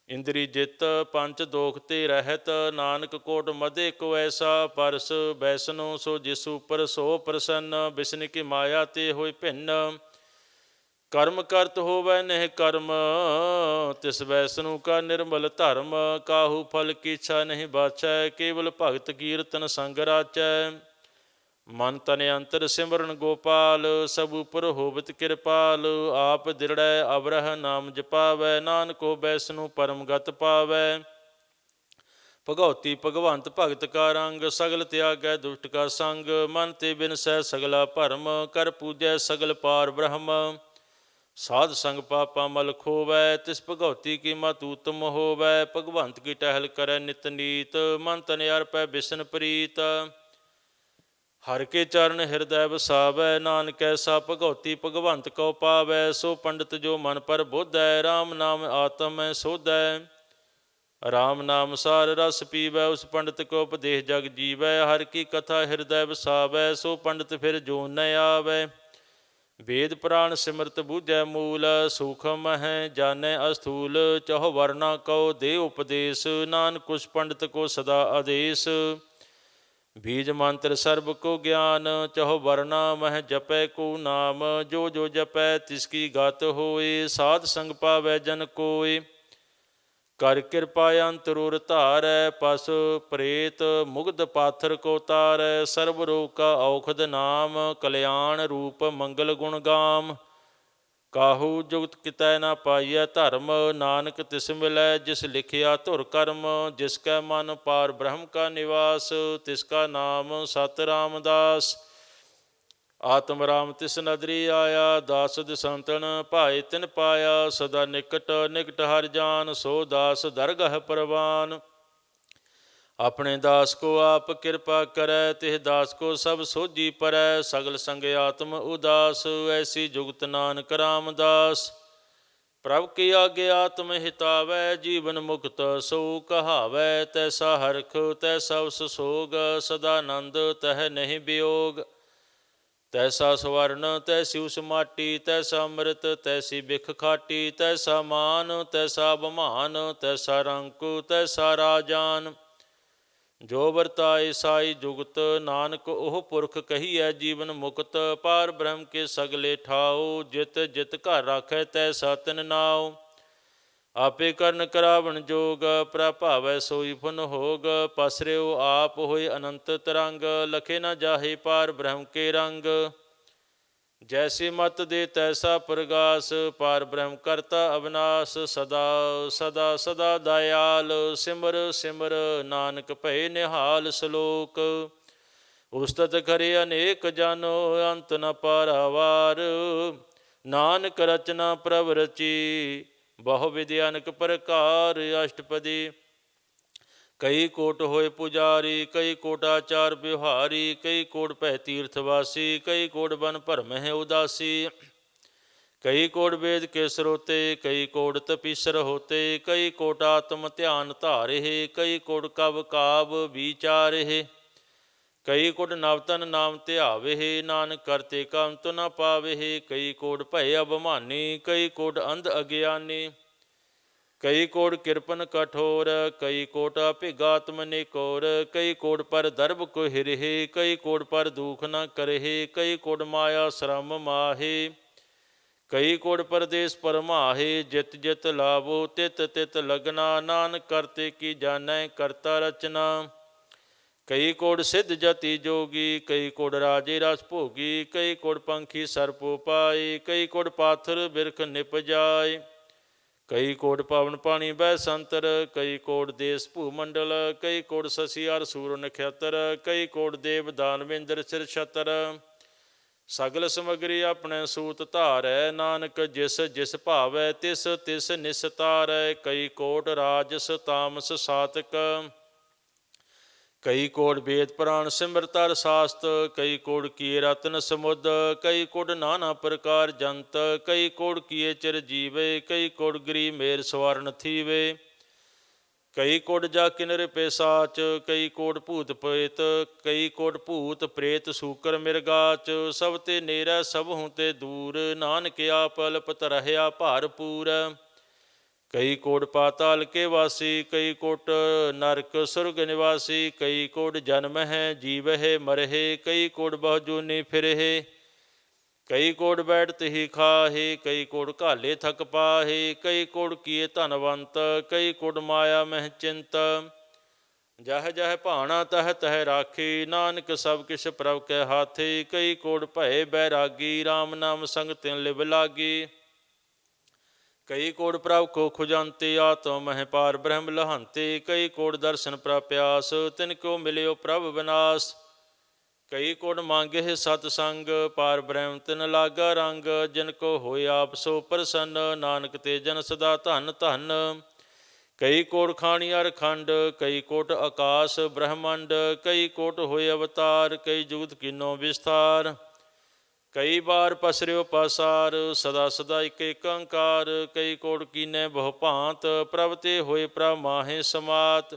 ਇੰਦਰੀ ਜਿਤ ਪੰਚ ਦੋਖ ਤੇ ਰਹਿਤ, ਨਾਨਕ ਕੋਟ ਮਦੇ ਕੋ ਐਸਾ, ਪਰਸ ਬੈਸਨੋ ਸੋ ਜਿਸ ਉਪਰ ਸੋ ਪ੍ਰਸੰਨ, ਬਿਸਨ ਕੀ ਮਾਇਆ ਤੇ ਹੋਇ ਭਿੰਨ, ਕਰਮ ਕਰਤ ਹੋਵੈ ਨਹਿ ਕਰਮ, ਤਿਸ ਵੈਸਨੂ ਕਾ ਨਿਰਮਲ ਧਰਮ, ਕਾਹੂ ਫਲ ਕੀ ਇੱਛਾ ਨਹੀਂ ਬਾਛੈ, ਕੇਵਲ ਭਗਤ ਕੀਰਤਨ ਸੰਗ ਰਾਚੈ, ਮਨ ਤਨ ਅੰਤਰ ਸਿਮਰਨ ਗੋਪਾਲ, ਸਭ ਉਪਰ ਹੋਵਤ ਕਿਰਪਾਲ, ਆਪ ਦਿਰੜੈ ਅਵਰਹ ਨਾਮ ਜਪਾਵੈ, ਨਾਨਕੋ ਬੈਸਨੂ ਪਰਮ ਗਤ ਪਾਵੈ, ਭਗਉਤੀ ਭਗਵੰਤ ਭਗਤ ਕਾ ਰੰਗ, ਸਗਲ ਤਿਆਗੈ ਦੁਸ਼ਟ ਕਾ ਸੰਗ, ਮਨ ਤੇ ਬਿਨਸੈ ਸਗਲਾ ਭਰਮ, ਕਰ ਪੂਜੈ ਸਗਲ ਪਾਰ ਬ੍ਰਹਮ, ਸਾਧ ਸੰਗ ਪਾਪਾ ਮਲ ਖੋਵੈ, ਤਿਸ ਭਗਉਤੀ ਕੀ ਮਤ ਊਤਮ ਹੋਵੈ, ਭਗਵੰਤ ਕੀ ਟਹਿਲ ਕਰੈ ਨਿਤ ਨੀਤ, ਮਨ ਤਨ ਅਰਪੈ ਬਿਸਨ ਪ੍ਰੀਤ, ਹਰਿ ਕੇ ਚਰਨ ਹਿਰਦੈ ਵਸਾਵੈ, ਨਾਨਕ ਐਸਾ ਭਗਉਤੀ ਭਗਵੰਤ ਕਉ ਪਾਵੈ, ਸੋ ਪੰਡਿਤ ਜੋ ਮਨ ਪਰ ਬੋਧੈ, ਰਾਮ ਨਾਮ ਆਤਮ ਮੈਂ ਸੋਧੈ, ਰਾਮ ਨਾਮ ਸਾਰ ਰਸ ਪੀਵੈ, ਉਸ ਪੰਡਿਤ ਕੋ ਉਪਦੇਸ਼ ਜਗ ਜੀਵੈ, ਹਰਿ ਕੀ ਕਥਾ ਹਿਰਦੈ ਵਸਾਵੈ, ਸੋ ਪੰਡਿਤ ਫਿਰ ਜੋ ਨ ਆਵੈ, ਵੇਦ ਪੁਰਾਣ ਸਿਮਰਤ ਬੂਝੈ ਮੂਲ, ਸੂਖਮ ਹੈ ਜਾਣੈ ਅਸਥੂਲ, ਚਹੁ ਵਰਨਾ ਕਉ ਦੇ ਉਪਦੇਸ਼, ਨਾਨਕ ਉਸ ਪੰਡਿਤ ਕੋ ਸਦਾ ਆਦੇਸ਼, ਬੀਜ ਮੰਤਰ ਸਰਬ ਕੋ ਗਿਆਨ, ਚਹੁ ਵਰਨਾ ਮਹਿ ਜਪੈ ਕੋ ਨਾਮ, ਜੋ ਜੋ ਜਪੈ ਤਿਸ ਕੀ ਗਤ ਹੋਏ, ਸਾਧ ਸੰਗ ਪਾਵੈ ਜਨ ਕੋਇ, ਕਰ ਕਿਰਪਾ ਅੰਤਰੁਰ ਧਾਰੈ, ਪਸ ਪ੍ਰੇਤ ਮੁਗਧ ਪਾਥਰ ਕੋ ਤਾਰੈ, ਸਰਬ ਰੋਗ ਕਾ ਔਖਦ ਨਾਮ, ਕਲਿਆਣ ਰੂਪ ਮੰਗਲ ਗੁਣ ਗਾਮ, ਕਾਹੂ ਜੁਗਤ ਕਿਤੈ ਨਾ ਪਾਈਐ ਧਰਮ, ਨਾਨਕ ਤਿਸ ਮਿਲੈ ਜਿਸ ਲਿਖਿਆ ਧੁਰ ਕਰਮ, ਜਿਸ ਕੈ ਮਨ ਪਾਰ ਬ੍ਰਹਮ ਕਾ ਨਿਵਾਸ, ਤਿਸ ਕਾ ਨਾਮ ਸਤ ਰਾਮਦਾਸ, ਆਤਮ ਰਾਮ ਤਿਸ ਨਦਰੀ ਆਇਆ, ਦਾਸ ਦਿਸੰਤਨ ਭਾਏ ਤਿਨ ਪਾਇਆ, ਸਦਾ ਨਿਕਟ ਨਿਕਟ ਹਰਿ ਜਾਨ, ਸੋ ਦਾਸ ਦਰਗਹ ਪ੍ਰਵਾਨ, ਆਪਣੇ ਦਾਸ ਕੋ ਆਪ ਕਿਰਪਾ ਕਰੈ, ਤਿਹ ਦਾਸ ਕੋ ਸਭ ਸੋਝੀ ਪਰੈ, ਸਗਲ ਸੰਗ ਆਤਮ ਉਦਾਸ, ਐਸੀ ਜੁਗਤ ਨਾਨਕ ਰਾਮਦਾਸ, ਪ੍ਰਭ ਕੀ ਆਗੇ ਆਤਮ ਹਿਤਾਵੈ, ਜੀਵਨ ਮੁਕਤ ਸੋ ਕਹਾਵੈ, ਤੈਸਾ ਹਰਖ ਤੈਸਾ ਉਸ ਸੋਗ, ਸਦਾ ਆਨੰਦ ਤਹਿ ਨਹੀਂ ਵਿਯੋਗ, ਤੈਸਾ ਸਵਰਨ ਤੈਸੀ ਉਸ ਮਾਟੀ, ਤੈਸਾ ਅੰਮ੍ਰਿਤ ਤੈਸੀ ਬਿਖ ਖਾਟੀ, ਤੈਸਾ ਮਾਨ ਤੈਸਾ ਬਮਾਨ, ਤੈਸਾ ਰੰਕ ਤੈਸਾ ਰਾਜਾਨ, ਜੋ ਵਰਤਾਏ ਸਾਈ ਜੁਗਤ, ਨਾਨਕ ਉਹ ਪੁਰਖ ਕਹੀਐ ਜੀਵਨ ਮੁਕਤ, ਪਾਰ ਬ੍ਰਹਮ ਕੇ ਸਗਲੇ ਠਾਓ, ਜਿਤ ਜਿਤ ਘਰ ਰਾਖੈ ਤੈਸਾ ਤਿਨ ਨਾਉ, ਆਪੇ ਕਰਨ ਕਰਾਵਣ ਜੋਗ, ਪ੍ਰਭਾਵੈ ਸੋਈ ਫੁਨ ਹੋਗ, ਪਸਰਿਓ ਆਪ ਹੋਏ ਅਨੰਤ ਤਰੰਗ, ਲਖੇ ਨਾ ਜਾਹੇ ਪਾਰ ਬ੍ਰਹਮ ਕੇ ਰੰਗ, ਜੈਸੀ ਮਤ ਦੇ ਤੈਸਾ ਪ੍ਰਗਾਸ, ਪਾਰ ਬ੍ਰਹਮ ਕਰਤਾ ਅਵਨਾਸ਼, ਸਦਾ ਸਦਾ ਸਦਾ ਦਇਆਲ, ਸਿਮਰ ਸਿਮਰ ਨਾਨਕ ਭਏ ਨਿਹਾਲ, ਸ਼ਲੋਕ ਉਸਤਤ ਕਰੇ ਅਨੇਕ ਜਨ, ਅੰਤ ਨ ਪਾਰਾਵਾਰ, ਨਾਨਕ ਰਚਨਾ ਪ੍ਰਭ ਰਚੀ, ਬਹੁ ਵਿਧਿ ਅਨਕ ਪ੍ਰਕਾਰ, ਅਸ਼ਟਪਦੀ ਕਈ ਕੋਟ ਹੋਏ ਪੁਜਾਰੀ, ਕਈ ਕੋਟ ਆਚਾਰ ਵਿਵਹਾਰੀ, ਕਈ ਕੋਟ ਭੈ ਤੀਰਥ ਵਾਸੀ, ਕਈ ਕੋਟ ਬਨ ਭਰਮਹਿ ਉਦਾਸੀ, ਕਈ ਕੋਟ ਵੇਦ ਕੇ ਸਰੋਤੇ, ਕਈ ਕੋਟ ਤਪੀਸਰ ਹੋਤੇ, ਕਈ ਕੋਟ ਆਤਮ ਧਿਆਨ ਧਾਰਿ, ਕਈ ਕੋਟ ਕਵ ਕਾਵ ਵਿਚਾਰਿ, ਕਈ ਕੋਟ ਨਵਤਨ ਨਾਮ ਧਿਆਵੇ, ਨਾਨਕ ਕਰਤੇ ਕੰਤ ਨ ਪਾਵੇ, ਕਈ ਕੋਟ ਭੈ ਅਭਮਾਨੀ, ਕਈ ਕੋਟ ਅੰਧ ਅਗਿਆਨੀ, ਕਈ ਕੋਟ ਕਿਰਪਨ ਕਠੋਰ, ਕਈ ਕੋਟ ਅਭਿਗਾਤਮ ਨਿਕੋਰ, ਕਈ ਕੋਟ ਪਰ ਦਰਬ ਕੋ ਹਿਰਿ, ਕਈ ਕੋਟ ਪਰ ਦੂਖ ਨ ਕਰਹਿ, ਕਈ ਕੋਟ ਮਾਇਆ ਸ਼ਰਮ ਮਾਹੇ, ਕਈ ਕੋਟ ਪਰਦੇਸ ਪਰਮਾਹੇ, ਜਿਤ ਜਿਤ ਲਾਭੋ ਤਿਤ ਤਿਤ ਲਗਨਾ, ਨਾਨਕ ਕਰਤੇ ਕੀ ਜਾਣੈ ਕਰਤਾ ਰਚਨਾ, ਕਈ ਕੋਟ ਸਿੱਧ ਜਤੀ ਜੋਗੀ, ਕਈ ਕੋਟ ਰਾਜੇ ਰਸ ਭੋਗੀ, ਕਈ ਕੋਟ ਪੰਖੀ ਸਰਪੋ ਪਾਏ, ਕਈ ਕੋਟ ਪਾਥਰ ਬਿਰਖ ਨਿਪ ਜਾਏ, ਕਈ ਕੋਟ ਪਵਨ ਪਾਣੀ ਬਹਿ ਸੰਤਰ, ਕਈ ਕੋਟ ਦੇਸ ਭੂ ਮੰਡਲ, ਕਈ ਕੋਟ ਸਸੀ ਅਰ ਸੂਰ ਨਖਿਅਤਰ, ਕਈ ਕੋਟ ਦੇਵ ਦਾਨਵਿੰਦਰ ਸਿਰ ਛਤਰ, ਸਗਲ ਸਮਗਰੀ ਆਪਣੇ ਸੂਤ ਧਾਰੈ, ਨਾਨਕ ਜਿਸ ਜਿਸ ਭਾਵੈ ਤਿਸ ਤਿਸ ਨਿਸਤਾਰੈ, ਕਈ ਕੋਟ ਰਾਜਸ ਤਾਮਸ ਸਾਤਕ, ਕਈ ਕੋਟ ਵੇਦ ਪੁਰਾਣ ਸਿਮਰਤ ਅਰ ਸਾਸਤ, ਕਈ ਕੋਟ ਕੀਏ ਰਤਨ ਸਮੁਦ, ਕਈ ਕੋਟ ਨਾਨਾ ਪ੍ਰਕਾਰ ਜੰਤ, ਕਈ ਕੋਟ ਕੀਏ ਚਿਰ ਜੀਵੇ, ਕਈ ਕੋਟ ਗਰੀ ਮੇਰ ਸਵਰਨ ਥੀਵੇ, ਕਈ ਕੋਟ ਜਾ ਕਿਨਰ ਪੇਸਾਚ, ਕਈ ਕੋਟ ਭੂਤ ਪ੍ਰੇਤ, ਕਈ ਕੋਟ ਭੂਤ ਪ੍ਰੇਤ ਸੂਕਰ ਮਿਰਗਾਚ, ਸਭ ਤੇ ਨੇਰੈ ਸਭ ਹੂੰ ਤੇ ਦੂਰ, ਨਾਨਕ ਆਪ ਅਲਪਤ ਰਹਿਆ ਭਰਪੂਰ, ਕਈ ਕੋਟ ਪਾਤਾਲ ਕੇ ਵਾਸੀ, ਕਈ ਕੋਟ ਨਰਕ ਸੁਰਗ ਨਿਵਾਸੀ, ਕਈ ਕੋਟ ਜਨਮ ਹੈ ਜੀਵਹਿ ਮਰਹਿ, ਕਈ ਕੋਟ ਬਹੁ ਜੂਨੀ ਫਿਰਹਿ, ਕਈ ਕੋਟ ਬੈਠਤ ਹੀ ਖਾਹੇ, ਕਈ ਕੋਟ ਘਾਲੇ ਥਕ ਪਾਹੇ, ਕਈ ਕੋਟ ਕੀਏ ਧਨਵੰਤ, ਕਈ ਕੋਟ ਮਾਇਆ ਮਹਿ ਚਿੰਤ। ਜਹ ਜਹ ਭਾਣਾ ਤਹ ਤਹ ਰਾਖੀ, ਨਾਨਕ ਸਭ ਕਿਛ ਪ੍ਰਭ ਕੈ ਹਾਥੀ, ਕਈ ਕੋਟ ਭਏ ਬੈਰਾਗੀ, ਰਾਮ ਨਾਮ ਸੰਗ ਤਿਨ ਲਿਵ ਲਾਗੀ। ਕਈ ਕੋਟ ਪ੍ਰਭ ਕੋ ਖੁਜੰਤੇ, ਆਤਮ ਮਹਿ ਪਾਰ ਬ੍ਰਹਮ ਲਹੰਤੇ, ਕਈ ਕੋਟ ਦਰਸ਼ਨ ਪ੍ਰਪਿਆਸ, ਤਿਨ ਕੋ ਮਿਲਿਓ ਪ੍ਰਭ ਵਿਨਾਸ਼। ਕਈ ਕੋਟ ਮੰਗਹਿ ਸਤ ਸੰਗ, ਪਾਰ ਬ੍ਰਹਮ ਤਿਨ ਲਾਗਾ ਰੰਗ, ਜਿਨ ਕੋ ਹੋਇ ਆਪ ਸੋ ਪ੍ਰਸੰਨ, ਨਾਨਕ ਤੇ ਜਨ ਸਦਾ ਧਨ ਧਨ। ਕਈ ਕੋਟ ਖਾਣੀ ਅਰ ਖੰਡ, ਕਈ ਕੋਟ ਆਕਾਸ ਬ੍ਰਹਮੰਡ, ਕਈ ਕੋਟ ਹੋਏ ਅਵਤਾਰ, ਕਈ ਜੁਗਤ ਕੀਨੋ ਵਿਸਥਾਰ। ਕਈ ਬਾਰ ਪਸਰਿਓ ਪਾਸਾਰ, ਸਦਾ ਸਦਾ ਇਕ ਏਕ ਓੰਕਾਰ, ਕਈ ਕੋਟ ਕੀਨੇ ਬਹੁ ਭਾਂਤ, ਪ੍ਰਭ ਤੇ ਹੋਏ ਪ੍ਰਭ ਮਾਹੇ ਸਮਾਤ।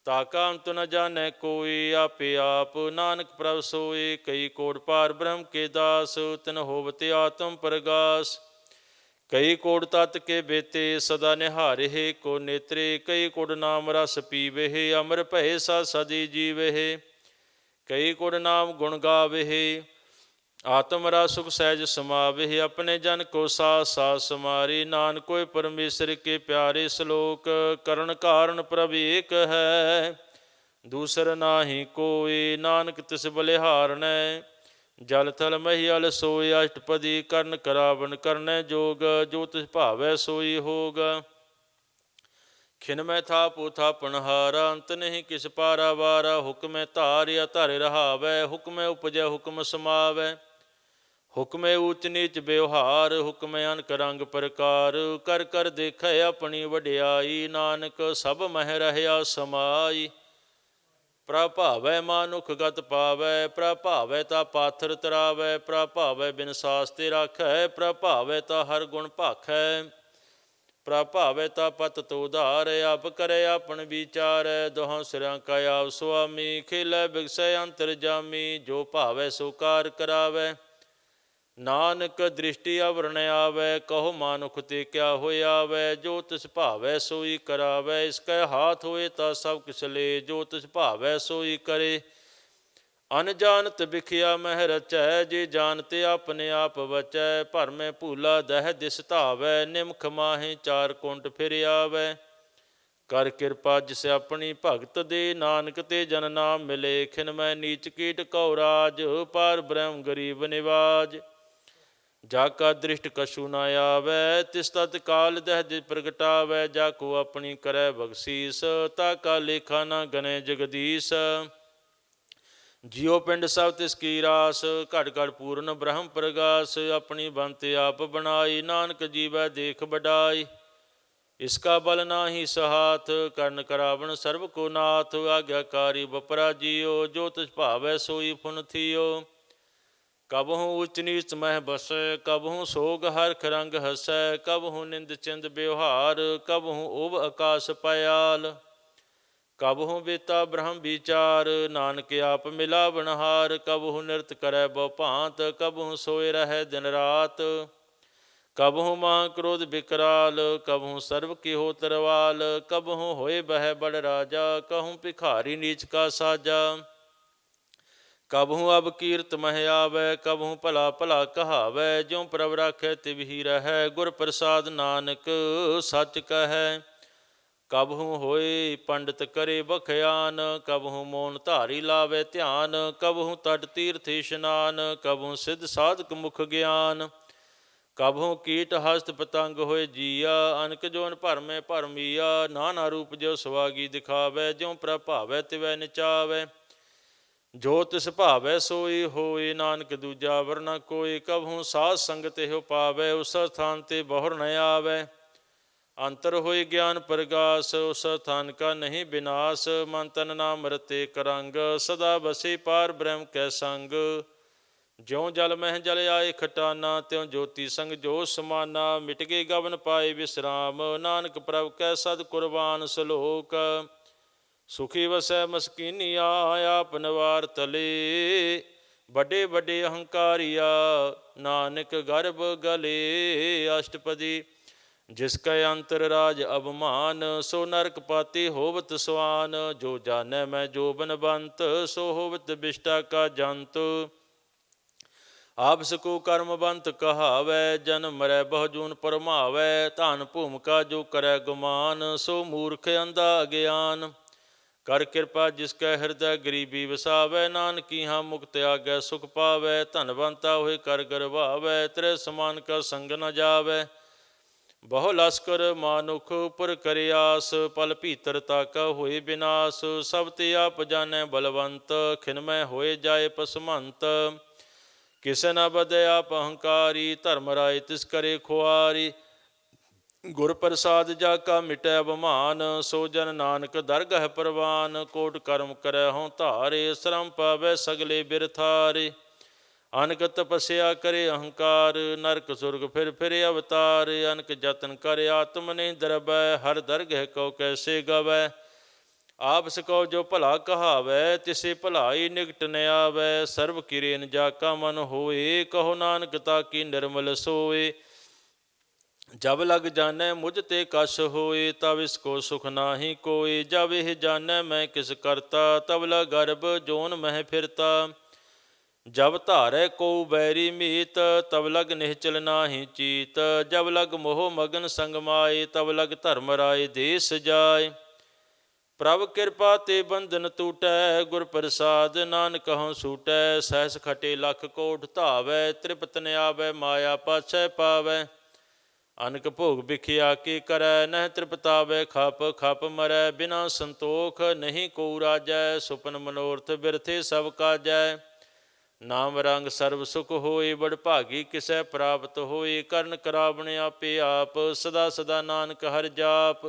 ਤਾਕਾ ਅੰਤ ਨ ਜਾਣੈ ਕੋਈ, ਆਪੇ ਆਪ ਨਾਨਕ ਪ੍ਰਭ ਸੋਏ, ਕਈ ਕੋਟ ਪਾਰ ਬ੍ਰਹਮ ਕੇ ਦਾਸ, ਤਿਨ ਹੋਵਤੇ ਆਤਮ ਪ੍ਰਗਾਸ। ਕਈ ਕੋਟ ਤਤ ਕੇ ਬੇਤੇ, ਸਦਾ ਨਿਹਾਰਿਹਿ ਕੋ ਨੇਤਰੇ, ਕਈ ਕੋਟ ਨਾਮ ਰਸ ਪੀਵਹਿ, ਅਮਰ ਭਏ ਸਦ ਸਦੀ ਜੀਵਹਿ। ਕਈ ਕੋਟ ਨਾਮ ਗੁਣ ਗਾਵਹਿ, ਆਤਮ ਰਸ ਸੁਖ ਸਹਿਜ ਸਮਾਵਹਿ, ਆਪਣੇ ਜਨ ਕੋ ਸਾਥ ਸਾਥ ਸਮਾਰੀ, ਨਾਨਕ ਕੋਇ ਪਰਮੇਸ਼ਰ ਕੇ ਪਿਆਰੇ। ਸ਼ਲੋਕ ਕਰਨ ਕਾਰਨ ਪ੍ਰਭ ਏਕ ਹੈ, ਦੂਸਰ ਨਾਹੀ ਕੋਇ, ਨਾਨਕ ਤਿਸ ਬਲਿਹਾਰਣੈ। ਜਲ ਥਲ ਮਹੀਅਲ ਸੋਇ, ਅਸ਼ਟਪਦੀ ਕਰਨ ਕਰਾਵਨ ਕਰਨੈ ਜੋਗ, ਜੋ ਤਿਸ ਭਾਵੈ ਸੋਈ ਹੋਗ। ਖਿਨ ਮੈਂ ਥਾਪੁ ਥਾਪਨਹਾਰਾ, ਅੰਤ ਨਹੀਂ ਕਿਸ ਪਾਰਾਵਾਰਾ, ਹੁਕਮੈ ਧਾਰਿਆ ਧਰਿ ਰਹਾਵੈ, ਹੁਕਮੈ ਉਪਜੈ ਹੁਕਮ ਸਮਾਵੈ। ਹੁਕਮੈ ਊਚ ਨੀਚ ਵਿਵਹਾਰ, ਹੁਕਮੈ ਅਨਕ ਰੰਗ ਪ੍ਰਕਾਰ, ਕਰ ਕਰ ਦੇਖੈ ਆਪਣੀ ਵਡਿਆਈ, ਨਾਨਕ ਸਭ ਮਹਿ ਰਹਿਆ ਸਮਾਈ। ਪ੍ਰਭ ਭਾਵੈ ਮਾਨੁਖ ਗਤ ਪਾਵੈ, ਪ੍ਰਭ ਭਾਵੈ ਤਾ ਪਾਥਰ ਤਰਾਵੈ, ਪ੍ਰਭ ਭਾਵੈ ਬਿਨ ਸਾਸ ਤੇ ਰਾਖੈ, ਪ੍ਰਭ ਭਾਵੈ ਤਾ ਹਰ ਗੁਣ ਭਾਖੈ। ਪ੍ਰਭ ਭਾਵੈ ਤਾ ਪਤ ਤੋ ਉਧਾਰੈ, ਆਪ ਕਰੈ ਆਪਨ ਵਿਚਾਰੈ, ਦੋਹਾਂ ਸਿਰਾਂ ਕਾ ਆਪ ਸੁਆਮੀ, ਖੇਲੈ ਬਿਗਸੈ ਅੰਤਰ ਜਾਮੀ, ਜੋ ਭਾਵੈ ਸੋ ਕਾਰ ਕਰਾਵੈ। ਨਾਨਕ ਦ੍ਰਿਸ਼ਟੀ ਅਵਰ ਨ ਆਵੈ, ਕਹੋ ਮਾਨੁਖ ਤੇ ਕਿਆ ਹੋਇ ਆਵੈ, ਜੋ ਤਿਸ ਭਾਵੈ ਸੋਈ ਕਰਾਵੈ। ਇਸ ਕੈ ਹਾਥ ਹੋਏ ਤਾਂ ਸਭ ਕਿਛ ਲੇ, ਜੋ ਤਿਸ ਭਾਵੈ ਸੋਈ ਕਰੇ। ਅਨਜਾਨਤ ਬਿਖਿਆ ਮਹਿ ਰਚੈ, ਜੇ ਜਾਣਤੇ ਆਪਣੇ ਆਪ ਬਚੈ, ਭਰਮੈ ਭੂਲਾ ਦਹਿ ਦਿਸ ਧਾਵੈ, ਨਿਮਖ ਮਾਹੇ ਚਾਰ ਕੁੰਟ ਫਿਰ ਆਵੈ। ਕਰ ਕਿਰਪਾ ਜਿਸ ਆਪਣੀ ਭਗਤ ਦੇ, ਨਾਨਕ ਤੇ ਜਨ ਨਾਮ ਮਿਲੇ, ਖਿਨ ਮੈਂ ਨੀਚ ਕੀਟ ਕਉ ਰਾਜ, ਪਾਰ ਬ੍ਰਹਮ ਗਰੀਬ ਨਿਵਾਜ। ਜਾ ਕਾ ਦ੍ਰਿਸ਼ਟ ਕਛੂ ਨ ਆਵੈ, ਤਿਸ ਤਤ ਕਾਲ ਦਹਿ ਦਿ ਪ੍ਰਗਟਾਵੈ, ਜਾ ਕੋ ਆਪਣੀ ਕਰੈ ਬਖਸੀਸ, ਤਾ ਕਾ ਲੇਖਾ ਨ ਗਣੈ ਜਗਦੀਸ਼। ਜਿਉ ਪਿੰਡ ਸਭ ਤਿਸ ਕੀ ਰਾਸ, ਘਟ ਘਟ ਪੂਰਨ ਬ੍ਰਹਮ ਪ੍ਰਗਾਸ, ਆਪਣੀ ਬੰਤ ਆਪ ਬਣਾਈ, ਨਾਨਕ ਜੀਵੈ ਦੇਖ ਵਡਾਈ। ਇਸ ਕਾ ਬਲ ਨਾਹੀ ਸਹਾਥ, ਕਰਨ ਕਰਾਵਣ ਸਰਬ ਕੋ ਨਾਥ, ਆਗਿਆਕਾਰੀ ਬਪਰਾ ਜੀਓ, ਜੋ ਤਿਸ ਭਾਵੈ ਸੋਈ ਫੁਨ ਥੀਓ। ਕਬਹੂ ਊਚ ਨੀਚ ਮਹਿ ਬਸੈ, ਕਬਹੂ ਸੋਗ ਹਰਖ ਰੰਗ ਹਸੈ, ਕਬਹੂ ਨਿੰਦ ਚਿੰਦ ਬਿਵਹਾਰ, ਕਬਹੂ ਓਬ ਆਕਾਸ ਪਇਆਲ। ਕਬਹੂ ਬੇਤਾ ਬ੍ਰਹਮ ਵਿਚਾਰ, ਨਾਨਕ ਆਪ ਮਿਲਾਵਨਹਾਰ, ਕਬਹੂ ਨਿਰਤ ਕਰੈ ਬਹੁ ਭਾਂਤ, ਕਬਹੂ ਸੋਇ ਰਹੈ ਦਿਨ ਰਾਤ। ਕਬਹੂ ਮਾਹ ਕ੍ਰੋਧ ਬਿਕਰਾਲ, ਕਬਹੂ ਸਰਬ ਕਿਹੋ ਤਰਵਾਲ, ਕਬਹੂ ਹੋਏ ਬਹਿ ਬੜ ਰਾਜਾ, ਕਹੂੰ ਭਿਖਾਰੀ ਨੀਚ ਕਾ ਸਾਜਾ। ਕਬਹੂ ਅਬ ਕੀਰਤ ਮਹਿ ਆਵੈ, ਕਬਹੂ ਭਲਾ ਭਲਾ ਕਹਾਵੈ, ਜਿਉ ਪ੍ਰਭ ਰਾਖੈ ਤਿਵ ਹੀ ਰਹੈ, ਗੁਰ ਪ੍ਰਸਾਦ ਨਾਨਕ ਸੱਚ ਕਹੈ। ਕਬਹੂ ਹੋਏ ਪੰਡਿਤ ਕਰੇ ਬਖਿਆਨ, ਕਬਹੂ ਮੋਨ ਧਾਰੀ ਲਾਵੇ ਧਿਆਨ, ਕਬਹੂ ਤਟ ਤੀਰਥ ਇਸ਼ਨਾਨ, ਕਬਹੂ ਸਿੱਧ ਸਾਧਕ ਮੁਖ ਗਿਆਨ। ਕਬਹੂ ਕੀਟ ਹਸਤ ਪਤੰਗ ਹੋਏ ਜੀਆ, ਅਨਕ ਜੋਨ ਭਰਮੈ ਭਰਮੀਆ, ਨਾਨਾ ਰੂਪ ਜੋ ਸੁਆਗੀ ਦਿਖਾਵੈ, ਜਿਉ ਪ੍ਰਭ ਭਾਵੈ ਤਿਵੈ ਨਚਾਵੈ। ਜੋ ਤਿਸ ਭਾਵੈ ਸੋਈ ਹੋਏ, ਨਾਨਕ ਦੂਜਾ ਵਰ ਨ ਕੋਈ, ਕਬਹੂ ਸਾਧ ਸੰਗਤ ਇਹੋ ਪਾਵੈ, ਉਸ ਸਥਾਨ ਤੇ ਬਹੁਰ ਨ ਆਵੈ। ਅੰਤਰ ਹੋਏ ਗਿਆਨ ਪ੍ਰਗਾਸ, ਉਸ ਸਥਾਨ ਕਾ ਨਹੀਂ ਬਿਨਾਸ਼, ਮਨ ਤਨ ਨਾਮ ਰਤੇ ਕਰੰਗ, ਸਦਾ ਬਸੇ ਪਾਰ ਬ੍ਰਹਮ ਕੈ ਸੰਗ। ਜਿਉ ਜਲ ਮਹਿ ਜਲ ਆਏ ਖਟਾਨਾ, ਤਿਉ ਜੋਤੀ ਸੰਗ ਜੋ ਸਮਾਨਾ, ਮਿਟ ਗਏ ਗਵਨ ਪਾਏ ਵਿਸਰਾਮ, ਨਾਨਕ ਪ੍ਰਭ ਕੈ ਸਦ ਕੁਰਬਾਨ। ਸ਼ਲੋਕ ਸੁਖੀ ਵਸੈ ਮਸਕੀਨੀਆ, ਆਪ ਨਵਾਰ ਤਲੇ, ਵੱਡੇ ਵੱਡੇ ਅਹੰਕਾਰੀਆ, ਨਾਨਕ ਗਰਭ ਗਲੇ। ਅਸ਼ਟਪਦੀ जिस कै अंतर राज अवमान, सो नरक पाती होवत स्वान। जो जानै मैं जो बनबंत, सो होवत बिष्टा का जंत। आपस को कर्मबंत कहावै, जन मरै बहुजून परमावै। धन भूमिका जो करै गुमान, सो मूर्ख अंधा अज्ञान। कर कृपा जिसकै हृदय गरीबी वसावै, नानकी हाँ मुक्त आगै सुख पावै। धनवंता होए कर गरवावै, तेरे समान का संग न जावै। ਬਹੁ ਲਸਕਰ ਮਾਨੁਖ ਉਪਰ ਕਰੇ ਆਸ, ਪਲ ਭੀਤਰ ਤਾਕਾ ਹੋਏ ਬਿਨਾਸ਼। ਸਭ ਤੇ ਆਪ ਜਾਣੈ ਬਲਵੰਤ, ਖਿਨਮੈ ਹੋਏ ਜਾਏ ਪਸਮੰਤ। ਕਿਸੇ ਨਾ ਬਦੈ ਆਪ ਅਹੰਕਾਰੀ, ਧਰਮ ਰਾਏ ਤਿਸ ਕਰੇ ਖੁਆਰੀ। ਗੁਰ ਪ੍ਰਸਾਦ ਜਾ ਕਾ ਮਿਟੈ ਅਭਿਮਾਨ, ਸੋ ਜਨ ਨਾਨਕ ਦਰਗਹਿ ਪ੍ਰਵਾਨ। ਕੋਟ ਕਰਮ ਕਰੈ ਹਉ ਧਾਰੇ, ਸ਼ਰਮ ਪਾਵੈ ਸਗਲੇ ਬਿਰਥਾਰੇ। ਅਨਕ ਤਪੱਸਿਆ ਕਰੇ ਅਹੰਕਾਰ, ਨਰਕ ਸੁਰਗ ਫਿਰ ਫਿਰ ਅਵਤਾਰ। ਅਨਕ ਜਤਨ ਕਰ ਆਤਮ ਨਹੀਂ ਦਰਬੈ, ਹਰ ਦਰਗਹਿ ਕਉ ਕੈਸੇ ਗਵੈ। ਆਪ ਸਕਉ ਜੋ ਭਲਾ ਕਹਾਵੈ, ਤਿਸੇ ਭਲਾਈ ਨਿਕਟ ਨ ਆਵੈ। ਸਰਬ ਕਿਰੇਨ ਜਾ ਕਾ ਮਨ ਹੋਏ, ਕਹੋ ਨਾਨਕ ਤਾਕੀ ਨਿਰਮਲ ਸੋਏ। ਜਬ ਲਗ ਜਾਣੈ ਮੁਝ ਤੇ ਕਛ ਹੋਏ, ਤਬ ਇਸ ਕੋ ਸੁਖ ਨਾਹੀ ਕੋਇ। ਜਬ ਇਹ ਜਾਣੈ ਮੈਂ ਕਿਸ ਕਰਤਾ, ਤਬ ਲਗ ਗਰਭ ਜੋਨ ਮਹਿ ਫਿਰਤਾ। ਜਬ ਧਾਰੈ ਕੋ ਬੈਰੀ ਮੀਤ, ਤਬ ਲਗ ਨਿਹਚਲ ਨਾਹੀ ਚੀਤ। ਜਬ ਲਗ ਮੋਹ ਮਗਨ ਸੰਗ ਮਾਏ, ਤਬ ਲਗ ਧਰਮ ਰਾਏ ਦੇਸ ਜਾਏ। ਪ੍ਰਭ ਕਿਰਪਾ ਤੇ ਬੰਧਨ ਟੂਟੈ, ਗੁਰ ਪ੍ਰਸਾਦ ਨਾਨਕ ਹਉ ਸੂਟੈ। ਸਹਿਸ ਖਟੇ ਲੱਖ ਕੋਟ ਧਾਵੈ, ਤ੍ਰਿਪਤ ਨ ਆਵੈ ਮਾਇਆ ਪਾਛੈ ਪਾਵੈ। ਅਨਕ ਭੋਗ ਬਿਖਿਆ ਕੀ ਕਰੈ, ਨਹਿ ਤ੍ਰਿਪਤਾਵੈ ਖਪ ਖਪ ਮਰੈ। ਬਿਨਾ ਸੰਤੋਖ ਨਹੀਂ ਕੋ ਰਾਜੈ, ਸੁਪਨ ਮਨੋਰਥ ਬਿਰਥੇ ਸਭ ਕਾਜੈ। ਨਾਮ ਰੰਗ ਸਰਬ ਸੁਖ ਹੋਏ, ਬੜ ਭਾਗੀ ਕਿਸੈ ਪ੍ਰਾਪਤ ਹੋਏ। ਕਰਨ ਕਰਾਵਣ ਆਪੇ ਆਪ, ਸਦਾ ਸਦਾ ਨਾਨਕ ਹਰਿ ਜਾਪ।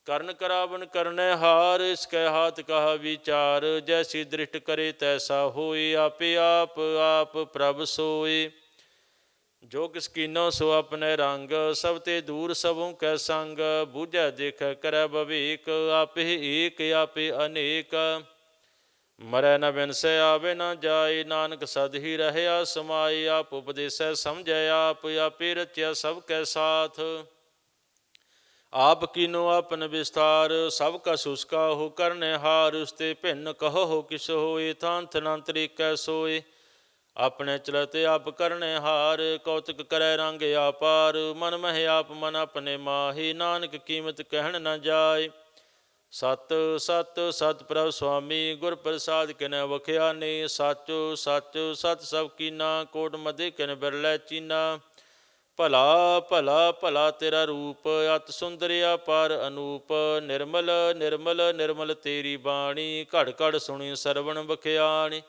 ਕਰਨ ਕਰਾਵਣ ਕਰਨੈ ਹਾਰ, ਇਸਕੈ ਹਾਥ ਕਹਾ ਵਿਚਾਰ। ਜੈਸੀ ਦ੍ਰਿਸ਼ਟ ਕਰੇ ਤੈਸਾ ਹੋਏ, ਆਪੇ ਆਪ ਆਪ ਪ੍ਰਭ ਸੋਏ। ਜੋ ਕਿਸ ਕੀਨੋ ਸੋ ਆਪਣੇ ਰੰਗ, ਸਭ ਤੇ ਦੂਰ ਸਭੋਂ ਕੈ ਸੰਗ। ਬੂਝੈ ਦੇਖੈ ਕਰੈ ਬਵੇਕ, ਆਪੇ ਏਕ ਆਪੇ ਅਨੇਕ। ਮਰੈ ਨ ਬਿਨਸੈ ਆਵੇ ਨ ਜਾਏ, ਨਾਨਕ ਸਦ ਹੀ ਰਹਿਆ ਸਮਾਏ। ਆਪ ਉਪਦੇਸੈ ਸਮਝੈ ਆਪ, ਆਪੇ ਰਚਿਆ ਸਭ ਕੈ ਸਾਥ। ਆਪ ਕੀਨੋ ਆਪਨ ਵਿਸਥਾਰ, ਸਭ ਕਾ ਸੁਸਕਾ ਹੋ ਕਰਨੈ ਹਾਰ। ਉਸਤੇ ਭਿੰਨ ਕਹੋ ਹੋ ਕਿਸ ਹੋਏ, ਥਾਨ ਥਨ ਤਰੀਕੈ ਸੋਏ। ਆਪਣੇ ਚਲਤੇ ਆਪ ਕਰਨੈ ਹਾਰ, ਕੌਤਕ ਕਰੈ ਰੰਗ ਆਪਾਰ। ਮਨ ਮਹਿ ਆਪ ਮਨ ਆਪਣੇ ਮਾਹੀ, ਨਾਨਕ ਕੀਮਤ ਕਹਿਣ ਨ ਜਾਏ। ਸਤ ਸਤ ਸਤ ਪ੍ਰਭ ਸੁਆਮੀ, ਗੁਰ ਪ੍ਰਸਾਦ ਕਿਨੈ ਵਖਿਆਨੀ। ਸੱਚ ਸੱਚ ਸਤ ਸਭ ਕੀਨਾ, ਕੋਟ ਮਧੇ ਕਿਨ ਬਿਰਲੈ ਚੀਨਾ। ਭਲਾ ਭਲਾ ਭਲਾ ਤੇਰਾ ਰੂਪ, ਅਤ ਸੁੰਦਰ ਅਪਾਰ ਅਨੂਪ। ਨਿਰਮਲ ਨਿਰਮਲ ਨਿਰਮਲ ਤੇਰੀ ਬਾਣੀ, ਘੜ ਘੜ ਸੁਣੀ ਸਰਵਣ ਬਖਿਆਣੀ।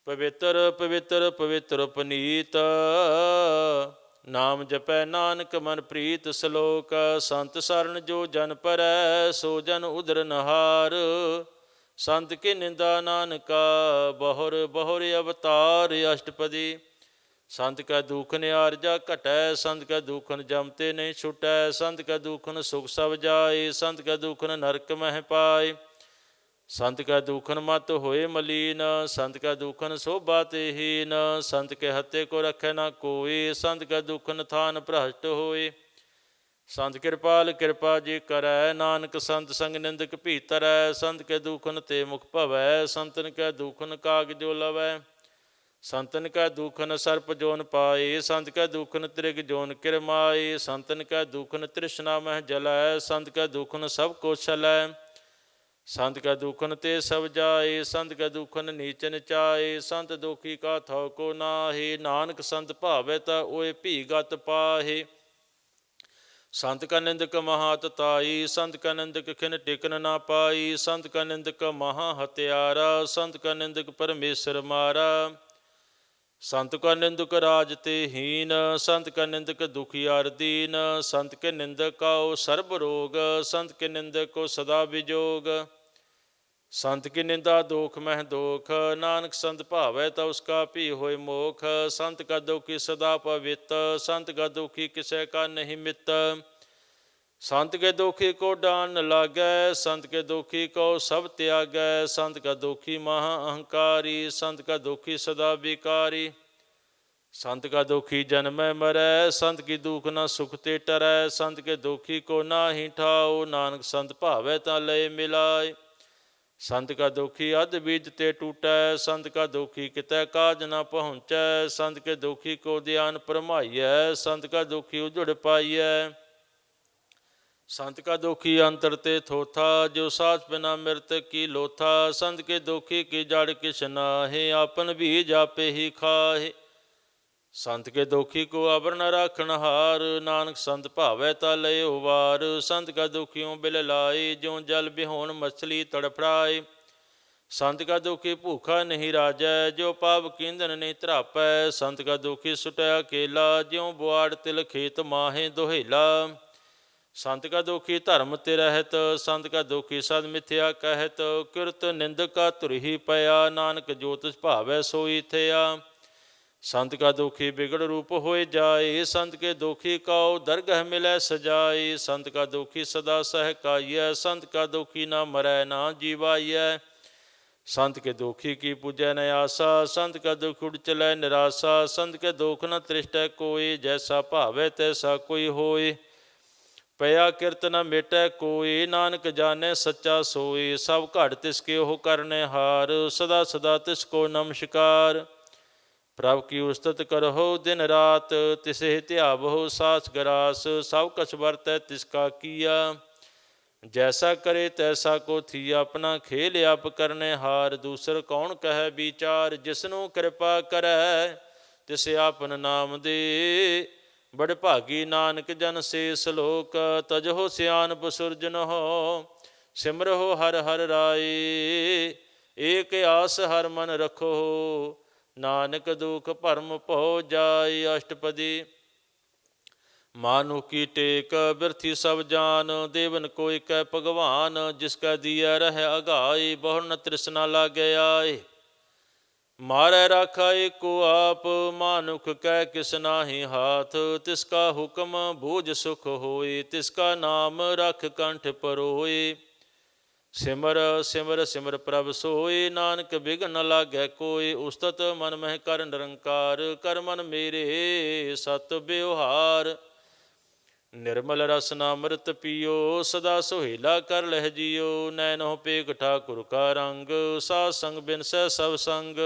ਪਵਿੱਤਰ ਪਵਿੱਤਰ ਪਵਿੱਤਰ ਪਨੀਤ, ਨਾਮ ਜਪੈ ਨਾਨਕ ਮਨ ਪ੍ਰੀਤ। ਸਲੋਕ ਸੰਤ ਸਰਨ ਜੋ ਜਨ ਪਰੈ, ਸੋ ਜਨ ਉਦਰ ਨਹਾਰ। ਸੰਤ ਕੀ ਨਿੰਦਾ ਨਾਨਕਾ, ਬਹੁਰ ਬਹੁਰ ਅਵਤਾਰ। ਅਸ਼ਟਪਦੀ ਸੰਤ ਕੈ ਦੂਖਨ ਆਰਜਾ ਘਟੈ, ਸੰਤ ਕੈ ਦੂਖਨ ਜਮ ਤੇ ਨਹੀਂ ਛੁਟੈ। ਸੰਤ ਕੈ ਦੂਖਨ ਸੁਖ ਸਭ ਜਾਏ, ਸੰਤ ਕੈ ਦੂਖਨ ਨਰਕ ਮਹਿ ਪਾਏ। ਸੰਤ ਕੈ ਦੂਖਨ ਮਤ ਹੋਏ ਮਲੀਨ, ਸੰਤ ਕੈ ਦੂਖਨ ਸੋਭਾ ਤੇ ਹੀਨ। ਸੰਤ ਕੇ ਹੱਤੇ ਕੋ ਰੱਖੈ ਨਾ ਕੋਈ, ਸੰਤ ਕੈ ਦੂਖਨ ਥਾਨ ਭ੍ਰਸ਼ਟ ਹੋਏ। ਸੰਤ ਕਿਰਪਾਲ ਕਿਰਪਾ ਜੀ ਕਰੈ, ਨਾਨਕ ਸੰਤ ਸੰਗ ਨਿੰਦਕ ਭੀਤਰੈ। ਸੰਤ ਕੇ ਦੂਖਨ ਤੇ ਮੁਖ ਭਵੈ, ਸੰਤਨ ਕੈ ਦੂਖਨ ਕਾਗ ਜੋ ਲਵੈ। ਸੰਤਨ ਕੈ ਦੂਖਨ ਸਰਪ ਜੋਨ ਪਾਏ, ਸੰਤ ਕੈ ਦੂਖਨ ਤ੍ਰਿਗ ਜੋਨ ਕਿਰਮਾਏ। ਸੰਤਨ ਕੈ ਦੂਖਨ ਤ੍ਰਿਸ਼ਨਾ ਮਹਿ ਜਲੈ, ਸੰਤ ਕੈ ਦੂਖਨ ਸਭ ਕੋ ਛਲੈ। ਸੰਤ ਕੈ ਦੂਖਨ ਤੇ ਸਭ ਜਾਏ, ਸੰਤ ਕੈ ਦੂਖਨ ਨੀਚ ਨਚਾਏ। ਸੰਤ ਦੁਖੀ ਕਾ ਥਉ ਕੋ ਨਾਹੀ, ਨਾਨਕ ਸੰਤ ਭਾਵੈ ਤਾ ਓਏ ਭੀ ਗਤ ਪਾਹੇ। ਸੰਤ ਕਾ ਨਿੰਦਕ ਮਹਾ ਤਤਾਈ, ਸੰਤ ਕਾ ਨਿੰਦਕ ਖਿਨ ਟਿਕਨ ਨਾ ਪਾਈ। ਸੰਤ ਕਾ ਨਿੰਦਕ ਮਹਾ ਹਤਿਆਰਾ, ਸੰਤ ਕਾ ਨਿੰਦਕ ਪਰਮੇਸ਼ਰ ਮਾਰਾ। ਸੰਤ ਕਾ ਨਿੰਦਕ ਰਾਜ ਤੇ ਹੀਨ, ਸੰਤ ਕਾ ਨਿੰਦਕ ਦੁਖੀਆਰ ਦੀਨ। ਸੰਤ ਕੇ ਨਿੰਦਕ ਕਉ ਸਰਬ ਰੋਗ, ਸੰਤ ਕੇ ਨਿੰਦਕ ਕੋ ਸਦਾ ਵਿਜੋਗ। ਸੰਤ ਕੀ ਨਿੰਦਾ ਦੋਖ ਮਹਿ ਦੋਖ, ਨਾਨਕ ਸੰਤ ਭਾਵੈ ਤਾ ਉਸਕਾ ਭੀ ਹੋਏ ਮੋਖ। ਸੰਤ ਕਾ ਦੁਖੀ ਸਦਾ ਪਵਿੱਤ, ਸੰਤ ਕਾ ਦੁਖੀ ਕਿਸੈ ਕਾ ਨਹੀਂ ਮਿੱਤ। ਸੰਤ ਕੇ ਦੁਖੀ ਕੋ ਡਾਨ ਨ ਲਾਗੈ, ਸੰਤ ਕੇ ਦੁਖੀ ਕੋ ਸਭ ਤਿਆਗੈ। ਸੰਤ ਕਾ ਦੁਖੀ ਮਹਾ ਅਹੰਕਾਰੀ, ਸੰਤ ਕਾ ਦੁਖੀ ਸਦਾ ਵਿਕਾਰੀ। संत का दुखी जन्मै मरै, संत की दुख न सुख ते टरै। संत के दुखी को नाहि ठाओ, नानक संत भावै ता लय मिलाय। संत का दुखी अध बीज ते टूटै, संत का दुखी कितै काज न पहुँचै। संत के दुखी को ध्यान परमाइयै, संत का दुखी उजड़ पाइयै। संत का दुखी अंतर ते थोथा, जो साथ बिना मृतक की लोथा। संत के दुखी की जड़ किछ नाहि, आपन बीज आपे ही खाहे। संत के दुखी को अबर न राखन हार, नानक संत भावै ता लयो वार। संत का दुखियों बिल लाई, ज्यों जल बिहोन मछली तड़फड़ाए। संत का दुखी भूखा नहीं राजै, जो पाप कींदन नहीं तरापै। संत का दुखी सुटै अकेला, ज्यों बुआड़ तिल खेत माहे दुहेला। संत का दुखी धर्म ते रहत, संत का दुखी सद मिथ्या कहत। किरत निंदक का तुरही पया, नानक जो तिस भावै सोई थया। संत का दुखी बिगड़ रूप होए जाए, संत के दुखी काओ दरगह मिलै सजाए। संत का दुखी सदा सहकाइयै, संत का दुखी ना मरै ना जीवाइयै। संत के दुखी की पूजै न आसा, संत का दुख उड़ चलै निराशा। संत के दुख न त्रिष्टै कोई, जैसा भावै तैसा कोई होए। पया किरत न मेटै कोई, नानक जानै सच्चा सोई। सब घट तिसके ओह करने हार, सदा सदा तिसको नमस्कार। प्रभ की उस्तत करहो दिन रात, तिसे ध्यावहो सास गरास। सब कछ वरतै तिसका किया, जैसा करे तैसा को थिया। अपना खेल आप करने हार, दूसर कौन कहे विचार। जिसनु कृपा करै तिसे आपन नाम दे, बड़ भागी नानक जन से सलोक। तजहो सियानप सुरजनहो, सिमरहो हर हर राय। एक आस हर मन रखो, नानक दुख भरम भौ जाय। अष्टपदी। मानु की टेक बिरथी सब जान, देवन को एक भगवान। जिसका दिया रह अगाई, बहु न तृष्णा लागे आए। मारै राखा एको आप, मानुख कै किस नाहि हाथ। तिसका हुक्म बूझ सुख होए, तिसका नाम रख कंठ परोए। सिमर सिमर सिमर प्रभ सोई, नानक बिघन न लागै कोई। उस्तत मन मह कर निरंकार, कर मन मेरे सत व्यवहार। निर्मल रसना अमृत पियो, सदा सुहेला कर लह जियो। नैनो पेग ठाकुर का रंग, साध संग बिन सै सब संग।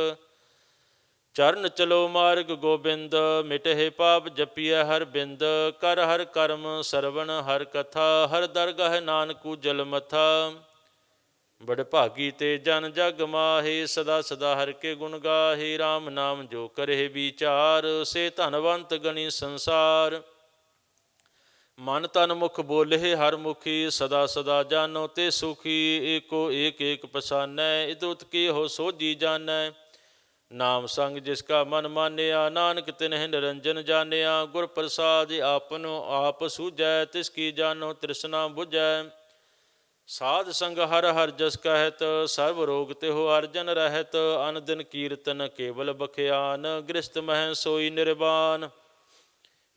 चरण चलो मार्ग गोबिंद, मिटहे पाप जपिय हर बिंद। कर हर कर्म सरवण हर कथा, हर दरगह नानक उजल मथा। बड़ भागी ते जन जग माहे, सदा सदा हर के गुण गाहे। राम नाम जो करे विचार, से धनवंत गणी संसार। मन तन मुख बोले हर मुखी, सदा सदा जानो ते सुखी। एको एक एक पसानै, इदुत की हो सोझी जानै। नाम संग जिसका मन मानिया, नानक तिन्ह निरंजन जानिया। गुर प्रसाद आपनो आप सूझै, तिसकी जानो तृष्णा बुझै। साध संग हर हर जस कहत, सर्व रोग तिहो अर्जन रहत। अन दिन कीर्तन केवल बख्यान, गृहस्थ मह सोई निर्वाण।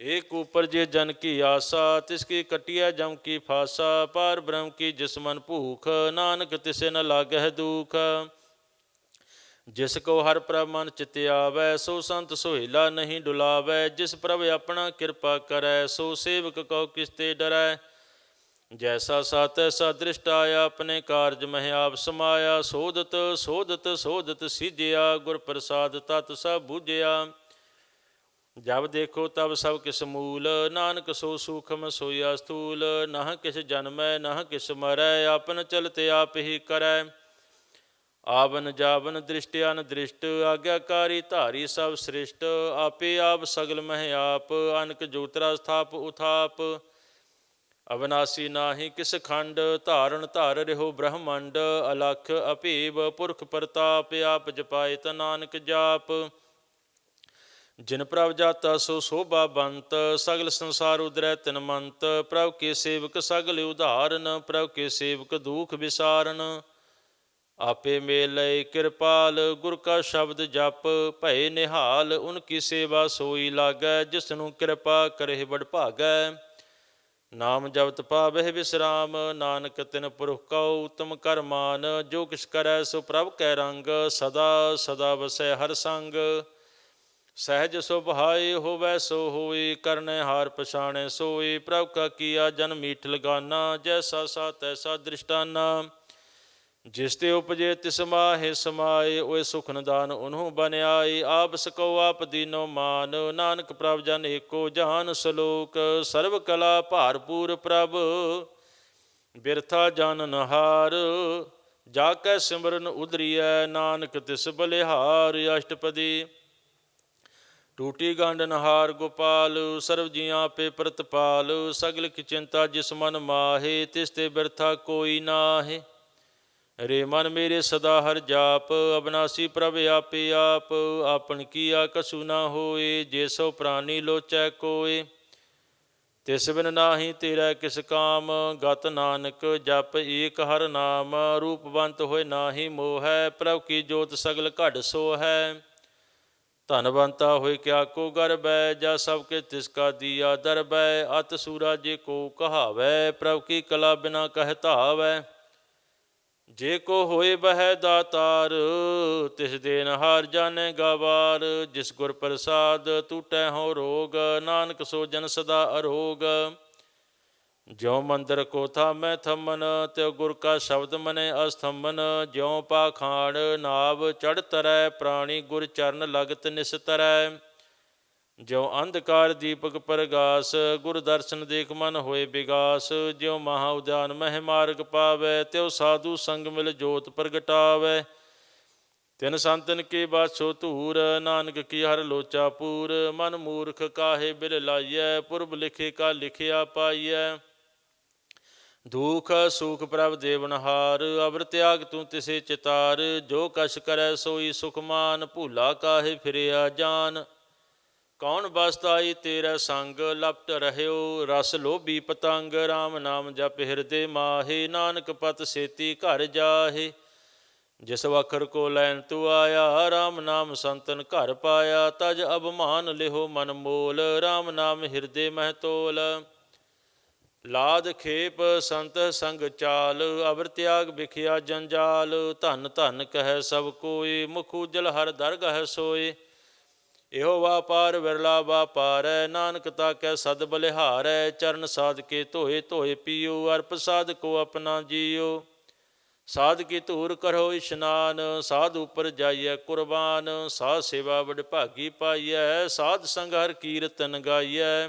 एक ऊपर जे जन की आशा, तिसकी कटिया जम की फासा। पार ब्रह्म की जिसमन भूख, नानक तिसे न लागह दुख। जिसको हर प्रभ मन चित आवै, सो संत सोहेला नहीं डुलावै। जिस प्रभ अपना कृपा करै, सो सेवक कहो किस ते डरै। जैसा सा तैसा दृष्ट आया, अपने कारज मह आप समाया। सोधत सोधत सोधत सीझिया, गुर प्रसाद तत् सब बूझिया। जब देखो तब सब किस मूल, नानक सो सूखम सोया स्थूल। नह किस जन्मै नह किस मरै, आपन चलते आप ही करै। आवन जावन दृष्टि अनदृष्ट, आज्ञाकारी धारी सब सृष्ट। आपे आप सगल मह आप, अनक जोतरा स्थाप उथाप। अविनाशी नाही किस खंड, धारण धर रिहो ब्रह्मंड। अलख अभेव पुरख प्रताप, आप जपाए नानक जाप। जिन प्रभ जाता सो शोभा बंत, सगल संसार उदरै तिनमंत। प्रभ के सेवक सगल उदाहरण, प्रभ के सेवक दुख विसारण। आपे मेलै कृपाल, गुर का शब्द जप भय निहाल। उनकी सेवा सोई लागै, जिसनु कृपा करहि बड़ भागै। नाम जपत पावਹਿ विश्राम, नानक तिन पुरख कौ उत्तम कर मान। जो किछ करै सो प्रभ कै रंग, सदा सदा वसै हर संग। सहज सुभाए होवै सो होए, करने हार पछाणे सोए। प्रभ का किया जन मीठ लगाना, जैसा सा तैसा दृष्टाना। जिस ते उपजे तिस माहे समाए, ओए सुख निदान उन्हों बन आए। आप सको आप दीनो मान, नानक प्रभ जन एको जान। सलोक सर्व कला भारपूर प्रभ, बिरथा जानन हार। जाकै सिमरन उदरियै, नानक तिस बलिहार। अष्टपदी। टूटी गंड नहार गोपाल, सर्व जियां पे प्रतपाल। सगल की चिंता जिस मन माहे, तिस ते बिरथा कोई नाहे। रे मन मेरे सदा हर जाप, अविनाशी प्रभ आपे आप। आपन किया कछु न होए, जे सो प्राणी लोचै कोय। तिस बिन नाही तेरा किस काम, गत नानक जप एक हर नाम। रूपवंत होए नाही मोहै, प्रभ की जोत सगल घट सोहै। ਧਨਵੰਤਾ ਹੋਇ ਕਿਆ ਕੋ ਗਰਬੈ, ਜਾ ਸਭ ਕੇ ਤਿਸ ਕਾ ਦੀਆ ਦਰਬੈ। ਅਤ ਸੂਰਾ ਜੇ ਕੋ ਕਹਾਵੈ, ਪ੍ਰਭ ਕੀ ਕਲਾ ਬਿਨਾ ਕਹਿ ਧਾਵੈ। ਜੇ ਕੋ ਹੋਏ ਬਹਿ ਦਾਤਾਰ, ਤਿਸ ਦੇਨ ਹਾਰ ਜਾਣੈ ਗਵਾਰ। ਜਿਸ ਗੁਰ ਪ੍ਰਸਾਦ ਟੂਟੈ ਹੋ ਰੋਗ, ਨਾਨਕ ਸੋ ਜਨ ਸਦਾ ਅਰੋਗ। ਜਿਉ ਮੰਦਰ ਕੋ ਥਾਮੈ ਥੰਮਨ, ਤਿਉ ਗੁਰ ਕਾ ਸ਼ਬਦ ਮਨੈ ਅਸਥੰਮਨ। ਜਿਉ ਪਾਖਾਣ ਨਾਵ ਚੜ੍ਹ ਤਰੈ, ਪ੍ਰਾਣੀ ਗੁਰ ਚਰਨ ਲਗਤ ਨਿਸ ਤਰੈ। ਜਿਉ ਅੰਧਕਾਰ ਦੀਪਕ ਪ੍ਰਗਾਸ, ਗੁਰ ਦਰਸ਼ਨ ਦੇਖ ਮਨ ਹੋਏ ਵਿਗਾਸ। ਜਿਉ ਮਹਾ ਉਦਿਆਨ ਮਹਿ ਮਾਰਗ ਪਾਵੈ, ਤਿਉ ਸਾਧੂ ਸੰਗ ਮਿਲ ਜੋਤ ਪ੍ਰਗਟਾਵੈ। ਤਿਨ ਸੰਤਨ ਕੇ ਬਾਛੋ ਧੂਰ, ਨਾਨਕ ਕੀ ਹਰ ਲੋਚਾ ਪੂਰ। ਮਨ ਮੂਰਖ ਕਾਹੇ ਬਿਲ ਲਾਈਐ, ਪੁਰਬ ਲਿਖੇ ਕਾ ਲਿਖਿਆ ਪਾਈਐ। ਦੁਖ ਸੁਖ ਪ੍ਰਭ ਦੇਵਨਹਾਰ, ਅਵਰ ਤਿਆਗ ਤੂੰ ਤਿਸੇ ਚਿਤਾਰ। ਜੋ ਕਛ ਕਰੈ ਸੋਈ ਸੁਖਮਾਨ, ਭੂਲਾ ਕਾਹੇ ਫਿਰਿਆ ਜਾਨ। ਕੌਣ ਬਸਤਾਈ ਤੇਰਾ ਸੰਗ, ਲਪਟ ਰਹਿਓ ਰਸ ਲੋਭੀ ਪਤੰਗ। ਰਾਮ ਨਾਮ ਜਪ ਹਿਰਦੇ ਮਾਹੇ, ਨਾਨਕ ਪਤ ਸੇਤੀ ਘਰ ਜਾਹੇ। ਜਿਸ ਵਖਰ ਕੋ ਲੈਣ ਤੂੰ ਆਇਆ, ਰਾਮ ਨਾਮ ਸੰਤਨ ਘਰ ਪਾਇਆ। ਤਜ ਅਭਮਾਨ ਲਿਹੋ ਮਨ ਮੋਲ, ਰਾਮ ਨਾਮ ਹਿਰਦੇ ਮਹਿ ਤੋਲ। ਲਾਦ ਖੇਪ ਸੰਤ ਸੰਗ ਚਾਲ, ਅਵਰ ਤਿਆਗ ਵਿਖਿਆ ਜੰਜਾਲ। ਧਨ ਧਨ ਕਹਿ ਸਭ ਕੋਇ, ਮੁਖ ਉਜਲ ਹਰ ਦਰਗਹ ਸੋਏ। ਇਹੋ ਵਾਪਾਰ ਵਿਰਲਾ ਵਾਪਾਰੈ, ਨਾਨਕ ਤਾਕੈ ਸਦ ਬਲਿਹਾਰੈ। ਚਰਨ ਸਾਧ ਕੇ ਧੋਏ ਧੋਏ ਪੀਓ, ਅਰਪ ਸਾਧ ਕੋ ਆਪਣਾ ਜੀਓ। ਸਾਧ ਕੀ ਧੂਰ ਕਰੋ ਇਸ਼ਨਾਨ, ਸਾਧ ਉਪਰ ਜਾਈਐ ਕੁਰਬਾਨ। ਸਾਧ ਸੇਵਾ ਵਡਭਾਗੀ ਪਾਈਐ, ਸਾਧ ਸੰਗ ਹਰ ਕੀਰਤਨ ਗਾਈਐ।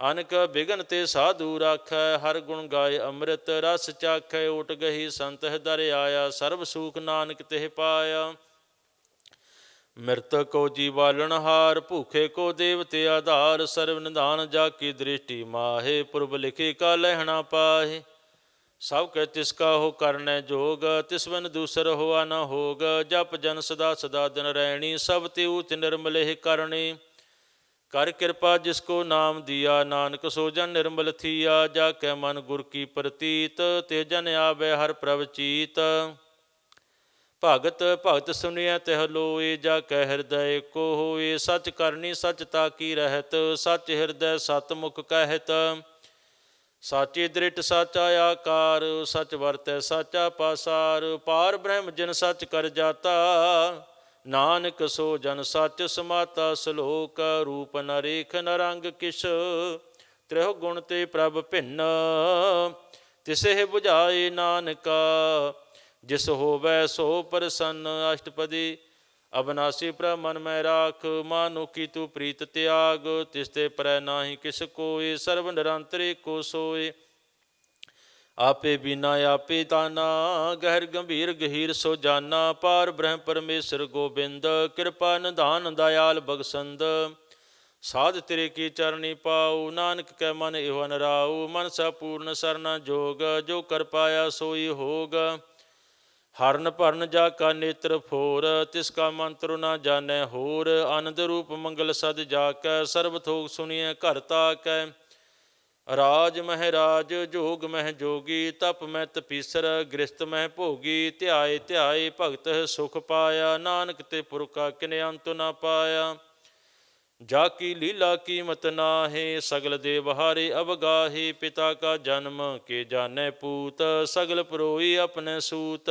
ਅਨਕ ਬਿਗਨ ਤੇ ਸਾਧੂ ਰਾਖੈ, ਹਰ ਗੁਣ ਗਾਏ ਅੰਮ੍ਰਿਤ ਰਸ ਚਾਖੈ। ਓਟ ਗਹੀ ਸੰਤ ਦਰ ਆਇਆ, ਸਰਬ ਸੂਖ ਨਾਨਕ ਤਿਹ ਪਾਇਆ। ਮਿਰਤ ਕੋ ਜੀਵਾਲਣਹਾਰ, ਭੂਖੇ ਕੋ ਦੇਵਤੇ ਆਧਾਰ। ਸਰਬ ਨਿਧਾਨ ਜਾ ਕੀ ਦ੍ਰਿਸ਼ਟੀ ਮਾਹੇ, ਪੁਰਬ ਲਿਖੇ ਕਾ ਲਹਿਣਾ ਪਾਹੇ। ਸਭ ਕੈ ਤਿਸ ਕਾ ਹੋ ਕਰਨੈ ਜੋਗ, ਤਿਸ ਬਿਨ ਦੂਸਰ ਹੋਆ ਨ ਹੋਗ। ਜਪ ਜਨ ਸਦਾ ਸਦਾ ਦਿਨ ਰੈਣੀ, ਸਭ ਤੇ ਊਚ ਨਿਰਮਲਹਿ ਕਰਣੀ। ਕਰ ਕਿਰਪਾ ਜਿਸ ਕੋ ਨਾਮ ਦੀਆ, ਨਾਨਕ ਸੋ ਜਨ ਨਿਰਮਲ ਥੀਆ। ਜਾ ਕੈ ਮਨ ਗੁਰ ਕੀ ਪ੍ਰਤੀਤ, ਤੇ ਜਨ ਆਵੈ ਹਰ ਪ੍ਰਭ ਚੀਤ। ਭਗਤ ਭਗਤ ਸੁਣਿਐ ਤਿਹ ਲੋਏ, ਜਾ ਕੈ ਹਿਰਦੈ ਕੋ ਹੋਏ। ਸਚ ਕਰਨੀ ਸਚ ਤਾਕੀ ਰਹਿਤ, ਸਚ ਹਿਰਦੈ ਸਤ ਮੁਖ ਕਹਿਤ। ਸਾਚੇ ਦ੍ਰਿਟ ਸਾਚਾ ਆਕਾਰ, ਸਚ ਵਰਤੈ ਸਾਚਾ ਪਾਸਾਰ। ਪਾਰ ਬ੍ਰਹਮ ਜਿਨ ਸਚ ਕਰ ਜਾਤਾ, ਨਾਨਕ ਸੋ ਜਨ ਸਚ ਸਮਾਤਾ। ਸਲੋਕ ਰੂਪ ਨ ਰੇਖ ਨ ਰੰਗ ਕਿਛ, ਤ੍ਰਿਹੁ ਗੁਣ ਤੇ ਪ੍ਰਭ ਭਿੰਨ। ਤਿਸਹਿ ਬੁਝਾਏ ਨਾਨਕਾ, ਜਿਸ ਹੋਵੈ ਸੋ ਪ੍ਰਸੰਨ। ਅਸ਼ਟਪਦੀ। ਅਬਨਾਸੀ ਪ੍ਰਭ ਮਨ ਮੈਂ ਰਾਖ, ਮਾਨੋ ਕੀ ਤੂੰ ਪ੍ਰੀਤ ਤਿਆਗ। ਤਿਸ ਤੇ ਪਰੈ ਨਾਹੀ ਕਿਸ ਕੋਇ, ਸਰਬ ਨਿਰੰਤਰ ਏਕੋ ਸੋਇ। ਆਪੇ ਬੀਨਾ ਆਪੇ ਤਾਨਾ, ਗਹਿਰ ਗੰਭੀਰ ਗਹੀਰ ਸੋ ਜਾਨਾ। ਪਾਰ ਬ੍ਰਹਮ ਪਰਮੇਸ਼ਰ ਗੋਬਿੰਦ, ਕਿਰਪਾ ਨਿਧਾਨ ਦਇਆਲ ਬਖਸ਼ੰਦ। ਸਾਧ ਤੇਰੇ ਕੀ ਚਰਨੀ ਪਾਉ, ਨਾਨਕ ਕੈ ਮਨ ਇਹੋ ਨਰਾਉ। ਮਨ ਸਾ ਪੂਰਨ ਸਰਨਾ ਜੋਗ, ਜੋ ਕਰ ਪਾਇਆ ਸੋਈ ਹੋਗ। ਹਰਨ ਭਰਨ ਜਾ ਕਾ ਨੇਤਰ ਫੋਰ, ਤਿਸ ਕਾ ਮੰਤਰ ਨਾ ਜਾਣੈ ਹੋਰ। ਆਨੰਦ ਰੂਪ ਮੰਗਲ ਸਦ ਜਾ ਕੈ, ਸਰਬ ਥੋਕ ਸੁਣੀਐ ਘਰ ਤਾਕੈ। ਰਾਜ ਮਹਿ ਰਾਜ ਜੋਗ ਮਹਿ ਜੋਗੀ, ਤਪ ਮੈਂ ਤਪੀਸਰ ਗ੍ਰਸਤ ਮਹਿ ਭੋਗੀ। ਧਿਆਏ ਧਿਆਏ ਭਗਤ ਸੁਖ ਪਾਇਆ, ਨਾਨਕ ਤੇ ਪੁਰਖਾ ਕਿਨੇ ਅੰਤ ਨਾ ਪਾਇਆ। ਜਾ ਕੀ ਲੀਲਾ ਕੀਮਤ ਨਾਹੇ, ਸਗਲ ਦੇ ਬਹਾਰੇ ਅਵਗਾਹੇ। ਪਿਤਾ ਕਾ ਜਨਮ ਕੇ ਜਾਣੈ ਪੂਤ, ਸਗਲ ਪਰੋਈ ਆਪਣੇ ਸੂਤ।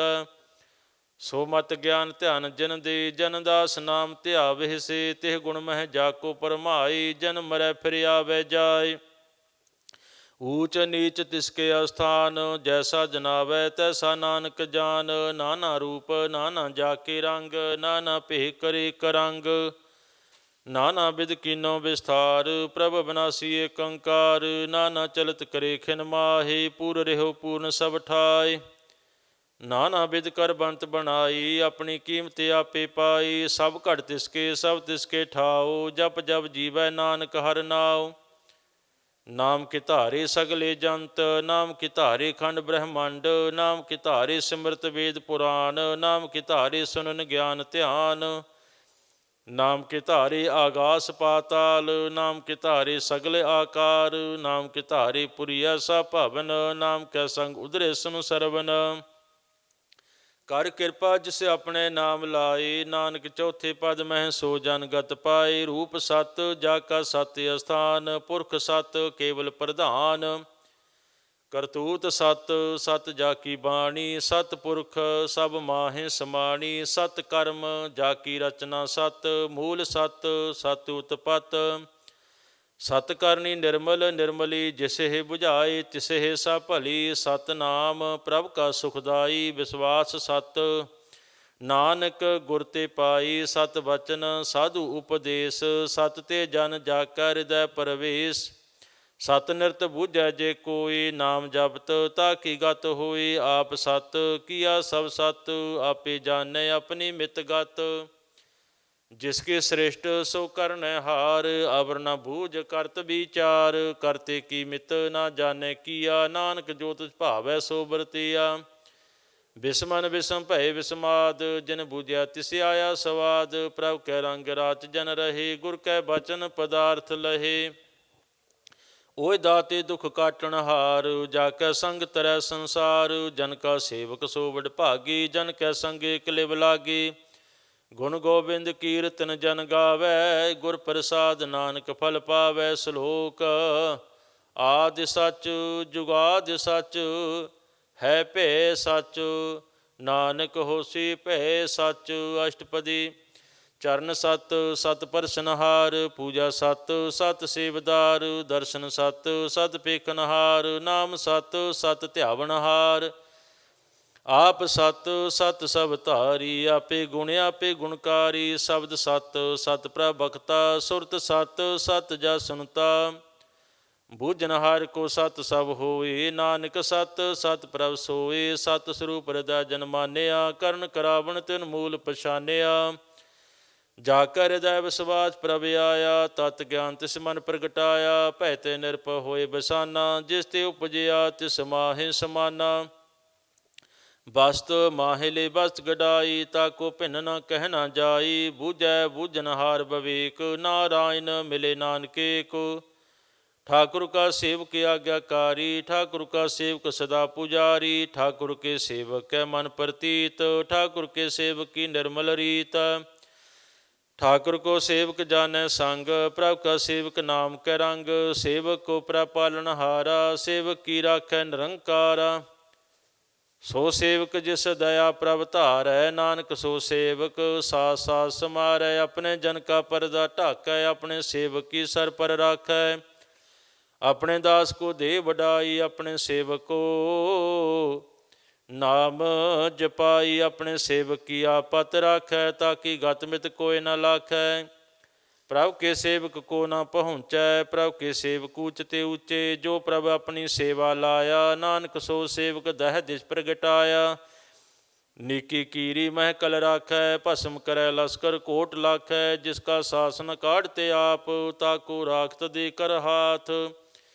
ਸੋ ਮਤ ਗਿਆਨ ਧਿਆਨ ਜਨ ਦੇ, ਜਨ ਦਾਸ ਨਾਮ ਧਿਆਵਹਿ ਸੇ, ਤਿਹ ਗੁਣ ਮਹਿ ਜਾ ਕੋ ਪਰਮਾਈ, ਜਨ ਮਰੈ ਫਿਰ ਆਵੈ ਜਾਇ। ਊਚ ਨੀਚ ਤਿਸਕੇ ਅਸਥਾਨ, ਜੈਸਾ ਜਨਾਵੈ ਤੈਸਾ ਨਾਨਕ ਜਾਨ। ਨਾਨਾ ਰੂਪ ਨਾਨਾ ਜਾ ਕੇ ਰੰਗ, ਨਾਨਾ ਭੇ ਕਰੇ ਕਰੰਗ। ਨਾਨਾ ਬਿਧ ਕੀਨੋ ਵਿਸਥਾਰ, ਪ੍ਰਭ ਬਿਨਾਸੀ ਏਕ ਓੰਕਾਰ। ਨਾਨਾ ਚਲਤ ਕਰੇ ਖਿਨ ਮਾਹੀ, ਪੂਰ ਰਹਿਓ ਪੂਰਨ ਸਭ ਠਾਇ। ਨਾਨਾ ਬਿਧ ਕਰ ਬੰਤ ਬਣਾਈ, ਆਪਣੀ ਕੀਮਤ ਆਪੇ ਪਾਈ। ਸਭ ਘਟ ਤਿਸਕੇ ਸਭ ਤਿਸਕੇ ਠਾਓ, ਜਪ ਜਪ ਜੀਵੈ ਨਾਨਕ ਹਰਿ ਨਾਉ। ਨਾਮ ਕੇ ਧਾਰੇ ਸਗਲੇ ਜੰਤ, ਨਾਮ ਕੇ ਧਾਰੇ ਖੰਡ ਬ੍ਰਹਮੰਡ। ਨਾਮ ਕੇ ਧਾਰੇ ਸਿਮਰਤ ਵੇਦ ਪੁਰਾਨ, ਨਾਮ ਕੇ ਧਾਰੇ ਸੁਨਨ ਗਿਆਨ ਧਿਆਨ। ਨਾਮ ਕੇ ਧਾਰੇ ਆਗਾਸ ਪਾਤਾਲ, ਨਾਮ ਕੇ ਧਾਰੇ ਸਗਲੇ ਆਕਾਰ। ਨਾਮ ਕੇ ਧਾਰੇ ਪੁਰੀ ਐਸਾ ਭਵਨ, ਨਾਮ ਕੈ ਸੰਗ ਉਧਰੇ ਸੁਨ ਸਰਵਨ। ਕਰ ਕਿਰਪਾ ਜਿਸ ਆਪਣੇ ਨਾਮ ਲਾਏ, ਨਾਨਕ ਚੌਥੇ ਪਦ ਮਹਿ ਸੋ ਜਨ ਗਤ ਪਾਏ। ਰੂਪ ਸਤ ਜਾ ਕਾ ਸਤ ਅਸਥਾਨ, ਪੁਰਖ ਸਤ ਕੇਵਲ ਪ੍ਰਧਾਨ। ਕਰਤੂਤ ਸਤ ਸਤ ਜਾ ਕੀ ਬਾਣੀ, ਸਤ ਪੁਰਖ ਸਭ ਮਾਹੇ ਸਮਾਣੀ। ਸਤ ਕਰਮ ਜਾ ਕੀ ਰਚਨਾ ਸਤ, ਮੂਲ ਸਤ ਸਤ ਉਤਪਤ। ਸਤ ਕਰਨੀ ਨਿਰਮਲ ਨਿਰਮਲੀ, ਜਿਸਹਿ ਬੁਝਾਏ ਤਿਸਹਿ ਸਭ ਭਲੀ। ਸਤ ਨਾਮ ਪ੍ਰਭ ਕਾ ਸੁਖਦਾਈ, ਵਿਸਵਾਸ ਸਤ ਨਾਨਕ ਗੁਰ ਤੇ ਪਾਈ। ਸਤ ਬਚਨ ਸਾਧੂ ਉਪਦੇਸ਼, ਸਤ ਤੇ ਜਨ ਜਾ ਕੈ ਹਿਰਦੈ ਪਰਵੇਸ਼। ਸਤ ਨਿਰਤ ਬੂਝੈ ਜੇ ਕੋਈ, ਨਾਮ ਜਪਤ ਤਾ ਕੀ ਗਤ ਹੋਈ। ਆਪ ਸਤ ਕੀਆ ਸਭ ਸਤ, ਆਪੇ ਜਾਣੈ ਆਪਣੀ ਮਿਤ ਗਤ। ਜਿਸ ਕੇ ਸ੍ਰੇਸ਼ਟ ਸੋ ਕਰਨੈ ਹਾਰ, ਅਵਰ ਨ ਬੂਝ ਕਰਤ ਵਿਚਾਰ। ਕਰਤੇ ਕੀ ਮਿਤ ਨਾ ਜਾਣੈ ਕੀਆ, ਨਾਨਕ ਜੋ ਤੁਝ ਭਾਵੈ ਸੋ ਵਰਤਿਆ। ਬਿਸਮਨ ਬਿਸਮ ਭਏ ਵਿਸਮਾਦ, ਜਿਨ ਬੂਝਿਆ ਤਿਸ ਆਇਆ ਸਵਾਦ। ਪ੍ਰਭ ਕੈ ਰੰਗ ਰਾਚ ਜਨ ਰਹੇ, ਗੁਰ ਕੈ ਬਚਨ ਪਦਾਰਥ ਲਹੇ। ਓਏ ਦਾਤੇ ਦੁਖ ਕਾਟਣ ਹਾਰ, ਜਾ ਕੈ ਸੰਗ ਤਰੈ ਸੰਸਾਰ। ਜਨ ਕਾ ਸੇਵਕ ਸੋ ਵਡਭਾਗੀ, ਜਨ ਕੈ ਸੰਗ ਏਕ ਲਿਵ ਲਾਗੀ। ਗੁਣ ਗੋਬਿੰਦ ਕੀਰਤਨ ਜਨ ਗਾਵੈ, ਗੁਰ ਪ੍ਰਸਾਦ ਨਾਨਕ ਫਲ ਪਾਵੈ। ਸ਼ਲੋਕ ਆਦਿ ਸਚ ਜੁਗਾਦਿ ਸਚ, ਹੈ ਭੈ ਸਚ ਨਾਨਕ ਹੋਸੀ ਭੈ ਸਚ। ਅਸ਼ਟਪਦੀ ਚਰਨ ਸਤ ਸਤ ਪਰਸਨਹਾਰ, ਪੂਜਾ ਸਤ ਸਤ ਸੇਵਦਾਰ। ਦਰਸ਼ਨ ਸਤ ਸਤ ਪੇਖਨਹਾਰ, ਨਾਮ ਸਤ ਸਤ ਧਿਆਵਨਹਾਰ। ਆਪ ਸਤ ਸਤ ਸਭ ਧਾਰੀ, ਆਪੇ ਗੁਣ ਆਪੇ ਗੁਣਕਾਰੀ। ਸ਼ਬਦ ਸਤ ਸਤ ਪ੍ਰਭ ਬਖਤਾ, ਸੁਰਤ ਸਤ ਸਤ ਜਸ ਸੁਨਤਾ। ਬੂਝਨ ਹਰਿ ਕੋ ਸਤ ਸਭ ਹੋਏ, ਨਾਨਕ ਸਤ ਸਤ ਪ੍ਰਭ ਸੋਏ। ਸਤ ਸਰੂਪ ਹਿਰਦੈ ਜਨ ਮਾਨਿਆ, ਕਰਨ ਕਰਾਵਣ ਤਿਨ ਮੂਲ ਪਛਾਨਿਆ। ਜਾ ਕੈ ਹਿਰਦੈ ਵਿਸਵਾਸ ਪ੍ਰਭ ਆਇਆ, ਤਤ ਗਿਆਨ ਤਿਸ ਮਨ ਪ੍ਰਗਟਾਇਆ। ਭੈ ਤੇ ਨਿਰਭਉ ਹੋਏ ਬਸਾਨਾ, ਜਿਸ ਤੇ ਉਪਜਿਆ ਤਿਸ ਮਾਹੇ ਸਮਾਨਾ। ਬਸਤ ਮਾਹੇ ਲੈ ਬਸਤ ਗਡਾਈ, ਤਾਕੋ ਭਿੰਨ ਨ ਕਹਿ ਨ ਜਾਈ। ਬੂਝੈ ਬੂਝਨਹਾਰ ਬਵੇਕ, ਨਾਰਾਇਣ ਮਿਲੇ ਨਾਨਕੇ ਕੋ। ਠਾਕੁਰ ਕਾ ਸੇਵਕ ਆਗਿਆਕਾਰੀ, ਠਾਕੁਰ ਕਾ ਸੇਵਕ ਸਦਾ ਪੁਜਾਰੀ। ਠਾਕੁਰ ਕੇ ਸੇਵਕ ਕੈ ਮਨ ਪ੍ਰਤੀਤ, ਠਾਕੁਰ ਕੇ ਸੇਵਕ ਕੀ ਨਿਰਮਲ ਰੀਤ। ਠਾਕੁਰ ਕੋ ਸੇਵਕ ਜਾਣੈ ਸੰਗ, ਪ੍ਰਭ ਕਾ ਸੇਵਕ ਨਾਮ ਕੈ ਰੰਗ। ਸੇਵਕ ਕੋ ਪ੍ਰਭ ਪਾਲਨਹਾਰਾ, ਸੇਵਕ ਕੀ ਰਾਖੈ ਨਿਰੰਕਾਰਾ। ਸੋ ਸੇਵਕ ਜਿਸ ਦਇਆ ਪ੍ਰਭ ਧਾਰੈ, ਨਾਨਕ ਸੋ ਸੇਵਕ ਸਾਥ ਸਾਥ ਸਮਾਰੈ। ਆਪਣੇ ਜਨ ਕਾ ਪਰਦਾ ਢਾਕੈ, ਆਪਣੇ ਸੇਵਕ ਕੀ ਸਰ ਪਰ ਰਾਖੈ। ਆਪਣੇ ਦਾਸ ਕੋ ਦੇ ਵਡਾਈ, ਆਪਣੇ ਸੇਵਕ ਕੋ ਨਾਮ ਜਪਾਈ। ਆਪਣੇ ਸੇਵਕ ਕੀ ਆਪਤ ਰਾਖੈ, ਤਾਕੀ ਗਤ ਮਿਤ ਕੋਇ ਨ ਲਾਖੈ। ਪ੍ਰਭ ਕੇ ਸੇਵਕ ਕੋ ਨ ਪਹੁੰਚੈ, ਪ੍ਰਭ ਕੇ ਸੇਵਕ ਊਚ ਤੇ ਊਚੇ। ਜੋ ਪ੍ਰਭ ਆਪਣੀ ਸੇਵਾ ਲਾਇਆ, ਨਾਨਕ ਸੋ ਸੇਵਕ ਦਹਿ ਦਿਸ ਪ੍ਰਗਟਾਇਆ। ਨੀਕੀ ਕੀਰੀ ਮਹਿ ਕਲ ਰਾਖੈ, ਭਸਮ ਕਰੈ ਲਸਕਰ ਕੋਟ ਲਾਖੈ। ਜਿਸ ਕਾ ਸਾਸਨ ਕਾਢ ਤੇ ਆਪ, ਤਾਕੋ ਰਾਖਤ ਦੇ ਕਰ ਹਾਥ।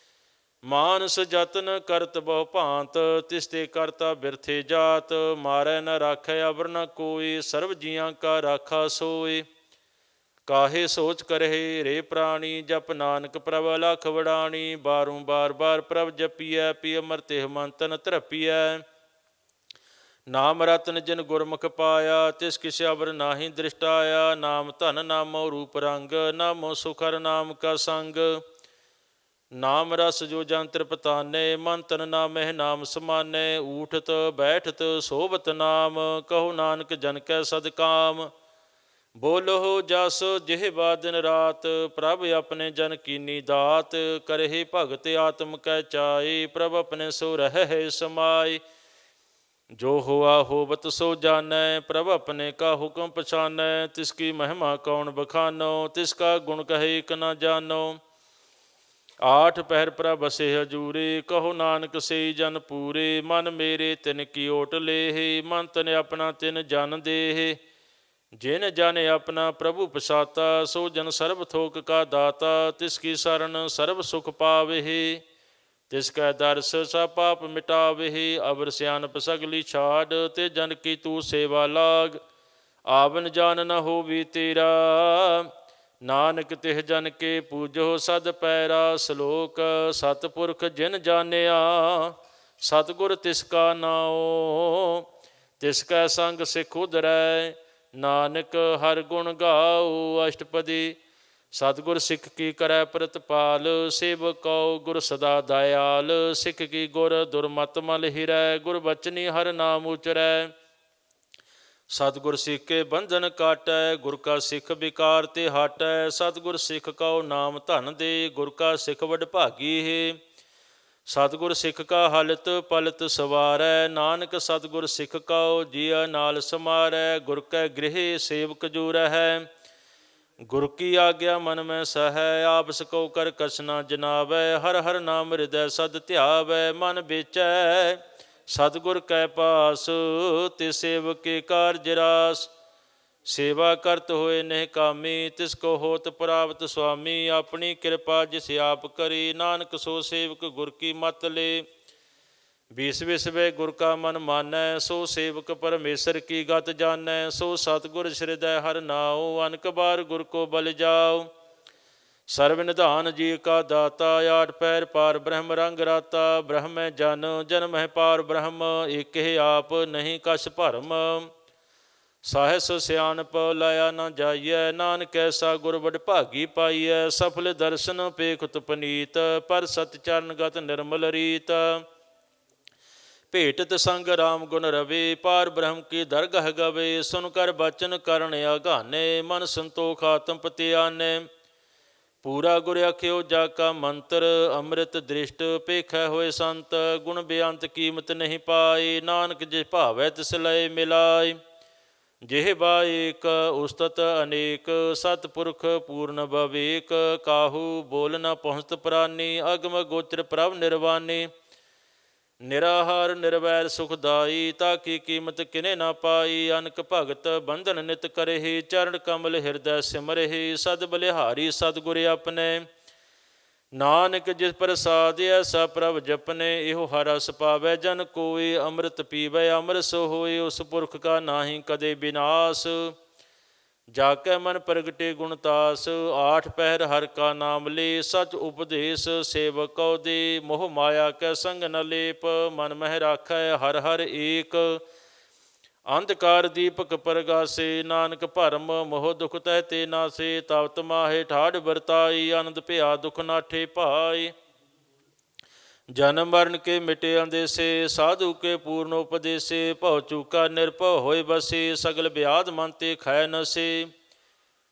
ਮਾਨਸ ਜਤਨ ਕਰਤ ਬਹੁ ਭਾਂਤ, ਤਿਸ ਤੇ ਕਰਤਾ ਬਿਰਥੇ ਜਾਤ। ਮਾਰੈ ਨ ਰਾਖੈ ਅਵਰ ਨ ਕੋਈ, ਸਰਬ ਜੀਆਂ ਕਾ ਰਾਖਾ ਸੋਏ। ਕਾਹੇ ਸੋਚ ਕਰਹਿ ਰੇ ਪ੍ਰਾਣੀ, ਜਪ ਨਾਨਕ ਪ੍ਰਭ ਅਲਖ ਵਡਾਣੀ। ਬਾਰੋਂ ਬਾਰ ਬਾਰ ਪ੍ਰਭ ਜਪੀਐ, ਪੀ ਅਮਰ ਹਮੰਤਨ ਧਰਪੀਐ। ਨਾਮ ਰਤਨ ਜਿਨ ਗੁਰਮੁਖ ਪਾਇਆ, ਤਿਸ ਕਿਸ ਅਵਰ ਨਾਹੀ ਦ੍ਰਿਸ਼ਟਾਇਆ। ਨਾਮ ਧਨ ਨਾਮੋ ਰੂਪ ਰੰਗ, ਨਾਮੋ ਸੁਖਰ ਨਾਮ ਕਾ ਸੰਗ। ਨਾਮ ਰਸ ਜੋ ਜਨ ਤ੍ਰਿਪਤਾਨੇ, ਮਨ ਤਨ ਨਾਮਹਿ ਨਾਮ ਸਮਾਨੈ। ਊਠਤ ਬੈਠਤ ਸੋਭਤ ਨਾਮ, ਕਹੋ ਨਾਨਕ ਜਨ ਕੈ ਸਦਕਾਮ। ਬੋਲੋ ਜਸ ਜਿਹਵਾ ਦਿਨ ਰਾਤ, ਪ੍ਰਭ ਆਪਣੇ ਜਨ ਕੀਨੀ ਦਾਤ। ਕਰਹਿ ਭਗਤ ਆਤਮ ਕੈ ਚਾਈ, ਪ੍ਰਭ ਆਪਣੇ ਸੋ ਰਹਿ ਸਮਾਈ। ਜੋ ਹੋਆ ਹੋਵਤ ਸੋ ਜਾਣੈ, ਪ੍ਰਭ ਆਪਣੇ ਕਾ ਹੁਕਮ ਪਛਾਨੈ। ਤਿਸ ਕੀ ਮਹਿਮਾ ਕੌਣ ਬਖਾਨੋ, ਤਿਸ ਕਾ ਗੁਣ ਕਹੈ ਇਕ ਨ ਜਾਨੋ। ਆਠ ਪਹਿਰ ਪ੍ਰਭ ਬਸੇ ਹਜੂਰੇ, ਕਹੋ ਨਾਨਕ ਸਈ ਜਨ ਪੂਰੇ। ਮਨ ਮੇਰੇ ਤਿਨ ਕੀ ਓਟ ਲੇਹਿ, ਮਨ ਤਨ ਆਪਣਾ ਤਿਨ ਜਨ ਦੇਹਿ। ਜਿਨ ਜਨ ਆਪਣਾ ਪ੍ਰਭੂ ਪਛਾਤਾ, ਸੋ ਜਨ ਸਰਬ ਥੋਕ ਕਾ ਦਾਤਾ। ਤਿਸ ਕੀ ਸਰਣ ਸਰਬ ਸੁਖ ਪਾਵਹਿ, ਤਿਸ ਕੈ ਦਰਸ ਸਭ ਪਾਪ ਮਿਟਾਵਹਿ। ਅਵਰ ਸਿਆਣਪ ਸਗਲੀ ਛਾੜ, ਤੇ ਜਨ ਕੀ ਤੂੰ ਸੇਵਾ ਲਾਗ। ਆਵਨ ਜਾਨ ਨ ਹੋਵੀ ਤੇਰਾ, ਨਾਨਕ ਤਿਹ ਜਨ ਕੇ ਪੂਜੋ ਸਦ ਪੈਰਾ। ਸ਼ਲੋਕ ਸਤਿਪੁਰਖ ਜਿਨ ਜਾਣਿਆ, ਸਤਿਗੁਰ ਤਿਸ ਕਾ ਨਾਉ। ਤਿਸ ਕੈ ਸੰਗ ਸਿਖ ਉਧਰੈ, ਨਾਨਕ ਹਰ ਗੁਣ ਗਾਉ। ਅਸ਼ਟਪਦੀ। ਸਤਿਗੁਰ ਸਿੱਖ ਕੀ ਕਰੈ ਪ੍ਰਤਪਾਲ, ਸੇਵਕ ਕਉ ਗੁਰ ਸਦਾ ਦਇਆਲ। ਸਿੱਖ ਕੀ ਗੁਰ ਦੁਰਮਤਿ ਮਲ ਹਿਰੈ, ਗੁਰ ਬਚਨੀ ਹਰ ਨਾਮ ਉਚਰੈ। ਸਤਿਗੁਰ ਸਿੱਖ ਕੇ ਬੰਧਨ ਕਾਟੈ, ਗੁਰ ਕਾ ਸਿੱਖ ਵਿਕਾਰ ਤੇ ਹਟੈ। ਸਤਿਗੁਰ ਸਿੱਖ ਕਉ ਨਾਮ ਧਨ ਦੇ, ਗੁਰ ਕਾ ਸਿੱਖ ਵਡਭਾਗੀ ਹੈ। ਸਤਿਗੁਰ ਸਿੱਖ ਕਾ ਹਲਤ ਪਲਤ ਸਵਾਰੈ, ਨਾਨਕ ਸਤਿਗੁਰ ਸਿੱਖ ਕਉ ਜੀਅ ਨਾਲ ਸਮਾਰੈ। ਗੁਰ ਕੈ ਗ੍ਰਹਿ ਸੇਵਕ ਜੋ ਰਹੈ, ਗੁਰ ਕੀ ਆਗਿਆ ਮਨ ਮੈਂ ਸਹੈ। ਆਪ ਸਕਉ ਕਰ ਕਛ ਨ ਜਨਾਵੈ, ਹਰ ਹਰ ਨਾਮ ਹਿਰਦੈ ਸਦ ਧਿਆਵੈ। ਮਨ ਵੇਚੈ ਸਤਿਗੁਰ ਕੈ ਪਾਸ, ਤੇ ਸੇਵਕ ਕੇ ਕਾਰਜ ਰਾਸ। ਸੇਵਾ ਕਰਤ ਹੋਏ ਨਹਿ ਕਾਮੀ, ਤਿਸ ਕੋ ਹੋਤ ਪ੍ਰਾਪਤ ਸੁਆਮੀ। ਆਪਣੀ ਕਿਰਪਾ ਜਿਸ ਆਪ ਕਰੀ, ਨਾਨਕ ਸੋ ਸੇਵਕ ਗੁਰ ਕੀ ਮਤ ਲੇ। ਵਿਸ ਵਿਸਵੇ ਗੁਰ ਕਾ ਮਨ ਮਾਨੈ, ਸੋ ਸੇਵਕ ਪਰਮੇਸ਼ਰ ਕੀ ਗਤ ਜਾਣੈ। ਸੋ ਸਤਿਗੁਰ ਹਿਰਦੈ ਹਰਿ ਨਾਉ, ਅਨਕ ਬਾਰ ਗੁਰ ਕੋ ਬਲ ਜਾਉ। ਸਰਬ ਨਿਧਾਨ ਜੀ ਕਾ ਦਾਤਾ, ਆਠ ਪੈਰ ਪਾਰ ਬ੍ਰਹਮ ਰੰਗ ਰਾਤਾ। ਬ੍ਰਹਮੈ ਜਨ ਜਨਮਹਿ ਪਾਰ ਬ੍ਰਹਮ, ਏਕਹਿ ਆਪ ਨਹੀਂ ਕਛ ਭਰਮ। ਸਾਹਿਸ ਸਿਆਣਪ ਲਾਇਆ ਨ ਜਾਈਐ, ਨਾਨਕ ਐਸਾ ਗੁਰ ਵਡਭਾਗੀ ਪਾਈਐ। ਸਫਲ ਦਰਸ਼ਨ ਪੇਖੁਤ ਪਨੀਤ, ਪਰ ਸਤ ਚਰਨ ਗਤ ਨਿਰਮਲ ਰੀਤ। ਭੇਟਤ ਸੰਗ ਰਾਮ ਗੁਣ ਰਵੇ, ਪਾਰ ਬ੍ਰਹਮ ਕੀ ਦਰਗਹ ਗਵੇ। ਸੁਨ ਕਰ ਬਚਨ ਕਰਨ ਆਗਾਨੇ, ਮਨ ਸੰਤੋਖ ਆਤਮ ਪਤਿਆਨੇ। ਪੂਰਾ ਗੁਰ ਆਖਿਓ ਜਾ ਕਾ ਮੰਤਰ, ਅੰਮ੍ਰਿਤ ਦ੍ਰਿਸ਼ਟ ਭੇਖੈ ਹੋਏ ਸੰਤ। ਗੁਣ ਬੇਅੰਤ ਕੀਮਤ ਨਹੀਂ ਪਾਈ, ਨਾਨਕ ਜਿਸ ਭਾਵੈ ਤਿਸ ਲਏ ਮਿਲਾਈ। ਜਿਹਵਾ ਏਕ ਉਸਤਤ ਅਨੇਕ, ਸਤਿਪੁਰਖ ਪੂਰਨ ਬਵੇਕ। ਕਾਹੂ ਬੋਲ ਨ ਪਹੁੰਚਤ ਪ੍ਰਾਨੀ, ਅਗਮ ਗੋਚਰ ਪ੍ਰਭ ਨਿਰਵਾਨੀ। ਨਿਰਾਹਾਰ ਨਿਰਵੈਰ ਸੁਖਦਾਈ, ਤਾ ਕੀ ਕੀਮਤ ਕਿਨੇ ਨਾ ਪਾਈ। ਅਨਕ ਭਗਤ ਬੰਧਨ ਨਿਤ ਕਰਹਿ, ਚਰਨ ਕਮਲ ਹਿਰਦੈ ਸਿਮਰਹਿ। ਸਦ ਬਲਿਹਾਰੀ ਸਤਿਗੁਰ ਆਪਣੇ, ਨਾਨਕ ਜਿਸ ਪ੍ਰਸਾਦ ਐਸਾ ਪ੍ਰਭ ਜਪਨੇ। ਇਹੋ ਹਰ ਰਸ ਪਾਵੈ ਜਨ ਕੋਇ, ਅੰਮ੍ਰਿਤ ਪੀਵੈ ਅੰਮ੍ਰਿਤ ਸੋ ਹੋਇ। ਉਸ ਪੁਰਖ ਕਾ ਨਾਹੀ ਕਦੇ ਬਿਨਾਸ਼, ਜਾ ਕੈ ਮਨ ਪ੍ਰਗਟੇ ਗੁਣਤਾਸ। ਆਠ ਪਹਿਰ ਹਰਿ ਕਾ ਨਾਮ ਲੇ, ਸਚ ਉਪਦੇਸ਼ ਸੇਵਕ ਕਉ ਦੇ। ਮੋਹ ਮਾਇਆ ਕੈ ਸੰਗ ਨ ਲੇਪ, ਮਨ ਮਹਿ ਰਾਖੈ ਹਰਿ ਹਰਿ ਏਕ। ਅੰਧਕਾਰ ਦੀਪਕ ਪਰਗਾਸੇ, ਨਾਨਕ ਭਰਮ ਮੋਹ ਦੁਖ ਤਹਿ ਤੇ ਨਾਸੇ। ਤਪਤ ਮਾਹੇ ਠਾਢ ਵਰਤਾਈ, ਆਨੰਦ ਭਿਆ ਦੁਖ ਨਾਠੇ ਭਾਈ। ਜਨਮ ਮਰਨ ਕੇ ਮਿਟੇ ਅੰਦੇਸੇ, ਸਾਧੂ ਕੇ ਪੂਰਨ ਉਪਦੇਸੇ। ਭਉ ਚੂਕਾ ਨਿਰਭਉ ਹੋਏ ਬਸੇ, ਸਗਲ ਬਿਆਦ ਮਨ ਤੇ ਖੈ ਨਸੇ।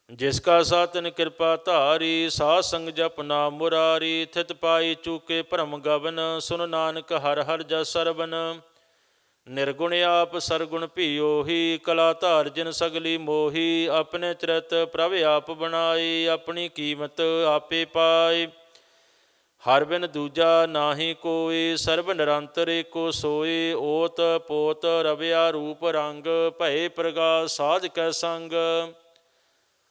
ਜਿਸ ਕਾ ਸਾਤਨ ਕਿਰਪਾ ਧਾਰੀ, ਸਾਧ ਸੰਗ ਜਪ ਨਾਮ ਮੁਰਾਰੀ। ਥਿਤ ਪਾਈ ਚੂਕੇ ਭਰਮ ਗਵਨ, ਸੁਨ ਨਾਨਕ ਹਰਿ ਹਰਿ ਜਸ ਸਰਵਨ। ਨਿਰਗੁਣ ਆਪ ਸਰਗੁਣ ਭੀਓਹੀ, ਕਲਾ ਧਾਰ ਜਿਨ ਸਗਲੀ ਮੋਹੀ। ਆਪਣੇ ਚਰਿਤ ਪ੍ਰਭ ਆਪ ਬਣਾਈ, ਆਪਣੀ ਕੀਮਤ ਆਪੇ ਪਾਈ। ਹਰ ਬਿਨ ਦੂਜਾ ਨਾਹੀ ਕੋਈ, ਸਰਬ ਨਿਰੰਤਰ ਏਕੋ ਸੋਈ। ਓਤ ਪੋਤ ਰਵਿਆ ਰੂਪ ਰੰਗ, ਭਏ ਪ੍ਰਗਾਸ ਸਾਧ ਕੈ ਸੰਗ।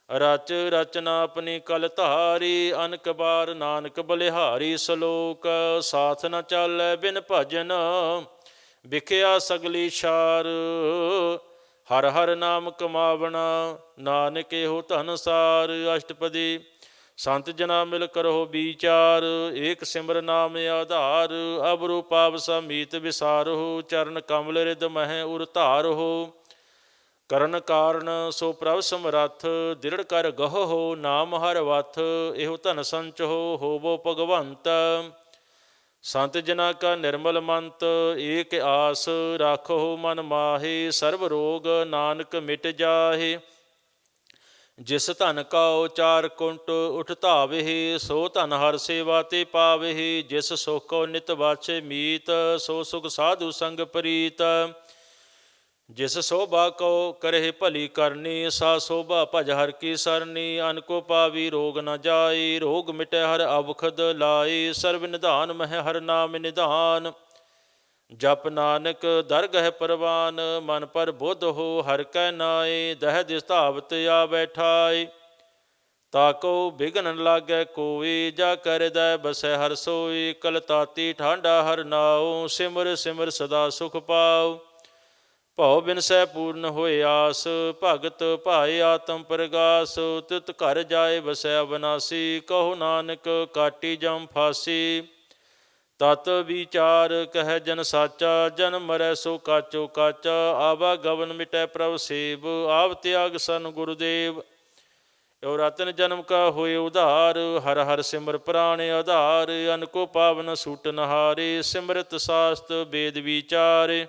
ਰਚ ਰਚਨਾ ਆਪਣੀ ਕਲ ਧਾਰੀ, ਅਨਕ ਬਾਰ ਨਾਨਕ ਬਲਿਹਾਰੀ। ਸ਼ਲੋਕ ਸਾਥ ਨ ਚਾਲੈ ਬਿਨ ਭਜਨ, ਵਿਖਿਆ ਸਗਲੀ ਛਾਰ। ਹਰ ਹਰ ਨਾਮ ਕਮਾਵਣਾ, ਨਾਨਕ ਇਹੋ ਧਨ ਸਾਰ। ਅਸ਼ਟਪਦੀ। ਸੰਤ ਜਨਾ ਮਿਲ ਕਰੋ ਵਿਚਾਰ, ਏਕ ਸਿਮਰ ਨਾਮ ਆਧਾਰ। ਅਬਰੂ ਪਾਵ ਸਮੀਤ ਵਿਸਾਰਹੁ, ਚਰਨ ਕਮਲ ਰਿਦ ਮਹਿ ਉਰ ਧਾਰਹੁ। ਕਰਨ ਕਾਰਨ ਸੋ ਪ੍ਰਭ ਸਮਰੱਥ, ਦਿਰੜ ਕਰ ਗਹੋ ਨਾਮ ਹਰ ਵਥ, ਇਹੋ ਧਨ ਸੰਚੋ ਹੋਵੋ ਭਗਵੰਤ। ਸੰਤ ਜਨਾ ਕਾ ਨਿਰਮਲ ਮੰਤ, ਏਕ ਆਸ ਰਾਖੋ ਮਨ ਮਾਹੀ, ਸਰਬ ਰੋਗ ਨਾਨਕ ਮਿਟ ਜਾਹੇ। ਜਿਸ ਧਨ ਕਾ ਚਾਰ ਕੁੰਟ ਉਠ ਧਾਵਹਿ, ਸੋ ਧਨ ਹਰ ਸੇਵਾ ਤੇ ਪਾਵਹਿ। ਜਿਸ ਸੁਖ ਕੋ ਨਿਤ ਵਾਛੇ ਮੀਤ, ਸੋ ਸੁਖ ਸਾਧੂ ਸੰਗ ਪ੍ਰੀਤ। ਜਿਸ ਸੋਭਾ ਕੋ ਕਰਹਿ ਭਲੀ ਕਰਨੀ, ਸਾ ਸੋਭਾ ਭਜ ਹਰ ਕੀ ਸਰਨੀ। ਅਨ ਕੋ ਪਾਵੀ ਰੋਗ ਨ ਜਾਈ, ਰੋਗ ਮਿਟੈ ਹਰ ਅਵਖਦ ਲਾਈ। ਸਰਬ ਨਿਧਾਨ ਮਹਿ ਹਰ ਨਾਮ ਨਿਧਾਨ, ਜਪ ਨਾਨਕ ਦਰਗਹਿ ਪਰਵਾਨ। ਮਨ ਪਰ ਬੁੱਧ ਹੋ ਹਰ ਕੈ ਨਾਏ, ਦਹਿ ਦਿਸ ਧਾਵਤ ਆ ਬੈਠਾਏ। ਤਾਕੋ ਬਿਘਨ ਨ ਲਾਗੈ ਕੋਈ, ਜਾ ਕਰ ਹਿਰਦੈ ਬਸੈ ਹਰ ਸੋਈ। ਕਲ ਤਾਤੀ ਠਾਂਡਾ ਹਰ ਨਾਉ, ਸਿਮਰ ਸਿਮਰ ਸਦਾ ਸੁਖ ਪਾਉ। ਭਉ ਬਿਨਸੈ ਪੂਰਨ ਹੋਏ ਆਸ, ਭਗਤ ਭਾਏ ਆਤਮ ਪ੍ਰਗਾਸ। ਤਿਤ ਘਰ ਜਾਏ ਵਸੈ ਅਬਨਾਸੀ, ਕਹੋ ਨਾਨਕ ਕਾਟੀ ਜਮ ਫਾਸੀ। ਤਤ ਵਿਚਾਰ ਕਹਿ ਜਨ ਸਾਚਾ, ਜਨਮ ਮਰੈ ਸੋ ਕਾਚੋ ਕਾਚਾ। ਆਵਾ ਗਵਨ ਮਿਟੈ ਪ੍ਰਭ ਸੇਵ, ਆਵ ਤਿਆਗ ਸਨ ਗੁਰਦੇਵ। ਏਉ ਰਤਨ ਜਨਮ ਕਾ ਹੋਏ ਉਧਾਰ, ਹਰ ਹਰ ਸਿਮਰ ਪ੍ਰਾਣ ਆਧਾਰ। ਅਨ ਕੋ ਪਾਵਨ ਸੂਟ ਨਹਾਰੇ, ਸਿਮਰਤ ਸਾਸਤ ਵੇਦ ਵਿਚਾਰੇ।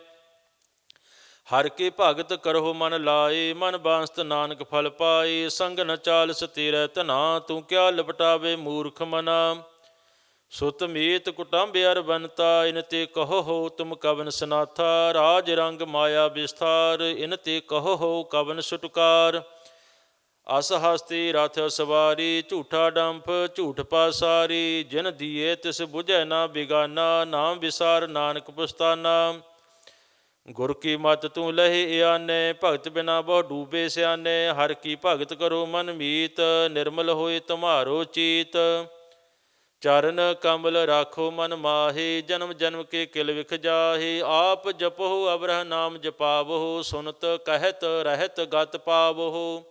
ਹਰ ਕੇ ਭਗਤ ਕਰਹੁ ਮਨ ਲਾਏ, ਮਨ ਬਾਂਸਤ ਨਾਨਕ ਫਲ ਪਾਏ। ਸੰਗ ਨ ਚਾਲਸ ਤੇਰੇ ਧਨਾ, ਤੂੰ ਕਿਆ ਲਪਟਾਵੇ ਮੂਰਖ ਮਨਾ। ਸੁਤ ਮੀਤ ਕੁਟੰਬ ਅਰ ਬਨਤਾ, ਇਨ ਤੇ ਕਹੋ ਹੋ ਤੁਮ ਕਵਨ ਸਨਾਥਾ। ਰਾਜ ਰੰਗ ਮਾਇਆ ਵਿਸਥਾਰ, ਇਨ ਤੇ ਕਹੋ ਹੋ ਕਵਨ ਛੁਟਕਾਰ। ਅਸ ਹਸਤੀ ਰਥ ਸਵਾਰੀ, ਝੂਠਾ ਡੰਫ ਝੂਠ ਪਾਸਾਰੀ। ਜਿਨ ਦੀਏ ਤਿਸ ਬੁਝੈ ਨਾ ਬਿਗਾਨਾ, ਨਾਮ ਵਿਸਾਰ ਨਾਨਕ ਪੁਸਤਾਨਾ। ਗੁਰ ਕੀ ਮਤ ਤੂੰ ਲਹੇ ਆਨੇ, ਭਗਤ ਬਿਨਾ ਬਹੁ ਡੂਬੇ ਸਿਆਨੇ। ਹਰ ਕੀ ਭਗਤ ਕਰੋ ਮਨ ਮੀਤ, ਨਿਰਮਲ ਹੋਏ ਤੁਮਹਾਰੋ ਚੀਤ। ਚਰਨ ਕਮਲ ਰਾਖੋ ਮਨ ਮਾਹੀ, ਜਨਮ ਜਨਮ ਕੇ ਕਿਲ ਵਿਖ ਜਾਹੀ। ਆਪ ਜਪੋ ਅਬਰਹ ਨਾਮ ਜਪਾਵੋ, ਸੁਨਤ ਕਹਿਤ ਰਹਿਤ ਗਤ ਪਾਵੋ।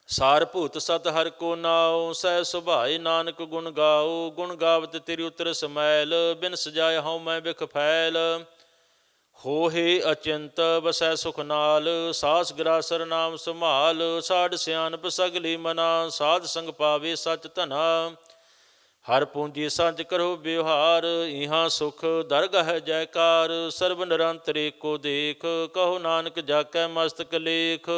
ਸਾਰ ਭੂਤ ਸਤ ਹਰਿ ਕੋ ਨਾਉ, ਸਹਿ ਸੁਭਾਏ ਨਾਨਕ ਗੁਣ ਗਾਓ। ਗੁਣ ਗਾਵਤ ਤੇਰੀ ਉਤਰ ਸਮੈਲ, ਬਿਨ ਸਜਾਏ ਹਉ ਮੈਂ ਬਿਖ ਫੈਲ। ਹੋਹੇ ਅਚਿੰਤ ਵਸੈ ਸੁਖ ਨਾਲ, ਸਾਸ ਗਰਾਸਰ ਨਾਮ ਸੰਭਾਲ। ਸਾਢ ਸਿਆਣਪ ਸਗਲੀ ਮਨਾ, ਸਾਧ ਸੰਗ ਪਾਵੇ ਸਚ ਧਨਾ। ਹਰ ਪੂੰਜੀ ਸਾਂਝ ਕਰੋ ਵਿਵਹਾਰ, ਇਹਾਂ ਸੁਖ ਦਰਗਹਿ ਜੈਕਾਰ। ਸਰਬ ਨਿਰੰਤਰ ਏਕੋ ਦੇਖ, ਕਹੋ ਨਾਨਕ ਜਾਕੈ ਮਸਤਕ ਲੇਖ।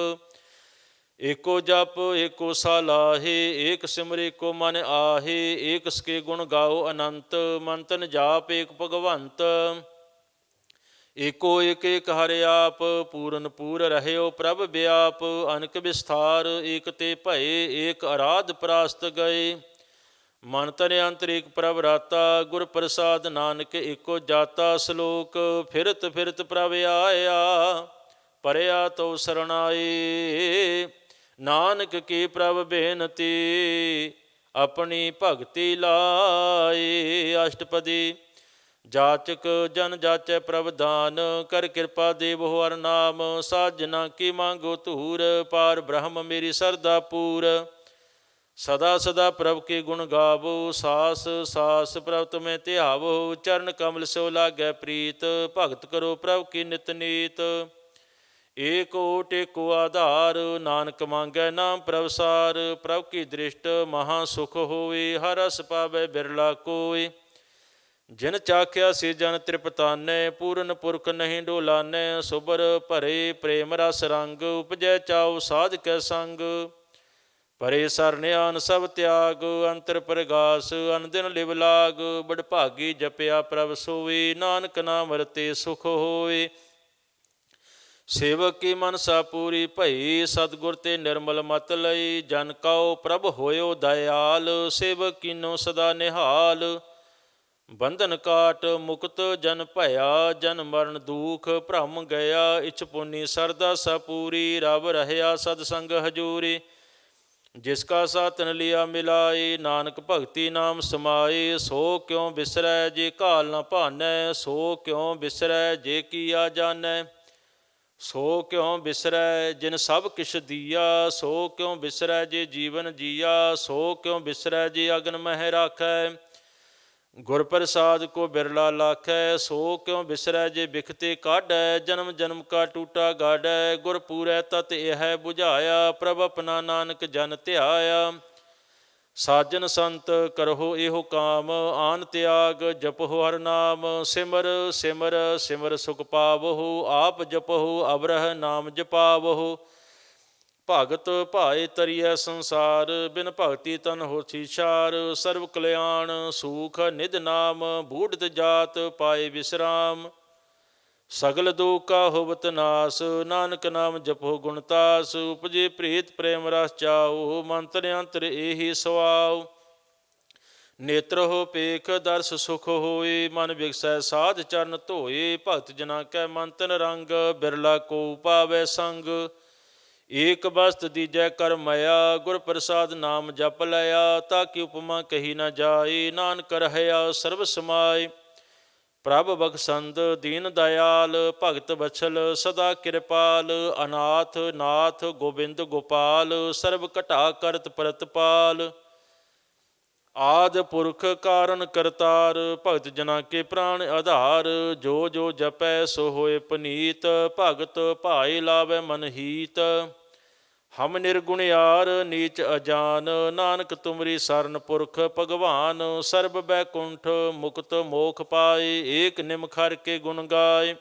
ਏਕੋ ਜਪ ਏਕੋ ਸਾਲਾਹੇ, ਏਕ ਸਿਮਰ ਏਕੋ ਮਨ ਆਹੇ। ਏਕ ਸਕੇ ਗੁਣ ਗਾਓ ਅਨੰਤ, ਮੰਤਨ ਜਾਪ ਏਕ ਭਗਵੰਤ। ਏਕੋ ਏਕ ਏਕ ਹਰਿ ਆਪ, ਪੂਰਨ ਪੂਰ ਰਹਿਓ ਪ੍ਰਭ ਵਿਆਪ। ਅਨਕ ਵਿਸਥਾਰ ਏਕ ਤੇ ਭਏ, ਏਕ ਅਰਾਧ ਪਰਾਸਤ ਗਏ। ਮਨ ਤਨ ਅੰਤਰ ਏਕ ਪ੍ਰਭ ਰਾਤਾ, ਗੁਰ ਪ੍ਰਸਾਦ ਨਾਨਕ ਏਕੋ ਜਾਤਾ। ਸ਼ਲੋਕ ਫਿਰਤ ਫਿਰਤ ਪ੍ਰਭ ਆਇਆ, ਪਰਿਆ ਤੋ ਸਰਣਾਏ। ਨਾਨਕ ਕੀ ਪ੍ਰਭ ਬੇਨਤੀ, ਆਪਣੀ ਭਗਤੀ ਲਾਏ। ਅਸ਼ਟਪਦੀ ਜਾਚਕ ਜਨ ਜਾਚੈ ਪ੍ਰਭ ਦਾਨ, ਕਰ ਕਿਰਪਾ ਦੇਵੋ ਹਰ ਨਾਮ। ਸਾਜਨਾ ਕੀ ਮੰਗੋ ਧੂਰ, ਪਾਰ ਬ੍ਰਹਮ ਮੇਰੀ ਸਰਦਾ ਪੂਰ। ਸਦਾ ਸਦਾ ਪ੍ਰਭ ਕੇ ਗੁਣ ਗਾਵੋ, ਸਾਸ ਸਾਸ ਪ੍ਰਭ ਤੁਮੇ ਧਿਆਵੋ। ਚਰਨ ਕਮਲ ਸੋ ਲਾਗੈ ਪ੍ਰੀਤ, ਭਗਤ ਕਰੋ ਪ੍ਰਭ ਕੀ ਨਿਤ ਨੀਤ। ਏਕ ਓਟ ਏਕੋ ਆਧਾਰ, ਨਾਨਕ ਮੰਗੈ ਨਾਮ ਪ੍ਰਭ ਸਾਰ। ਪ੍ਰਭ ਕੀ ਦ੍ਰਿਸ਼ਟ ਮਹਾ ਸੁਖ ਹੋਏ, ਹਰ ਰਸ ਪਾਵੈ ਬਿਰਲਾ ਕੋਇ। ਜਿਨ ਚਾਖਿਆ ਸੇ ਜਨ ਤ੍ਰਿਪਤਾਨੈ, ਪੂਰਨ ਪੁਰਖ ਨਹੀਂ ਡੋਲਾਨੈ। ਸੁਬਰ ਭਰੇ ਪ੍ਰੇਮ ਰਸ ਰੰਗ, ਉਪਜੈ ਚਾਉ ਸਾਧ ਕੈ ਸੰਗ। ਪਰੇ ਸਰਨਿਆਨ ਸਭ ਤਿਆਗ, ਅੰਤਰ ਪ੍ਰਗਾਸ ਅਨ ਦਿਨ ਲਿਵ ਲਾਗ। ਬੜ ਭਾਗੀ ਜਪਿਆ ਪ੍ਰਭ ਸੋਈ, ਨਾਨਕ ਨਾਮ ਰਤੇ ਸੁਖ ਹੋਏ। ਸੇਵਕ ਕੀ ਮਨਸਾ ਪੂਰੀ ਭਈ, ਸਤਿਗੁਰ ਤੇ ਨਿਰਮਲ ਮਤ ਲਈ। ਜਨ ਕਉ ਪ੍ਰਭ ਹੋਇਓ ਦਇਆਲ, ਸੇਵਕ ਕੀਨੋ ਸਦਾ ਨਿਹਾਲ। ਬੰਧਨ ਕਾਟ ਮੁਕਤ ਜਨ ਭਇਆ, ਜਨ ਮਰਨ ਦੂਖ ਭ੍ਰਮ ਗਿਆ। ਇਛ ਪੁਨੀ ਸਰਦਾ ਸਪੂਰੀ, ਰਵ ਰਹਿਆ ਸਦ ਸੰਗ ਹਜੂਰੀ। ਜਿਸ ਕਾ ਸਾਤਨ ਲਿਆ ਮਿਲਾਏ, ਨਾਨਕ ਭਗਤੀ ਨਾਮ ਸਮਾਏ। ਸੋ ਕਿਉ ਬਿਸਰੈ ਜੇ ਘਾਲ ਨ ਭਾਨੈ, ਸੋ ਕਿਉ ਬਿਸਰੈ ਜੇ ਕੀਆ ਜਾਣੈ। ਸੋ ਕਿਉ ਬਿਸਰੈ ਜਿਨ ਸਭ ਕਿਛ ਦੀਆ, ਸੋ ਕਿਉ ਬਿਸਰੈ ਜੇ ਜੀਵਨ ਜੀਆ। ਸੋ ਕਿਉ ਬਿਸਰੈ ਜੇ ਅਗਨ ਮਹਿ ਰਾਖੈ, ਗੁਰ ਪ੍ਰਸਾਦ ਕੋ ਬਿਰਲਾ ਲਾਖੈ, ਸੋ ਕਿਉ ਬਿਸਰੈ ਜੇ ਬਿਖਤੇ ਕਾਢੈ। ਜਨਮ ਜਨਮ ਕਾ ਟੂਟਾ ਗਾਢੈ, ਗੁਰ ਪੂਰੈ ਤਤ ਇਹ ਬੁਝਾਇਆ। ਪ੍ਰਭ ਆਪਣਾ ਨਾਨਕ ਜਨ ਧਿਆਇਆ। ਸਾਜਨ ਸੰਤ ਕਰਹੁ ਇਹੋ ਕਾਮ, ਆਨ ਤਿਆਗ ਜਪਹੁ ਹਰ ਨਾਮ। ਸਿਮਰ ਸਿਮਰ ਸਿਮਰ ਸੁਖ ਪਾਵਹੁ, ਆਪ ਜਪਹੁ ਅਵਰਹ ਨਾਮ ਜਪਾਵਹੁ। ਭਗਤ ਭਾਏ ਤਰੀਐ ਸੰਸਾਰ, ਬਿਨ ਭਗਤੀ ਤਨ ਹੋਸੀ ਛਾਰ। ਸਰਬ ਕਲਿਆਣ ਸੂਖ ਨਿਧ ਨਾਮ, ਬੂਢਤ ਜਾਤ ਪਾਏ ਵਿਸਰਾਮ। ਸਗਲ ਦੁਖ ਕਾ ਹੋਵਤ ਨਾਸ, ਨਾਨਕ ਨਾਮ ਜਪੋ ਗੁਣਤਾਸ। ਉਪਜੇ ਪ੍ਰੀਤ ਪ੍ਰੇਮ ਰਸ ਚਾਉ, ਮੰਤਰ ਅੰਤਰ ਇਹੀ ਸਵਾਉ। ਨੇਤਰ ਹੋ ਪੇਖ ਦਰਸ ਸੁਖ ਹੋਏ, ਮਨ ਵਿਗਸੈ ਸਾਧ ਚਰਨ ਧੋਏ। ਭਗਤ ਜਨਾ ਕੈ ਮੰਤਨ ਰੰਗ, ਬਿਰਲਾ ਕੋ ਪਾਵੈ ਸੰਗ। ਏਕ ਬਸਤ ਦੀਜੈ ਕਰ ਮਇਆ, ਗੁਰ ਪ੍ਰਸਾਦ ਨਾਮ ਜਪ ਲਿਆ। ਤਾ ਕਿ ਉਪਮਾ ਕਹੀ ਨ ਜਾਏ, ਨਾਨਕ ਰਹਿਆ ਸਰਬ ਸਮਾਏ। ਪ੍ਰਭ ਬਖਸ਼ੰਦ ਦੀਨ ਦਇਆਲ, ਭਗਤ ਬਛਲ ਸਦਾ ਕਿਰਪਾਲ। ਅਨਾਥ ਨਾਥ ਗੋਬਿੰਦ ਗੋਪਾਲ, ਸਰਬ ਘਟਾ ਕਰਤ ਪ੍ਰਤਪਾਲ। ਆਦ ਪੁਰਖ ਕਾਰਨ ਕਰਤਾਰ, ਭਗਤ ਜਨਾ ਕੇ ਪ੍ਰਾਣ ਆਧਾਰ। ਜੋ ਜੋ ਜਪੈ ਸੋ ਹੋਏ ਪਨੀਤ, ਭਗਤ ਭਾਏ ਲਾਵੈ ਮਨ ਹੀਤ। ਹਮ ਨਿਰਗੁਣਿਆਰ ਨੀਚ ਅਜਾਨ, ਨਾਨਕ ਤੁਮਰੀ ਸਰਨ ਪੁਰਖ ਭਗਵਾਨ। ਸਰਬ ਬੈਕੁੰਠ ਮੁਕਤ ਮੋਖ ਪਾਏ, ਏਕ ਨਿਮਖ ਹਰਿ ਕੇ ਗੁਣ ਗਾਏ।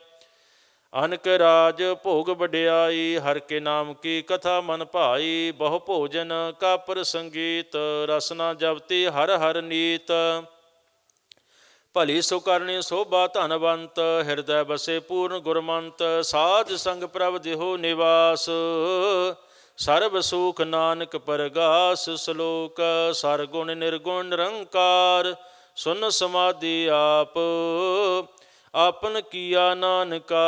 ਅਨਕ ਰਾਜ ਭੋਗ ਵਡਿਆਈ, ਹਰਿ ਕੇ ਨਾਮ ਕੀ ਕਥਾ ਮਨ ਭਾਈ। ਬਹੁ ਭੋਜਨ ਕਾ ਪ੍ਰਸੰਗੀਤ, ਰਸਨਾ ਜਪਤੀ ਹਰ ਹਰ ਨੀਤ। ਭਲੀ ਸੁ ਕਰਨੀ ਸੋਭਾ ਧਨਵੰਤ, ਹਿਰਦੈ ਬਸੇ ਪੂਰਨ ਗੁਰਮੰਤ। ਸਾਧ ਸੰਗ ਪ੍ਰਭ ਦੇਹੋ ਨਿਵਾਸ, ਸਰਬ ਸੁਖ ਨਾਨਕ ਪਰਗਾਸ। ਸ਼ਲੋਕ ਸਰਗੁਣ ਨਿਰਗੁਣ ਨਿਰੰਕਾਰ, ਸੁਨ ਸਮਾਧੀ ਆਪ। ਆਪਨ ਕੀਆ ਨਾਨਕਾ,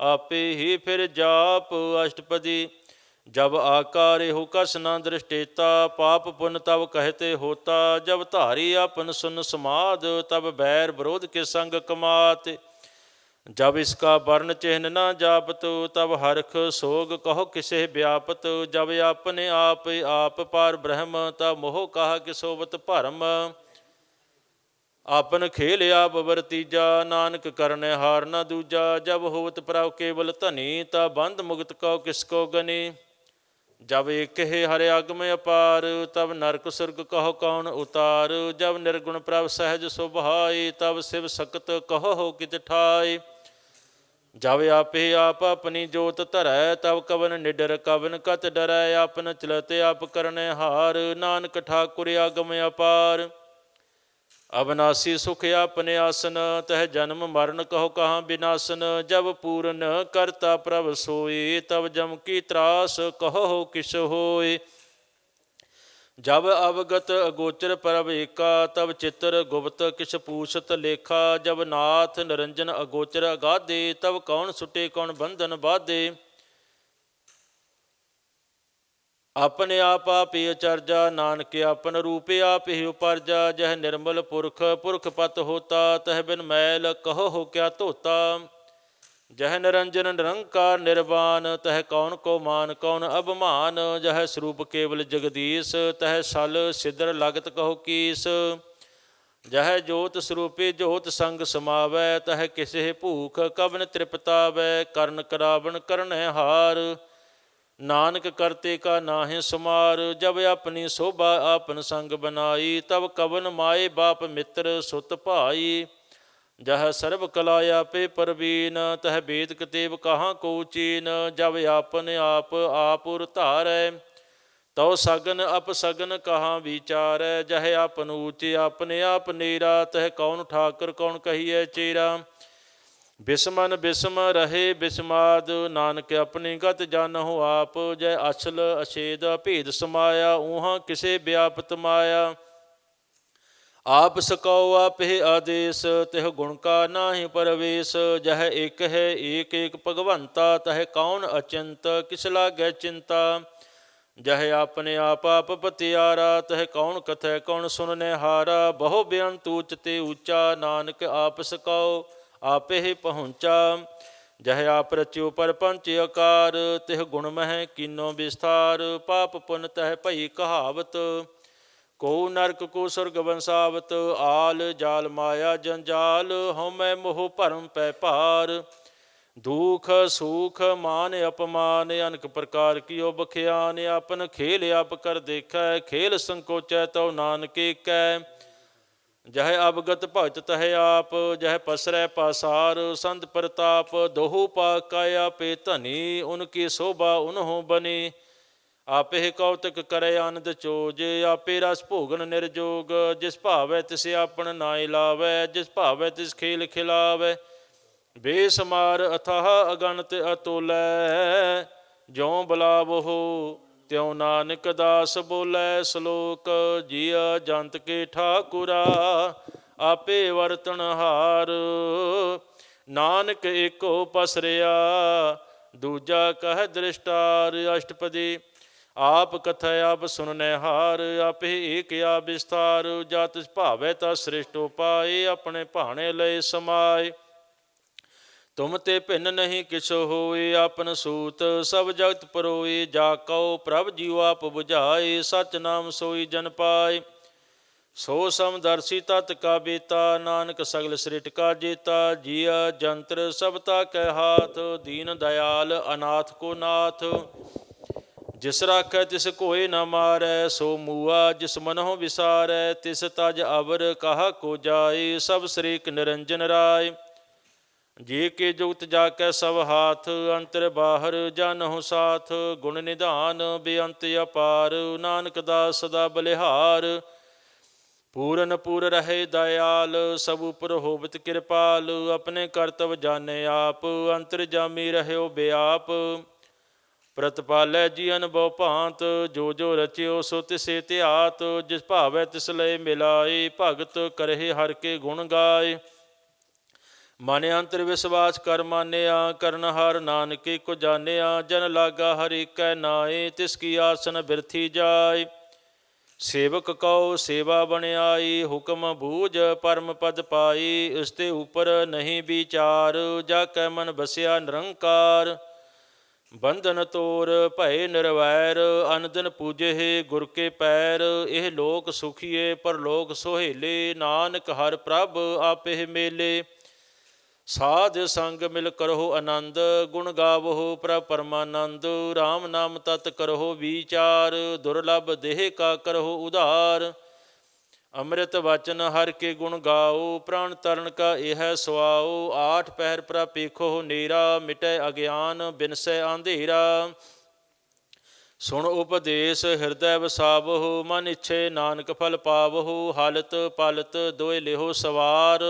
ਆਪੇ ਹੀ ਫਿਰ ਜਾਪ। ਅਸ਼ਟਪਦੀ ਜਬ ਆਕਾਰੇ ਹੋ ਕਸ ਨਾ ਦ੍ਰਿਸ਼ਟੇਤਾ, ਪਾਪ ਪੁਨ ਤਬ ਕਹਿਤੇ ਹੋਤਾ। ਜਬ ਧਾਰੀ ਆਪਨ ਸੁਨ ਸਮਾਧ, ਤਬ ਬੈਰ ਵਿਰੋਧ ਕੇ ਸੰਗ ਕਮਾਤ। ਜਬ ਇਸਕਾ ਵਰਨ ਚਿਹਨ ਨਾ ਜਾਪਤ, ਤਬ ਹਰਖ ਸੋਗ ਕਹੋ ਕਿਸੇ ਵਿਆਪਤ। ਜਬ ਆਪਨੇ ਆਪ ਪਾਰ ਬ੍ਰਹਮ, ਤਬ ਮੋਹ ਕਹਾ ਕਿ ਸੋਵਤ ਭਰਮ। ਆਪਨ ਖੇਲ ਆਪ ਵਰਤੀਜਾ, ਨਾਨਕ ਕਰਨੈ ਹਾਰ ਨਾ ਦੂਜਾ। ਜਬ ਹੋਵਤ ਪ੍ਰਭ ਕੇਵਲ ਧਨੀ, ਤਾ ਬੰਧ ਮੁਕਤ ਕਉ ਕਿਸ ਕੋ ਗਨੀ। ਜਬ ਏਕ ਹੈ ਹਰਿ ਆਗਮ ਅਪਾਰ, ਤਬ ਨਰਕ ਸੁਰਗ ਕਹੋ ਕੌਣ ਉਤਾਰ। ਜਬ ਨਿਰਗੁਣ ਪ੍ਰਭ ਸਹਿਜ ਸੁਭਾਈ, ਤਬ ਸਿਵ ਸਕਤ ਕਹੋ ਹੋ ਕਿਤ ਠਾਈ। ਜਬ ਆਪੇ ਆਪ ਆਪਣੀ ਜੋਤ ਧਰੈ, ਤਬ ਕਵਨ ਨਿਡਰ ਕਵਨ ਕਤ ਡਰੈ। ਆਪਨ ਚਲਤ ਆਪ ਕਰਨੈ ਹਾਰ, ਨਾਨਕ ਠਾਕੁਰ ਆਗਮ ਅਪਾਰ। ਅਬਨਾਸੀ ਸੁਖ ਆਪਨੇ ਆਸਨ, ਤਹ ਜਨਮ ਮਰਨ ਕਹੋ ਕਹਾਂ ਬਿਨਾਸਨ। ਜਬ ਪੂਰਨ ਕਰਤਾ ਪ੍ਰਭ ਸੋਈ, ਤਬ ਜਮ ਕੀ ਤਰਾਸ ਕਹੋ ਹੋ ਕਿਸ ਹੋਏ। ਜਬ ਅਵਗਤ ਅਗੋਚਰ ਪ੍ਰਭ ਏਕਾ, ਤਬ ਚਿਤਰ ਗੁਪਤ ਕਿਛ ਪੂਛਤ ਲੇਖਾ। ਜਬ ਨਾਥ ਨਿਰੰਜਨ ਅਗੋਚਰ ਅਗਾਧੇ, ਤਬ ਕੌਣ ਸੁਟੇ ਕੌਣ ਬੰਧਨ ਬਾਧੇ। ਆਪਣੇ ਆਪ ਆਪੇ ਅਚਰਜਾ, ਨਾਨਕ ਆਪਨ ਰੂਪ ਆਪ ਹੀ ਉਪਰਜਾ। ਜਹ ਨਿਰਮਲ ਪੁਰਖ ਪੁਰਖ ਪਤ ਹੋਤਾ, ਤਹ ਬਿਨ ਮੈਲ ਕਹੋ ਹੋ ਕਿਆ ਧੋਤਾ। ਜਹ ਨਿਰੰਜਨ ਨਿਰੰਕਾਰ ਨਿਰਵਾਨ, ਤਹ ਕੌਣ ਕੋ ਮਾਨ ਕੌਣ ਅਭਮਾਨ। ਜਹ ਸਰੂਪ ਕੇਵਲ ਜਗਦੀਸ਼, ਤਹ ਸਲ ਸਿਦਰ ਲਗਤ ਕਹੋ ਕੀਸ। ਜਹ ਜੋਤ ਸਰੂਪੇ ਜੋਤ ਸੰਗ ਸਮਾਵੈ, ਤਹ ਕਿਸੇ ਭੂਖ ਕਵਨ ਤ੍ਰਿਪਤਾਵੈ। ਕਰਨ ਕਰਾਵਣ ਕਰਨੈ ਹਾਰ, ਨਾਨਕ ਕਰਤੇ ਕਾ ਨਾਹਿ ਸੁਮਾਰ। ਜਬ ਆਪਣੀ ਸੋਭਾ ਆਪਨ ਸੰਗ ਬਨਾਈ, ਤਬ ਕਵਨ ਮਾਏ ਬਾਪ ਮਿੱਤਰ ਸੁਤ ਭਾਈ। ਜਹ ਸਰਬ ਕਲਾ ਆਪੇ ਪਰਵੀਨ, ਤਹ ਬੇਦ ਕਤੇਬ ਕਹਾਂ ਕੋ ਚੀਨ। ਜਬ ਆਪਨ ਆਪ ਉਰ ਧਾਰੈ, ਤਉ ਸਗਨ ਅਪਸਗਨ ਕਹਾਂ ਵਿਚਾਰੈ। ਜਹ ਆਪਨ ਊਚੇ ਆਪਨੇ ਆਪ ਨੀਰਾ, ਤਹ ਕੌਣ ਠਾਕੁਰ ਕੌਣ ਕਹੀਐ ਚੇਰਾ। ਬਿਸਮਨ ਬਿਸਮ ਰਹੇ ਬਿਸਮਾਦ, ਨਾਨਕ ਆਪਣੀ ਗਤ ਜਾਨਹੁ ਆਪ। ਜੈ ਅਸਲ ਅਛੇਦ ਭੇਦ ਸਮਾਇਆ, ਊਹਾਂ ਕਿਸੇ ਵਿਆਪਤ ਮਾਇਆ। ਆਪ ਸਕਉ ਆਪੇ ਆਦੇਸ, ਤਿਹ ਗੁਣ ਕਾ ਨਾਹਿ ਪਰਵੇਸ। ਜਹ ਇੱਕ ਹੈ ਏਕ ਏਕ ਭਗਵੰਤਾ, ਤਹ ਕੌਣ ਅਚਿੰਤ ਕਿਸ ਲਾਗੈ ਚਿੰਤਾ। ਜਹ ਆਪਣੇ ਆਪ ਪਤਿਆਰਾ, ਤਹ ਕੌਣ ਕਥੈ ਕੌਣ ਸੁਨਨੈ ਹਾਰਾ। ਬਹੁ ਬੇਅੰਤ ਊਚ ਤੇ ਊਚਾ, ਨਾਨਕ ਆਪ ਸਕਉ ਆਪੇ ਹੀ ਪਹੁੰਚਾ। ਜਹ ਆਪ ਰਚਿਓ ਪਰਪੰਚ ਆਕਾਰ, ਤਿਹ ਗੁਣ ਮਹਿ ਕੀਨੋ ਵਿਸਥਾਰ। ਪਾਪ ਪੁਨ ਤਹ ਭਈ ਕਹਾਵਤ, ਕੋ ਨਰਕ ਕੋ ਸੁਰਗ ਬੰਸਾਵਤ, ਆਲ ਜਾਲ ਮਾਇਆ ਜੰਜਾਲ, ਹਉਮੈ ਮੋਹ ਭਰਮ ਪੈ ਭਾਰ, ਦੁਖ ਸੁਖ ਮਾਨ ਅਪਮਾਨ, ਅਨਕ ਪ੍ਰਕਾਰ ਕੀਓ ਬਖਿਆਨ, ਆਪਨ ਖੇਲ ਆਪ ਕਰ ਦੇਖੈ, ਖੇਲ ਸੰਕੋਚੈ ਤਉ ਨਾਨਕੇ ਕੈ, ਜਹ ਅਵਗਤ ਭਗਤ ਤਹ ਆਪ, ਜਹ ਪਸਰੈ ਪਾਸਾਰ, ਸੰਤ ਪ੍ਰਤਾਪ, ਦੋਹੂ ਪਾ ਕਾਇਆ ਪੇ ਧਨੀ, ਉਨਕੀ ਸ਼ੋਭਾ ਉਨਹੁ ਬਨੀ, ਆਪੇ ਕੌਤਕ ਕਰੇ ਆਨੰਦ ਚੋਜ, ਆਪੇ ਰਸ ਭੋਗਨ ਨਿਰਜੋਗ, ਜਿਸ ਭਾਵੈ ਤਿਸ ਆਪਨ ਨਾਇ ਲਾਵੈ, ਜਿਸ ਭਾਵੈ ਤਿਸ ਖੇਲ ਖਿਲਾਵੈ, ਬੇਸਮਾਰ ਅਥਾਹ ਅਗਣਤ ਅਤੁਲੈ, ਜਿਉ ਬੁਲਾਵਹੁ ਤਿਉ ਨਾਨਕ ਦਾਸ ਬੋਲੇ, ਸ਼ਲੋਕ ਜੀਅ ਜੰਤ ਕੇ ਠਾਕੁਰਾ, ਆਪੇ ਵਰਤਨ ਹਾਰ, ਨਾਨਕ ਏਕੋ ਪਸਰਿਆ, ਦੂਜਾ ਕਹਿ ਦ੍ਰਿਸ਼ਟਾਰ, ਅਸ਼ਟਪਦੀ ਆਪ ਕਥੈ ਆਪ ਸੁਨਨੈ ਹਾਰ, ਆਪੇ ਏਕ ਆ ਵਿਸਥਾਰ, ਜਾ ਤਿਸ ਭਾਵੈ ਤਾ ਸ੍ਰਿਸ਼ਟ ਉਪਾਏ, ਆਪਣੇ ਭਾਣੇ ਲਏ ਸਮਾਏ, ਤੁਮ ਤੇ ਭਿੰਨ ਨਹੀਂ ਕਿਛ ਹੋਏ, ਆਪਨ ਸੂਤ ਸਭ ਜਗਤ ਪਰੋਏ, ਜਾ ਕਉ ਪ੍ਰਭ ਜੀਉ ਆਪ 부ਝਾਏ, ਸਚ ਨਾਮ ਸੋਈ ਜਨ ਪਾਏ, ਸੋ ਸਮਦਰਸੀ ਤਤ ਕਾ ਬੇਤਾ, ਨਾਨਕ ਸਗਲ ਸ੍ਰਿਸ਼ਟ ਕਾ ਜੇਤਾ, ਜੀਅ ਜੰਤਰ ਸਭ ਤਾ ਕੈ ਹਾਥ, ਦੀਨ ਦਇਆਲ ਅਨਾਥ ਕੋ ਨਾਥ, ਜਿਸ ਰਾਖੈ ਤਿਸ ਕੋਇ ਨ ਮਾਰੈ, ਸੋ ਮੂਆ ਜਿਸ ਮਨਹੁ ਵਿਸਾਰੈ, ਤਿਸ ਤਜ ਅਵਰ ਕਹਾ ਕੋ ਜਾਏ, ਸਭ ਸ੍ਰੀਕ ਨਿਰੰਜਨ ਰਾਏ, ਜੇ ਕੇ ਜੁਗਤ ਜਾ ਕੈ ਸਭ ਹਾਥ, ਅੰਤਰ ਬਾਹਰ ਜਾਨਹੁ ਸਾਥ, ਗੁਣ ਨਿਧਾਨ ਬੇਅੰਤ ਅਪਾਰ, ਨਾਨਕ ਦਾਸ ਸਦਾ ਬਲਿਹਾਰ, ਪੂਰਨ ਪੁਰ ਰਹੇ ਦਇਆਲ, ਸਭ ਉਪਰ ਹੋਵਤ ਕਿਰਪਾਲ, ਆਪਣੇ ਕਰਤਵ ਜਾਣੇ ਆਪ, ਅੰਤਰ ਜਾਮੀ ਰਹਿਓ ਬਿਆਪ, ਪ੍ਰਤਪਾਲੈ ਜੀਅਨ ਬਹੁ ਭਾਂਤ, ਜੋ ਜੋ ਰਚਿਓ ਸੋ ਤਿਸੇ ਧਿਆਤ, ਜਿਸ ਭਾਵੈ ਤਿਸ ਲਏ ਮਿਲਾਏ, ਭਗਤ ਕਰਹਿ ਹਰਿ ਕੇ ਗੁਣ ਗਾਏ, ਮਨ ਅੰਤਰ ਵਿਸਵਾਸ ਕਰ ਮਾਨਿਆ, ਕਰਨ ਹਾਰ ਨਾਨਕੇ ਕੋ ਜਾਣਿਆ, ਜਨ ਲਾਗਾ ਹਰਿ ਕੈ ਨਾਏ, ਤਿਸ ਕੀ ਆਸਨ ਬਿਰਥੀ ਜਾਏ, ਸੇਵਕ ਕਉ ਸੇਵਾ ਬਣਿਆਈ, ਹੁਕਮ ਬੂਝ ਪਰਮ ਪਦ ਪਾਈ, ਇਸ ਤੇ ਉਪਰ ਨਹੀਂ ਵਿਚਾਰ, ਜਾ ਕੈ ਮਨ ਬਸਿਆ ਨਿਰੰਕਾਰ, ਬੰਧਨ ਤੋਰ ਭਏ ਨਿਰਵੈਰ, ਅਨ ਦਿਨ ਪੂਜਹਿ ਗੁਰ ਕੇ ਪੈਰ, ਇਹ ਲੋਕ ਸੁਖੀਏ ਪਰਲੋਕ ਸੁਹੇਲੇ, ਨਾਨਕ ਹਰਿ ਪ੍ਰਭ ਆਪੇ ਮੇਲੇ, ਸਾਧ ਸੰਗ ਮਿਲ ਕਰਹੁ ਆਨੰਦ, ਗੁਣ ਗਾਵਹੁ ਪ੍ਰਭ ਪਰਮਾਨੰਦ, ਰਾਮ ਨਾਮ ਤਤ ਕਰਹੁ ਵਿਚਾਰ, ਦੁਰਲਭ ਦੇਹ ਕਾ ਕਰਹੁ ਉਧਾਰ, ਅੰਮ੍ਰਿਤ ਵਚਨ ਹਰਿ ਕੇ ਗੁਣ ਗਾਓ, ਪ੍ਰਾਣ ਤਰਨ ਕਾ ਇਹ ਸੁਆਓ, ਆਠ ਪਹਿਰ ਪ੍ਰਭ ਪੇਖੋ ਨੇਰਾ, ਮਿਟੈ ਅਗਿਆਨ ਬਿਨਸੈ ਅੰਧੇਰਾ, ਸੁਣ ਉਪਦੇਸ਼ ਹਿਰਦੈ ਵਸਾਵਹੁ, ਮਨ ਇੱਛੇ ਨਾਨਕ ਫਲ ਪਾਵਹੁ, ਹਾਲਤ ਪਾਲਤ ਦੋਇ ਲਿਹੋ ਸਵਾਰ,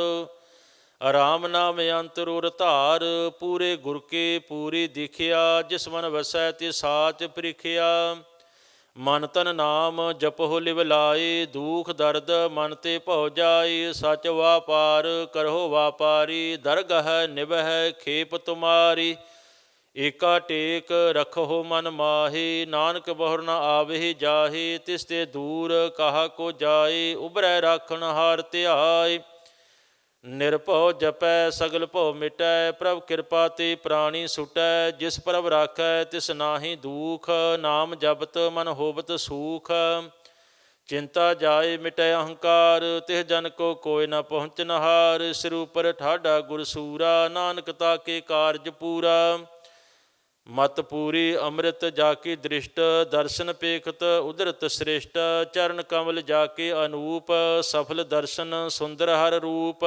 ਰਾਮ ਨਾਮ ਅੰਤਰ ਉਰ ਧਾਰ, ਪੂਰੇ ਗੁਰ ਕੇ ਪੂਰੀ ਦਿਖਿਆ, ਜਿਸ ਮਨ ਵਸੈ ਤੇ ਸਾਚ ਪ੍ਰਿਖਿਆ, ਮਨ ਤਨ ਨਾਮ ਜਪਹੁ ਲਿਵ ਲਾਏ, ਦੁਖ ਦਰਦ ਮਨ ਤੇ ਭਉ ਜਾਏ, ਸਚ ਵਾਪਾਰ ਕਰਹੁ ਵਾਪਾਰੀ, ਦਰਗਹ ਨਿਭੈ ਖੇਪ ਤੁਮਾਰੀ, ਏਕਾ ਟੇਕ ਰਖਹੁ ਮਨ ਮਾਹੀ, ਨਾਨਕ ਬਹੁਰ ਨ ਆਵਹਿ ਜਾਹੇ, ਤਿਸ ਤੇ ਦੂਰ ਕਹਾ ਕੋ ਜਾਏ, ਉਬਰੈ ਰਾਖਣ ਹਾਰ ਧਿਆਏ, ਨਿਰਭਉ ਜਪੈ ਸਗਲ ਭਉ ਮਿਟੈ, ਪ੍ਰਭ ਕਿਰਪਾ ਤੇ ਪ੍ਰਾਣੀ ਸੁਟੈ, ਜਿਸ ਪ੍ਰਭ ਰਾਖੈ ਤਿਸ ਨਾਹੀ ਦੂਖ, ਨਾਮ ਜਪਤ ਮਨ ਹੋਵਤ ਸੂਖ, ਚਿੰਤਾ ਜਾਏ ਮਿਟੈ ਅਹੰਕਾਰ, ਤਿਸ ਜਨ ਕੋ ਕੋਇ ਨ ਪਹੁੰਚਨ ਹਾਰ, ਸਿਰ ਉਪਰ ਠਾਡਾ ਗੁਰ ਸੂਰਾ, ਨਾਨਕ ਤਾ ਕੇ ਕਾਰਜ ਪੂਰਾ, ਮਤ ਪੂਰੀ ਅੰਮ੍ਰਿਤ ਜਾ ਕੀ ਦ੍ਰਿਸ਼ਟ, ਦਰਸ਼ਨ ਪੇਖਤ ਉਦਰਤ ਸ੍ਰਿਸ਼ਟ, ਚਰਨ ਕਮਲ ਜਾ ਕੇ ਅਨੂਪ, ਸਫਲ ਦਰਸ਼ਨ ਸੁੰਦਰ ਹਰ ਰੂਪ,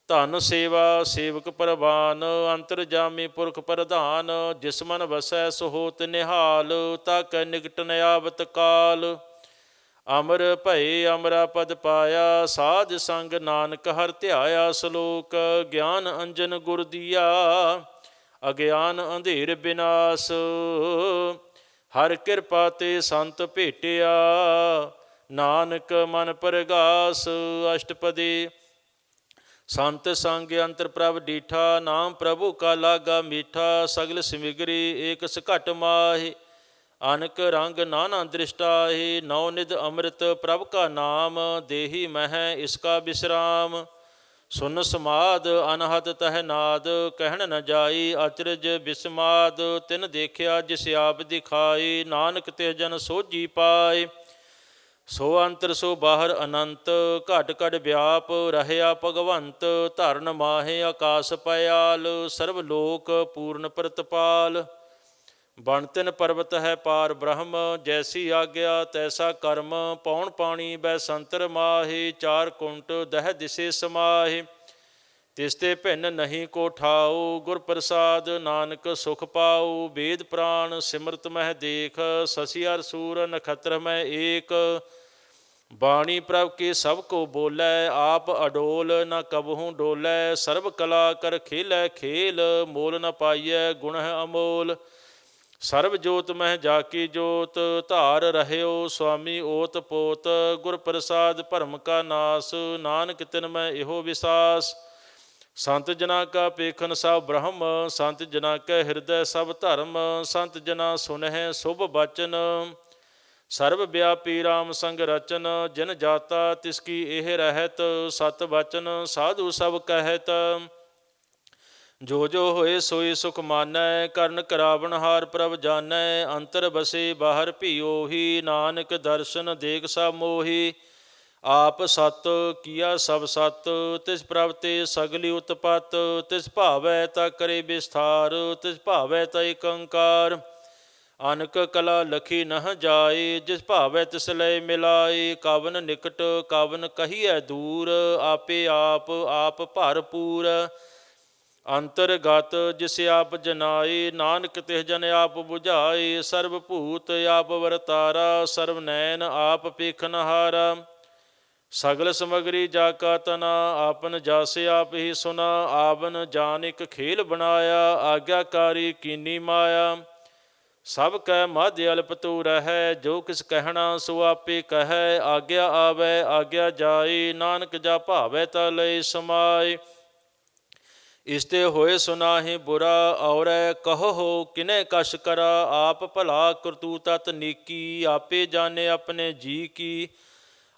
ਧਨ ਸੇਵਾ ਸੇਵਕ ਪ੍ਰਵਾਨ, ਅੰਤਰ ਜਾਮੀ ਪੁਰਖ ਪ੍ਰਧਾਨ, ਜਿਸ ਮਨ ਵਸੈ ਸੋ ਹੋਤ ਨਿਹਾਲ, ਤਕ ਨਿਕਟ ਨ ਆਵਤ ਕਾਲ, ਅਮਰ ਭਏ ਅਮਰਾ ਪਦ ਪਾਇਆ, ਸਾਧ ਸੰਗ ਨਾਨਕ ਹਰਿ ਧਿਆਇਆ, ਸ਼ਲੋਕ ਗਿਆਨ ਅੰਜਨ ਗੁਰ ਦੀਆ, ਅਗਿਆਨ ਅੰਧੇਰ ਬਿਨਾਸ਼, ਹਰਿ ਕਿਰਪਾ ਤੇ ਸੰਤ ਭੇਟਿਆ, ਨਾਨਕ ਮਨ ਪਰਗਾਸ, ਅਸ਼ਟਪਦੀ ਸੰਤ ਸੰਗ ਅੰਤਰ ਪ੍ਰਭ ਡੀਠਾ, ਨਾਮ ਪ੍ਰਭੂ ਕਾ ਲਾਗਾ ਮੀਠਾ, ਸਗਲ ਸਿਮਿਗਰੀ ਏਕ ਘਟ ਮਾਹੀ, ਅਨਕ ਰੰਗ ਨਾਨਾ ਦ੍ਰਿਸ਼ਟਾਹੀ, ਨੌ ਨਿਧ ਅੰਮ੍ਰਿਤ ਪ੍ਰਭ ਕਾ ਨਾਮ, ਦੇਹੀ ਮਹਿ ਇਸਕਾ ਬਿਸਰਾਮ, ਸੁਨ ਸਮਾਦ ਅਨਹਦ ਤਹ ਨਾਦ, ਕਹਿਣ ਨ ਜਾਈ ਅਚਰਜ ਬਿਸਮਾਦ, ਤਿਨ ਦੇਖਿਆ ਜਿਸ ਆਪ ਦਿਖਾਈ, ਨਾਨਕ ਤੇ ਜਨ ਸੋਝੀ ਪਾਏ, ਸੋ ਅੰਤਰ ਸੋ ਬਾਹਰ ਅਨੰਤ, ਘਟ ਘਟ ਵਿਆਪ ਰਹਿਆ ਭਗਵੰਤ। ਧਰਨ ਮਾਹੇ ਆਕਾਸ ਪਇਆਲ, ਸਰਬ ਲੋਕ ਪੂਰਨ ਪ੍ਰਤਪਾਲ। ਬਣ ਤਿਨ ਪਰਬਤ ਹੈ ਪਾਰ ਬ੍ਰਹਮ, ਜੈਸੀ ਆਗਿਆ ਤੈਸਾ ਕਰਮ। ਪੌਣ ਪਾਣੀ ਬੈ ਸੰਤਰ ਮਾਹੇ, ਚਾਰ ਕੁੰਟ ਦਹਿ ਦਿਸੇ ਸਮਾਹੇ। ਤਿਸ ਤੇ ਭਿੰਨ ਨਹੀਂ ਕੋ ਠਾਉ, ਗੁਰ ਪ੍ਰਸਾਦ ਨਾਨਕ ਸੁਖ ਪਾਉ। ਵੇਦ ਪ੍ਰਾਨ ਸਿਮਰਤ ਮਹਿ ਦੇਖ, ਸਸੀ ਅਰ ਸੂਰ ਨਖਤਰ ਮੈਂ ਏਕ। ਬਾਣੀ ਪ੍ਰਭ ਕੇ ਸਭ ਕੋ ਬੋਲੇ, ਆਪ ਅਡੋਲ ਨ ਕਬਹੂ ਡੋਲੇ। ਸਰਬ ਕਲਾ ਕਰ ਖੇਲੈ ਖੇਲ, ਮੋਲ ਨ ਪਾਈਐ ਗੁਣ ਹੈ ਅਮੋਲ। ਸਰਬ ਜੋਤ ਮਹਿ ਜਾ ਕੀ ਜੋਤ, ਧਾਰ ਰਹਿਓ ਸੁਆਮੀ ਓਤ ਪੋਤ। ਗੁਰ ਪ੍ਰਸਾਦ ਭਰਮ ਕਾ ਨਾਸ, ਨਾਨਕ ਤਿਨ ਮੈਂ ਇਹੋ ਵਿਸਾਸ। ਸੰਤ ਜਨਾ ਕਾ ਪੇਖਨ ਸਭ ਬ੍ਰਹਮ, ਸੰਤ ਜਨਾ ਕੈ ਹਿਰਦੈ ਸਭ ਧਰਮ। ਸੰਤ ਜਨਾ ਸੁਨਹਿ ਸੁਭ ਬਚਨ, ਸਰਬ ਵਿਆਪੀ ਰਾਮ ਸੰਗ ਰਚਨ। ਜਿਨ ਜਾਤਾ ਤਿਸ ਕੀ ਇਹ ਰਹਿਤ, ਸਤ ਬਚਨ ਸਾਧੂ ਸਭ ਕਹਿਤ। ਜੋ ਜੋ ਹੋਏ ਸੋਈ ਸੁਖ ਮਾਨੈ, ਕਰਨ ਕਰਾਵਨ ਹਾਰ ਪ੍ਰਭ ਜਾਨੈ। ਅੰਤਰ ਬਸੇ ਬਾਹਰ ਭੀ ਉਹੀ, ਨਾਨਕ ਦਰਸ਼ਨ ਦੇਖ ਸਭ ਮੋਹੀ। ਆਪ ਸਤ ਕੀਆ ਸਭ ਸਤ, ਤਿਸ ਪ੍ਰਭ ਤੇ ਸਗਲੀ ਉਤਪਤ। ਤਿਸ ਭਾਵੈ ਤਾ ਕਰੇ ਵਿਸਥਾਰ, ਤਿਸ ਭਾਵੈ ਤਾ ਏਕ ਓੰਕਾਰ। ਅਨਕ ਕਲਾ ਲਖੀ ਨਹ ਜਾਏ, ਜਿਸ ਭਾਵੈ ਤਿਸ ਲੈ ਮਿਲਾਏ। ਕਵਨ ਨਿਕਟ ਕਵਨ ਕਹੀਐ ਦੂਰ, ਆਪੇ ਆਪ ਆਪ ਭਰਪੂਰ। ਅੰਤਰਗਤ ਜਿਸ ਆਪ ਜਨਾਏ, ਨਾਨਕ ਤਿਸ ਜਨ ਆਪ ਬੁਝਾਏ। ਸਰਬ ਭੂਤ ਆਪ ਵਰਤਾਰਾ, ਸਰਬ ਨੈਣ ਆਪ ਪੇਖਨਹਾਰਾ। ਸਗਲ ਸਮਗਰੀ ਜਾ ਕਾ ਤਨਾ, ਆਪਨ ਜਾਸੇ ਆਪ ਹੀ ਸੁਨਾ। ਆਵਨ ਜਾਨ ਇਕ ਖੇਲ ਬਣਾਇਆ, ਆਗਿਆਕਾਰੀ ਕੀਨੀ ਮਾਇਆ। ਸਭ ਕੈ ਮਧਿ ਅਲਪ ਤੂ ਰਹੈ, ਜੋ ਕਿਸ ਕਹਿਣਾ ਸੋ ਆਪੇ ਕਹੈ। ਆਗਿਆ ਆਵੈ ਆਗਿਆ ਜਾਏ, ਨਾਨਕ ਜਾ ਭਾਵੈ ਤਾ ਲਈ ਸਮਾਏ। ਇਸਤੇ ਹੋਏ ਸੁਨਾਹੀ ਬੁਰਾ, ਔਰੈ ਕਹੋ ਕਿਨੈ ਕਛ ਕਰਾ। ਆਪ ਭਲਾ ਕਰਤੂ ਤਤ ਨੀਕੀ, ਆਪੇ ਜਾਣੇ ਆਪਣੇ ਜੀ ਕੀ।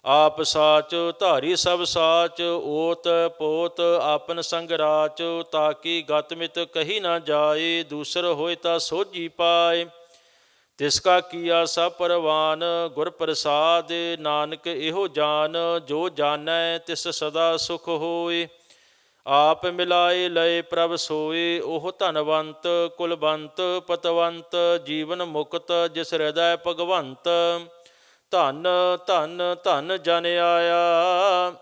ਆਪ ਸਾਚ ਧਾਰੀ ਸਭ ਸਾਚ, ਓਤ ਪੋਤ ਆਪਨ ਸੰਗ ਰਾਚ। ਤਾਕੀ ਗਤ ਮਿਤ ਕਹੀ ਨਾ ਜਾਏ, ਦੂਸਰ ਹੋਏ ਤਾ ਸੋਝੀ ਪਾਏ। ਤਿਸ ਕਾ ਕੀਆ ਸਭ ਪਰਵਾਨ, ਗੁਰ ਪ੍ਰਸਾਦ ਨਾਨਕ ਇਹੋ ਜਾਨ। ਜੋ ਜਾਣੈ ਤਿਸ ਸਦਾ ਸੁਖ ਹੋਏ, ਆਪ ਮਿਲਾਏ ਲਏ ਪ੍ਰਭ ਸੋਏ। ਉਹ ਧਨਵੰਤ ਕੁਲਵੰਤ ਪਤਵੰਤ, ਜੀਵਨ ਮੁਕਤ ਜਿਸ ਹਿਰਦੈ ਭਗਵੰਤ। ਧਨ ਧਨ ਧਨ ਜਨ ਆਇਆ,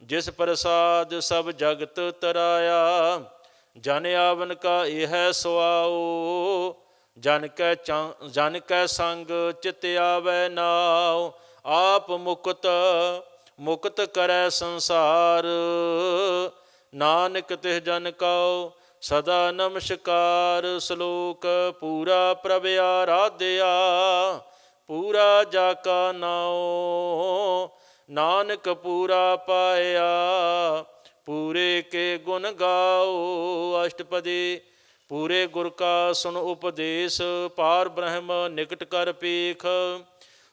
ਜਿਸ ਪ੍ਰਸਾਦ ਸਭ ਜਗਤ ਤਰਾਇਆ। ਜਨ ਆਵਨ ਕਾ ਇਹ ਸੁਆਓ, ਜਨ ਕੈ ਸੰਗ ਚਿਤ ਆਵੈ ਨਾਉ। ਆਪ ਮੁਕਤ ਮੁਕਤ ਕਰੈ ਸੰਸਾਰ, ਨਾਨਕ ਤਿਸ ਜਨ ਕਉ ਸਦਾ ਨਮਸਕਾਰ। ਸ਼ਲੋਕ ਪੂਰਾ ਪ੍ਰਭ ਆਰਾਧਿਆ, ਪੂਰਾ ਜਾ ਕਾ ਨਾਉ। ਨਾਨਕ ਪੂਰਾ ਪਾਇਆ, ਪੂਰੇ ਕੇ ਗੁਣ ਗਾਓ। ਅਸ਼ਟਪਦੀ ਪੂਰੇ ਗੁਰ ਕਾ ਸੁਨ ਉਪਦੇਸ਼, ਪਾਰ ਬ੍ਰਹਮ ਨਿਕਟ ਕਰ ਪੇਖ।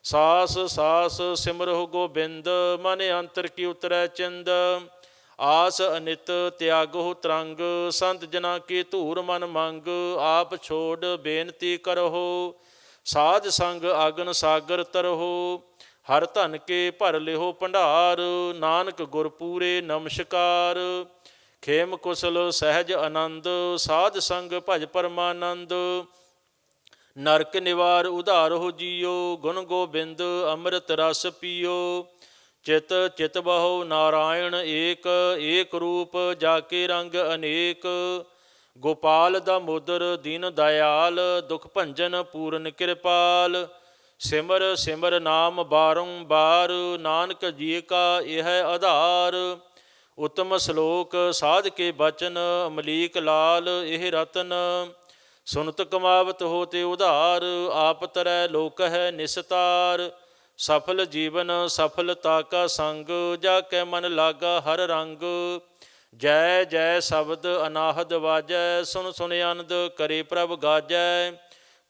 ਸਾਸ ਸਾਸ ਸਿਮਰਹੁ ਗੋਬਿੰਦ, ਮਨ ਅੰਤਰ ਕੀ ਉਤਰੈ ਚਿੰਦ। ਆਸ ਅਨਿਤ ਤਿਆਗਹੁ ਤਰੰਗ, ਸੰਤ ਜਨਾ ਕੀ ਧੂਰ ਮਨ ਮੰਗ। ਆਪ ਛੋੜ ਬੇਨਤੀ ਕਰਹੁ, ਸਾਧ ਸੰਗ ਆਗਨ ਸਾਗਰ ਤਰਹੁ। ਹਰ ਧਨ ਕੇ ਭਰ ਲਿਓ ਭੰਡਾਰ, ਨਾਨਕ ਗੁਰ ਪੂਰੇ ਨਮਸਕਾਰ। ਖੇਮ ਕੁਸਲ ਸਹਿਜ ਆਨੰਦ, ਸਾਧ ਸੰਗ ਭਜ ਪਰਮਾਨੰਦ। ਨਰਕ ਨਿਵਾਰ ਉਧਾਰਹੁ ਜੀਓ, ਗੁਣ ਗੋਬਿੰਦ ਅੰਮ੍ਰਿਤ ਰਸ ਪੀਓ। ਚਿਤ ਚਿਤ ਬਹੁ ਨਾਰਾਇਣ ਏਕ, ਏਕ ਰੂਪ ਜਾ ਕੇ ਰੰਗ ਅਨੇਕ। ਗੋਪਾਲ ਦਾਮੋਦਰ ਦੀਨ ਦਇਆਲ, ਦੁਖ ਭੰਜਨ ਪੂਰਨ ਕਿਰਪਾਲ। ਸਿਮਰ ਸਿਮਰ ਨਾਮ ਬਾਰੰਬਾਰ, ਨਾਨਕ ਜੀ ਕਾ ਇਹ ਆਧਾਰ। ਉਤਮ ਸ਼ਲੋਕ ਸਾਧ ਕੇ ਬਚਨ, ਅਮਲੀਕ ਲਾਲ ਇਹ ਰਤਨ। ਸੁਨਤ ਕਮਾਵਤ ਹੋਤੇ ਉਧਾਰ, ਆਪ ਤਰੈ ਲੋਕ ਹੈ ਨਿਸਤਾਰ। ਸਫਲ ਜੀਵਨ ਸਫਲਤਾ ਕਾ ਸੰਗ, ਜਾ ਕੇ ਮਨ ਲਾਗਾ ਹਰ ਰੰਗ। ਜੈ ਜੈ ਸ਼ਬਦ ਅਨਾਹਦ ਵਾਜੈ, ਸੁਨ ਸੁਨ ਆਨੰਦ ਕਰੇ ਪ੍ਰਭ ਗਾਜੈ।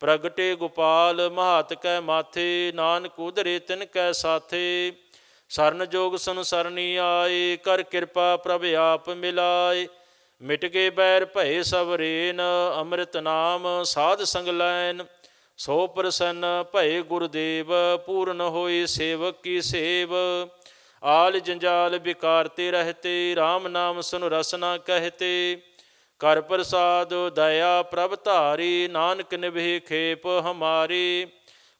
ਪ੍ਰਗਟੇ ਗੋਪਾਲ ਮਹਾਤ ਕੈ ਮਾਥੇ, ਨਾਨਕ ਉਧਰੇ ਤਿਨ ਕੈ ਸਾਥੇ। ਸਰਨ ਜੋਗ ਸੁਨ ਸਰਨੀ ਆਏ, ਕਰ ਕਿਰਪਾ ਪ੍ਰਭ ਆਪ ਮਿਲਾਏ। ਮਿਟ ਗਏ ਬੈਰ ਭਏ ਸਭ ਰੇਨ, ਅੰਮ੍ਰਿਤ ਨਾਮ ਸਾਧ ਸੰਗ ਲੈਨ। ਸੋ ਪ੍ਰਸੰਨ ਭਏ ਗੁਰਦੇਵ, ਪੂਰਨ ਹੋਏ ਸੇਵਕ ਕੀ ਸੇਵ। ਆਲ ਜੰਜਾਲ ਬਿਕਾਰਤੇ ਰਹਤੇ, RAM ਨਾਮ ਸੁਨ ਰਸ ਨਾ ਕਹਤੇ। ਕਰ ਪ੍ਰਸਾਦ ਦਇਆ ਪ੍ਰਭ ਧਾਰੀ, ਨਾਨਕ ਨਿਭੇ ਖੇਪ ਹਮਾਰੀ।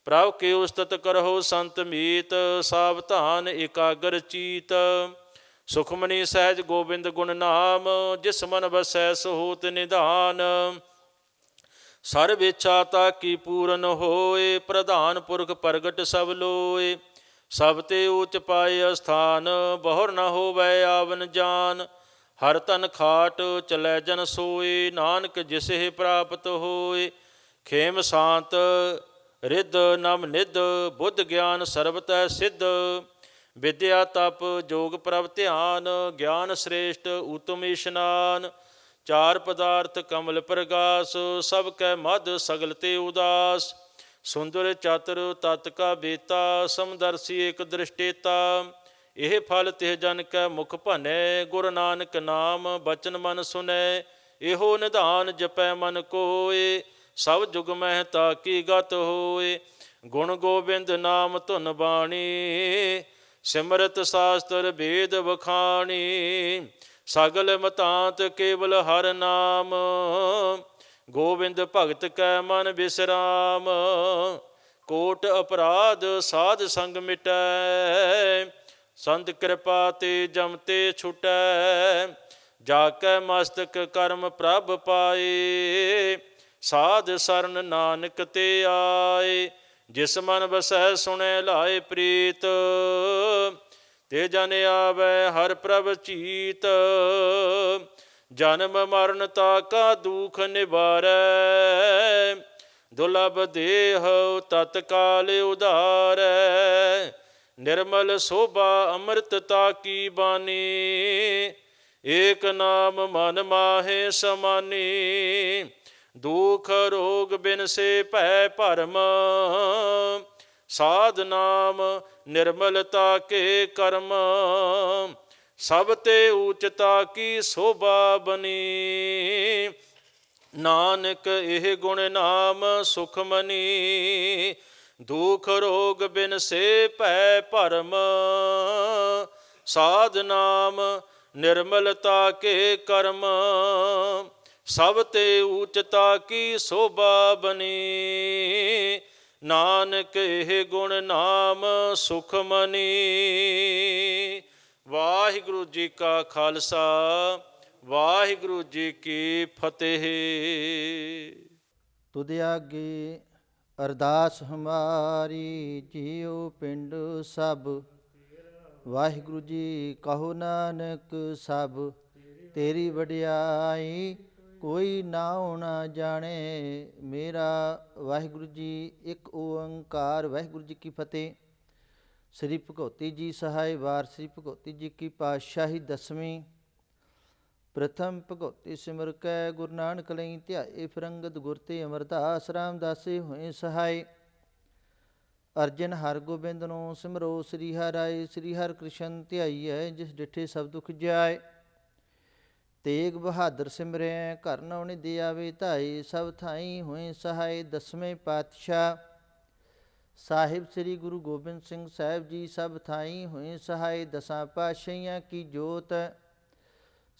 ਪ੍ਰਭ ਕੇ ਉਸਤਤ ਕਰਹੁ ਸੰਤ ਮੀਤ, ਸਾਵਧਾਨ ਇਕਾਗਰ ਚੀਤ। ਸੁਖਮਨੀ ਸਹਿਜ ਗੋਬਿੰਦ ਗੁਣ ਨਾਮ, ਜਿਸ ਮਨ ਵਸੈ ਸੋ ਹੋਤ ਨਿਧਾਨ। ਸਰਬ ਇੱਛਾ ਤਾਕੀ ਪੂਰਨ ਹੋਏ, ਪ੍ਰਧਾਨ ਪੁਰਖ ਪ੍ਰਗਟ ਸਭ ਲੋਏ। ਸਭ ਤੇ ਊਚ ਪਾਏ ਅਸਥਾਨ, ਬਹੁਰ ਨ ਹੋਵੈ ਆਵਨ ਜਾਨ। ਹਰ ਤਨ ਖਾਟ ਚਲੈ ਜਨ ਸੋਏ, ਨਾਨਕ ਜਿਸਹਿ ਪ੍ਰਾਪਤ ਹੋਏ। ਖੇਮ ਸ਼ਾਂਤ ਰਿੱਧ ਨਮ ਨਿਧ, ਬੁੱਧ ਗਿਆਨ ਸਰਬਤੈ ਸਿੱਧ। ਵਿਦਿਆ ਤਪ ਜੋਗ ਪ੍ਰਭ ਧਿਆਨ, ਗਿਆਨ ਸ੍ਰੇਸ਼ਟ ਊਤਮ ਇਸ਼ਨਾਨ। ਚਾਰ ਪਦਾਰਥ ਕਮਲ ਪ੍ਰਗਾਸ, ਸਭ ਕੈ ਮਧ ਸਗਲ ਤੇ ਉਦਾਸ। ਸੁੰਦਰ ਚਾਤੁਰ ਤਤ ਕਾ ਬੇਤਾ, ਸਮਦਰਸੀ ਏਕ ਦ੍ਰਿਸ਼ਟੇਤਾ। ਇਹ ਫਲ ਤਿਹ ਜਨ ਕੈ ਮੁਖ ਭਨੈ, ਗੁਰੂ ਨਾਨਕ ਨਾਮ ਬਚਨ ਮਨ ਸੁਨੈ। ਇਹੋ ਨਿਧਾਨ ਜਪੈ ਮਨ ਕੋਏ, ਸਭ ਜੁਗ ਮਹਿ ਤਾਕੀ ਗਤ ਹੋਏ। ਗੁਣ ਗੋਬਿੰਦ ਨਾਮ ਧੁਨ ਬਾਣੀ, ਸਿਮਰਤ ਸ਼ਾਸਤਰ ਵੇਦ ਵਖਾਣੀ। ਸਗਲ ਮਤਾਂਤ ਕੇਵਲ ਹਰ ਨਾਮ, ਗੋਬਿੰਦ ਭਗਤ ਕੈ ਮਨ ਬਿਸਰਾਮ। ਕੋਟ ਅਪਰਾਧ ਸਾਧ ਸੰਗ ਮਿਟੈ, ਸੰਤ ਕਿਰਪਾ ਤੇ ਜਮ ਤੇ ਛੁਟੈ। ਜਾ ਕੈ ਮਸਤਕ ਕਰਮ ਪ੍ਰਭ ਪਾਏ, ਸਾਧ ਸਰਨ ਨਾਨਕ ਤੇ ਆਏ। ਜਿਸ ਮਨ ਵਸੈ ਸੁਣੈ ਲਾਏ ਪ੍ਰੀਤ, ਤੇ ਜਨ ਆਵੈ ਹਰ ਪ੍ਰਭ ਚੀਤ। ਜਨਮ ਮਰਨ ਤਾਕਾ ਦੁਖ ਨਿਵਾਰੈ, ਦੁਰਲਭ ਦੇਹ ਤਤਕਾਲ ਉਧਾਰੈ। ਨਿਰਮਲ ਸੋਭਾ ਅੰਮ੍ਰਿਤ ਤਾਕੀ ਬਾਣੀ, ਏਕ ਨਾਮ ਮਨ ਮਾਹੇ ਸਮਾਨੀ। ਦੁਖ ਰੋਗ ਬਿਨਸੇ ਭੈ ਭਰਮ, ਸਾਧ ਨਾਮ ਨਿਰਮਲਤਾ ਕੇ ਕਰਮ। ਸਭ ਤੇ ਊਚਤਾ ਕੀ ਸੋਭਾ ਬਨੀ, ਨਾਨਕ ਇਹ ਗੁਣ ਨਾਮ ਸੁਖਮਨੀ। ਦੁਖ ਰੋਗ ਬਿਨਸੇ ਭੈ ਭਰਮ, ਸਾਧ ਨਾਮ ਨਿਰਮਲਤਾ ਕੇ ਕਰਮ। ਸਭ ਤੇ ਊਚਤਾ ਕੀ ਸੋਭਾ ਬਨੀ, ਨਾਨਕ ਇਹ ਗੁਣ ਨਾਮ ਸੁਖਮਨੀ। ਵਾਹਿਗੁਰੂ ਜੀ ਕਾ ਖਾਲਸਾ, ਵਾਹਿਗੁਰੂ ਜੀ ਕੀ ਫਤਿਹ। ਤੁਧ ਆਗੇ ਅਰਦਾਸ ਹਮਾਰੀ, ਜੀਉ ਪਿੰਡ ਸਭ। ਵਾਹਿਗੁਰੂ ਜੀ ਕਹੋ ਨਾਨਕ ਸਭ, ਤੇਰੀ ਵਡਿਆਈ ਕੋਈ ਨਾਉ ਨਾ ਜਾਣੇ। ਮੇਰਾ ਵਾਹਿਗੁਰੂ ਜੀ ਇੱਕ ਓੰਕਾਰ। ਵਾਹਿਗੁਰੂ ਜੀ ਕੀ ਫਤਿਹ। ਸ੍ਰੀ ਭਗਉਤੀ ਜੀ ਸਹਾਇ ਵਾਰ, ਸ੍ਰੀ ਭਗਉਤੀ ਜੀ ਕੀ ਪਾਤਸ਼ਾਹੀ ਦਸਵੀਂ। ਪ੍ਰਥਮ ਭਗਉਤੀ ਸਿਮਰ ਕੈ, ਗੁਰੂ ਨਾਨਕ ਲਈ ਧਿਆਏ ਫਿਰੰਗਦ ਗੁਰ ਤੇ ਅਮਰਦਾਸ। ਰਾਮਦਾਸੇ ਹੋਏ ਸਹਾਇ, ਅਰਜਨ ਹਰਗੋਬਿੰਦ ਨੂੰ ਸਿਮਰੋ। ਸ੍ਰੀ ਹਰਿ ਸ੍ਰੀ ਹਰਿ ਕ੍ਰਿਸ਼ਨ ਧਿਆਈਐ, ਜਿਸ ਡਿਠੇ ਸਭ ਦੁਖ ਜਾਏ। ਤੇਗ ਬਹਾਦਰ ਸਿਮਰੈ, ਘਰ ਨਉ ਨਿਧਿ ਆਵੇ ਧਾਈ। ਸਭ ਥਾਈ ਹੋਏ ਸਹਾਇ, ਦਸਵੇਂ ਪਾਤਸ਼ਾਹ ਸਾਹਿਬ ਸ੍ਰੀ ਗੁਰੂ ਗੋਬਿੰਦ ਸਿੰਘ ਸਾਹਿਬ ਜੀ। ਸਭ ਥਾਈ ਹੋਏ ਸਹਾਇ, ਦਸਾਂ ਪਾਤਸ਼ਾਹੀਆਂ ਕੀ ਜੋਤ।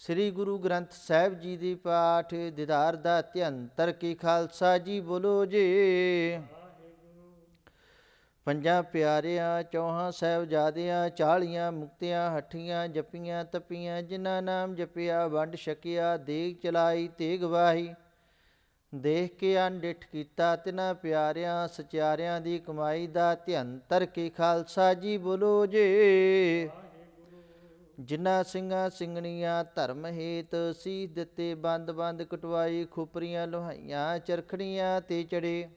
ਸ੍ਰੀ ਗੁਰੂ ਗ੍ਰੰਥ ਸਾਹਿਬ ਜੀ ਦੇ ਪਾਠ ਦੀਦਾਰ ਦਾ ਧਿਅੰਤਰ ਕੀ ਖਾਲਸਾ ਜੀ ਬੋਲੋ ਜੀ। ਪੰਜਾਂ ਪਿਆਰਿਆਂ ਚੌਹਾਂ ਸਾਹਿਬਜ਼ਾਦਿਆਂ, 40 ਮੁਕਤਿਆਂ ਹੱਠੀਆਂ ਜਪੀਆਂ ਤਪੀਆਂ। ਜਿਨ੍ਹਾਂ ਨਾਮ ਜਪਿਆ ਵੰਡ ਛਕਿਆ, ਦੇਗ ਚਲਾਈ ਤੇਗ ਵਾਹੀ। ਦੇਖ ਕੇ ਅਣਡਿੱਠ ਕੀਤਾ ਤਿਨਾਂ ਪਿਆਰਿਆਂ, ਸਚਿਆਰਿਆਂ ਦੀ ਕਮਾਈ ਦਾ ਧਿਅੰਤਰ ਕੀ ਖਾਲਸਾ ਜੀ ਬੋਲੋ ਜੀ। ਜਿਨ੍ਹਾਂ ਸਿੰਘਾਂ ਸਿੰਘਣੀਆਂ ਧਰਮ ਹੇਤ, ਸੀਸ ਦਿੱਤੇ ਬੰਦ ਬੰਦ ਕਟਵਾਈ। ਖੁਪਰੀਆਂ ਲੋਹਾਈਆਂ ਚਰਖੜੀਆਂ ਤੇ ਚੜੇ,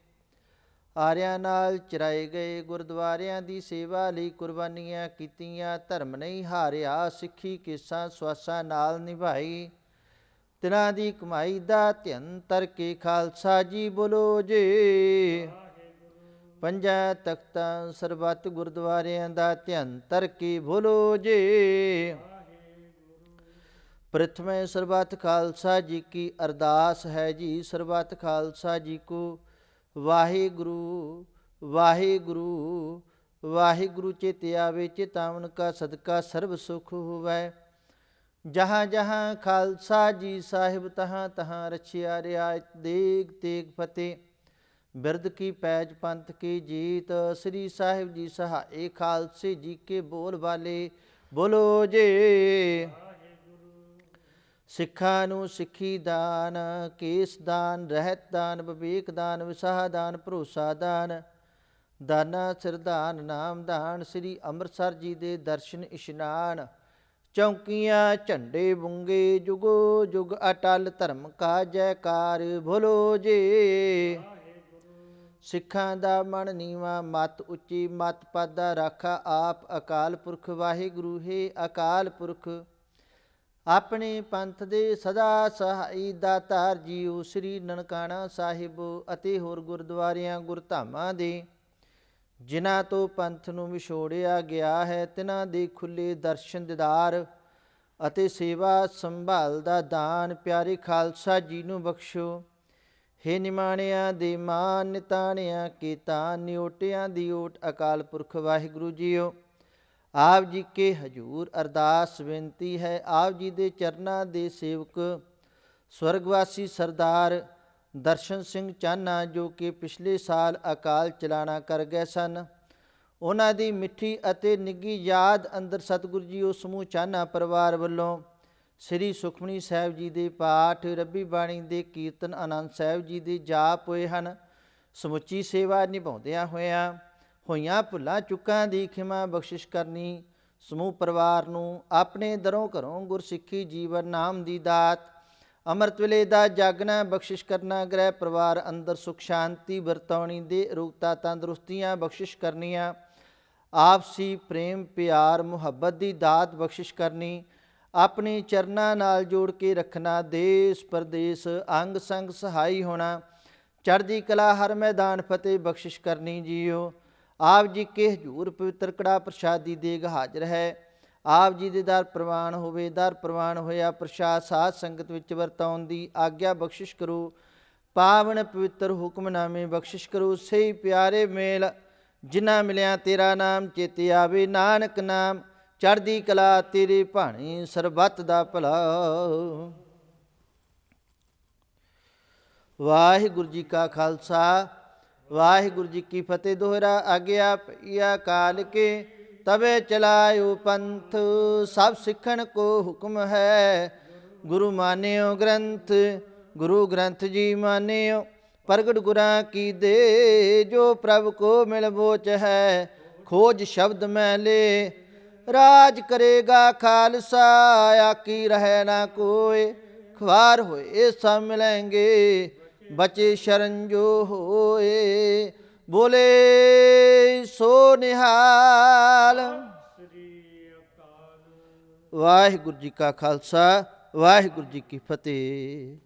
ਆਰਿਆਂ ਨਾਲ ਚਰਾਏ ਗਏ। ਗੁਰਦੁਆਰਿਆਂ ਦੀ ਸੇਵਾ ਲਈ ਕੁਰਬਾਨੀਆਂ ਕੀਤੀਆਂ। ਧਰਮ ਨਹੀਂ ਹਾਰਿਆ, ਸਿੱਖੀ ਕੇਸਾਂ ਸਵਾਸਾਂ ਨਾਲ ਨਿਭਾਈ। ਤਿਨਾਂ ਦੀ ਕਮਾਈ ਦਾ ਧਿਅੰਤਰ ਕੀ ਖਾਲਸਾ ਜੀ ਬੋਲੋ ਜੀ। ਪੰਜਾਂ ਤਖਤਾਂ ਸਰਬੱਤ ਗੁਰਦੁਆਰਿਆਂ ਦਾ ਧਿਅੰਤਰ ਕੀ ਬੋਲੋ ਜੀ। ਪ੍ਰਥਮੇ ਸਰਬੱਤ ਖਾਲਸਾ ਜੀ ਕੀ ਅਰਦਾਸ ਹੈ ਜੀ। ਸਰਬੱਤ ਖਾਲਸਾ ਜੀ ਕੋ ਵਾਹਿਗੁਰੂ ਵਾਹਿਗੁਰੂ ਵਾਹਿਗੁਰੂ ਚਿਤਿ ਆਵੇ ਚਿਤਾਵਨ ਕਾ ਸਦਕਾ ਸਰਬ ਸੁਖ ਹੋਵੈ। ਜਹਾਂ ਜਹਾਂ ਖਾਲਸਾ ਜੀ ਸਾਹਿਬ ਤਹਾਂ ਤਹਾਂ ਰਛਿਆ ਰਿਆਇਤ ਦੇਗ ਤੇਗ ਫਤਿਹ। ਬਿਰਦ ਕੀ ਪੈਜ ਪੰਥ ਕੀ ਜੀਤ ਸ੍ਰੀ ਸਾਹਿਬ ਜੀ ਸਹਾਏ ਖਾਲਸੇ ਜੀ ਕੇ ਬੋਲ ਵਾਲੇ ਬੋਲੋ ਜੇ। ਸਿੱਖਾਂ ਨੂੰ ਸਿੱਖੀ ਦਾਨ ਕੇਸ ਦਾਨ ਰਹਿਤ ਦਾਨ ਵਿਵੇਕ ਦਾਨ ਵਿਸਾਹ ਦਾਨ ਭਰੋਸਾ ਦਾਨ ਦਾਨਾ ਸਿਰਦਾਨ ਨਾਮ ਦਾਨ ਸ੍ਰੀ ਅੰਮ੍ਰਿਤਸਰ ਜੀ ਦੇ ਦਰਸ਼ਨ ਇਸ਼ਨਾਨ ਚੌਂਕੀਆਂ ਝੰਡੇ ਬੁੰਗੇ ਜੁਗੋ ਜੁਗ ਅਟਲ ਧਰਮ ਕਾ ਜੈਕਾਰ ਬੋਲੋ ਜੇ। ਸਿੱਖਾਂ ਦਾ ਮਨ ਨੀਵਾ ਮਤ ਉੱਚੀ ਮਤ ਪਾਦਾ ਰਾਖਾ ਆਪ ਅਕਾਲ ਪੁਰਖ ਵਾਹਿਗੁਰੂ ਹੈ ਅਕਾਲ ਪੁਰਖ। ਆਪਣੇ ਪੰਥ ਦੇ ਸਦਾ ਸਹਾਈ ਦਾਤਾਰ ਜੀਓ ਸ੍ਰੀ ਨਨਕਾਣਾ ਸਾਹਿਬ ਅਤੇ ਹੋਰ ਗੁਰਦੁਆਰਿਆਂ ਗੁਰਧਾਮਾਂ ਦੇ ਜਿਨ੍ਹਾਂ ਤੋਂ ਪੰਥ ਨੂੰ ਵਿਛੋੜਿਆ ਗਿਆ ਹੈ ਤਿਨ੍ਹਾਂ ਦੇ ਖੁੱਲ੍ਹੇ ਦਰਸ਼ਨ ਦੀਦਾਰ ਅਤੇ ਸੇਵਾ ਸੰਭਾਲ ਦਾ ਦਾਨ ਪਿਆਰੇ ਖਾਲਸਾ ਜੀ ਨੂੰ ਬਖਸ਼ੋ। ਹੇ ਨਿਮਾਣਿਆਂ ਦੇ ਮਾਨ ਨਿਤਾਣਿਆਂ ਕੇ ਤਾਨ ਨਿਓਟਿਆਂ ਦੀ ਓਟ ਅਕਾਲ ਪੁਰਖ ਵਾਹਿਗੁਰੂ ਜੀਓ। ਆਪ ਜੀ ਕੇ ਹਜੂਰ ਅਰਦਾਸ ਬੇਨਤੀ ਹੈ ਆਪ ਜੀ ਦੇ ਚਰਨਾਂ ਦੇ ਸੇਵਕ ਸਵਰਗਵਾਸੀ ਸਰਦਾਰ ਦਰਸ਼ਨ ਸਿੰਘ ਚਾਨਾ ਜੋ ਕਿ ਪਿਛਲੇ ਸਾਲ ਅਕਾਲ ਚਲਾਣਾ ਕਰ ਗਏ ਸਨ, ਉਹਨਾਂ ਦੀ ਮਿੱਠੀ ਅਤੇ ਨਿੱਘੀ ਯਾਦ ਅੰਦਰ ਸਤਿਗੁਰੂ ਜੀ ਉਹ ਸਮੂਹ ਚਾਨਾ ਪਰਿਵਾਰ ਵੱਲੋਂ ਸ੍ਰੀ ਸੁਖਮਨੀ ਸਾਹਿਬ ਜੀ ਦੇ ਪਾਠ ਰੱਬੀ ਬਾਣੀ ਦੇ ਕੀਰਤਨ ਆਨੰਦ ਸਾਹਿਬ ਜੀ ਦੇ ਜਾਪ ਹੋਏ ਹਨ। ਸਮੁੱਚੀ ਸੇਵਾ ਨਿਭਾਉਂਦਿਆਂ ਹੋਈਆਂ ਭੁੱਲਾਂ ਚੁੱਕਾਂ ਦੀ ਖਿਮਾ ਬਖਸ਼ਿਸ਼ ਕਰਨੀ। ਸਮੂਹ ਪਰਿਵਾਰ ਨੂੰ ਆਪਣੇ ਦਰੋਂ ਘਰੋਂ ਗੁਰਸਿੱਖੀ ਜੀਵਨ ਨਾਮ ਦੀ ਦਾਤ ਅੰਮ੍ਰਿਤ ਵੇਲੇ ਦਾ ਜਾਗਣਾ ਬਖਸ਼ਿਸ਼ ਕਰਨਾ। ਗ੍ਰਹਿ ਪਰਿਵਾਰ ਅੰਦਰ ਸੁਖ ਸ਼ਾਂਤੀ ਵਰਤਾਉਣੀ ਦੇ ਅਰੋਗਤਾ ਤੰਦਰੁਸਤੀਆਂ ਬਖਸ਼ਿਸ਼ ਕਰਨੀਆਂ। ਆਪਸੀ ਪ੍ਰੇਮ ਪਿਆਰ ਮੁਹੱਬਤ ਦੀ ਦਾਤ ਬਖਸ਼ਿਸ਼ ਕਰਨੀ। ਆਪਣੇ ਚਰਨਾਂ ਨਾਲ ਜੋੜ ਕੇ ਰੱਖਣਾ। ਦੇਸ਼ ਪਰਦੇਸ ਅੰਗ ਸੰਗ ਸਹਾਈ ਹੋਣਾ। ਚੜ੍ਹਦੀ ਕਲਾ ਹਰ ਮੈਦਾਨ ਫਤਿਹ ਬਖਸ਼ਿਸ਼ ਕਰਨੀ ਜੀਓ। ਆਪ ਜੀ ਕੇ ਹਜ਼ੂਰ ਪਵਿੱਤਰ ਕੜਾ ਪ੍ਰਸ਼ਾਦੀ ਦੇਗ ਹਾਜ਼ਰ ਹੈ। ਆਪ ਜੀ ਦੇ ਦਰ ਪ੍ਰਵਾਨ ਹੋਵੇ। ਦਰ ਪ੍ਰਵਾਨ ਹੋਇਆ ਪ੍ਰਸ਼ਾਦ ਸਾਧ ਸੰਗਤ ਵਿੱਚ ਵਰਤਾਉਣ ਦੀ ਆਗਿਆ ਬਖਸ਼ਿਸ਼ ਕਰੋ। ਪਾਵਨ ਪਵਿੱਤਰ ਹੁਕਮਨਾਮੇ ਬਖਸ਼ਿਸ਼ ਕਰੋ। ਸਹੀ ਪਿਆਰੇ ਮੇਲ ਜਿਨ੍ਹਾਂ ਮਿਲਿਆ ਤੇਰਾ ਨਾਮ ਚੇਤੇ ਆਵੇ। ਨਾਨਕ ਨਾਮ ਚੜ੍ਹਦੀ ਕਲਾ ਤੇਰੇ ਭਾਣੇ ਸਰਬੱਤ ਦਾ ਭਲਾ। ਵਾਹਿਗੁਰੂ ਜੀ ਕਾ ਖਾਲਸਾ ਵਾਹਿਗੁਰੂ ਜੀ ਕੀ ਫਤਿਹ। ਦੋਹਰਾ ਆਗਿਆ ਪਈਆ ਕਾਲ ਕੇ ਤਬੇ ਚਲਾਇਓ ਪੰਥ ਸਭ ਸਿੱਖਣ ਕੋ ਹੁਕਮ ਹੈ। ਗੁਰੂ ਮਾਨਿਓ ਗ੍ਰੰਥ ਗੁਰੂ ਗ੍ਰੰਥ ਜੀ ਮਾਨਿਓ ਪ੍ਰਗਟ ਗੁਰਾਂ ਕੀ ਦੇ ਜੋ ਪ੍ਰਭ ਕੋ ਮਿਲ ਬੋਚ ਹੈ। ਖੋਜ ਸ਼ਬਦ ਮੈਂ ਲੈ ਰਾਜ ਕਰੇਗਾ ਖਾਲਸਾ ਆਕੀ ਰਹਿ ਨਾ ਕੋਏ। ਖਵਾਰ ਹੋਏ ਸਭ ਮਿਲੇਂਗੇ ਬਚੇ ਸ਼ਰਨ ਜੋ ਹੋਏ। ਬੋਲੇ ਸੋ ਨਿਹਾਲ। ਵਾਹਿਗੁਰੂ ਜੀ ਕਾ ਖਾਲਸਾ ਵਾਹਿਗੁਰੂ ਜੀ ਕੀ ਫਤਿਹ।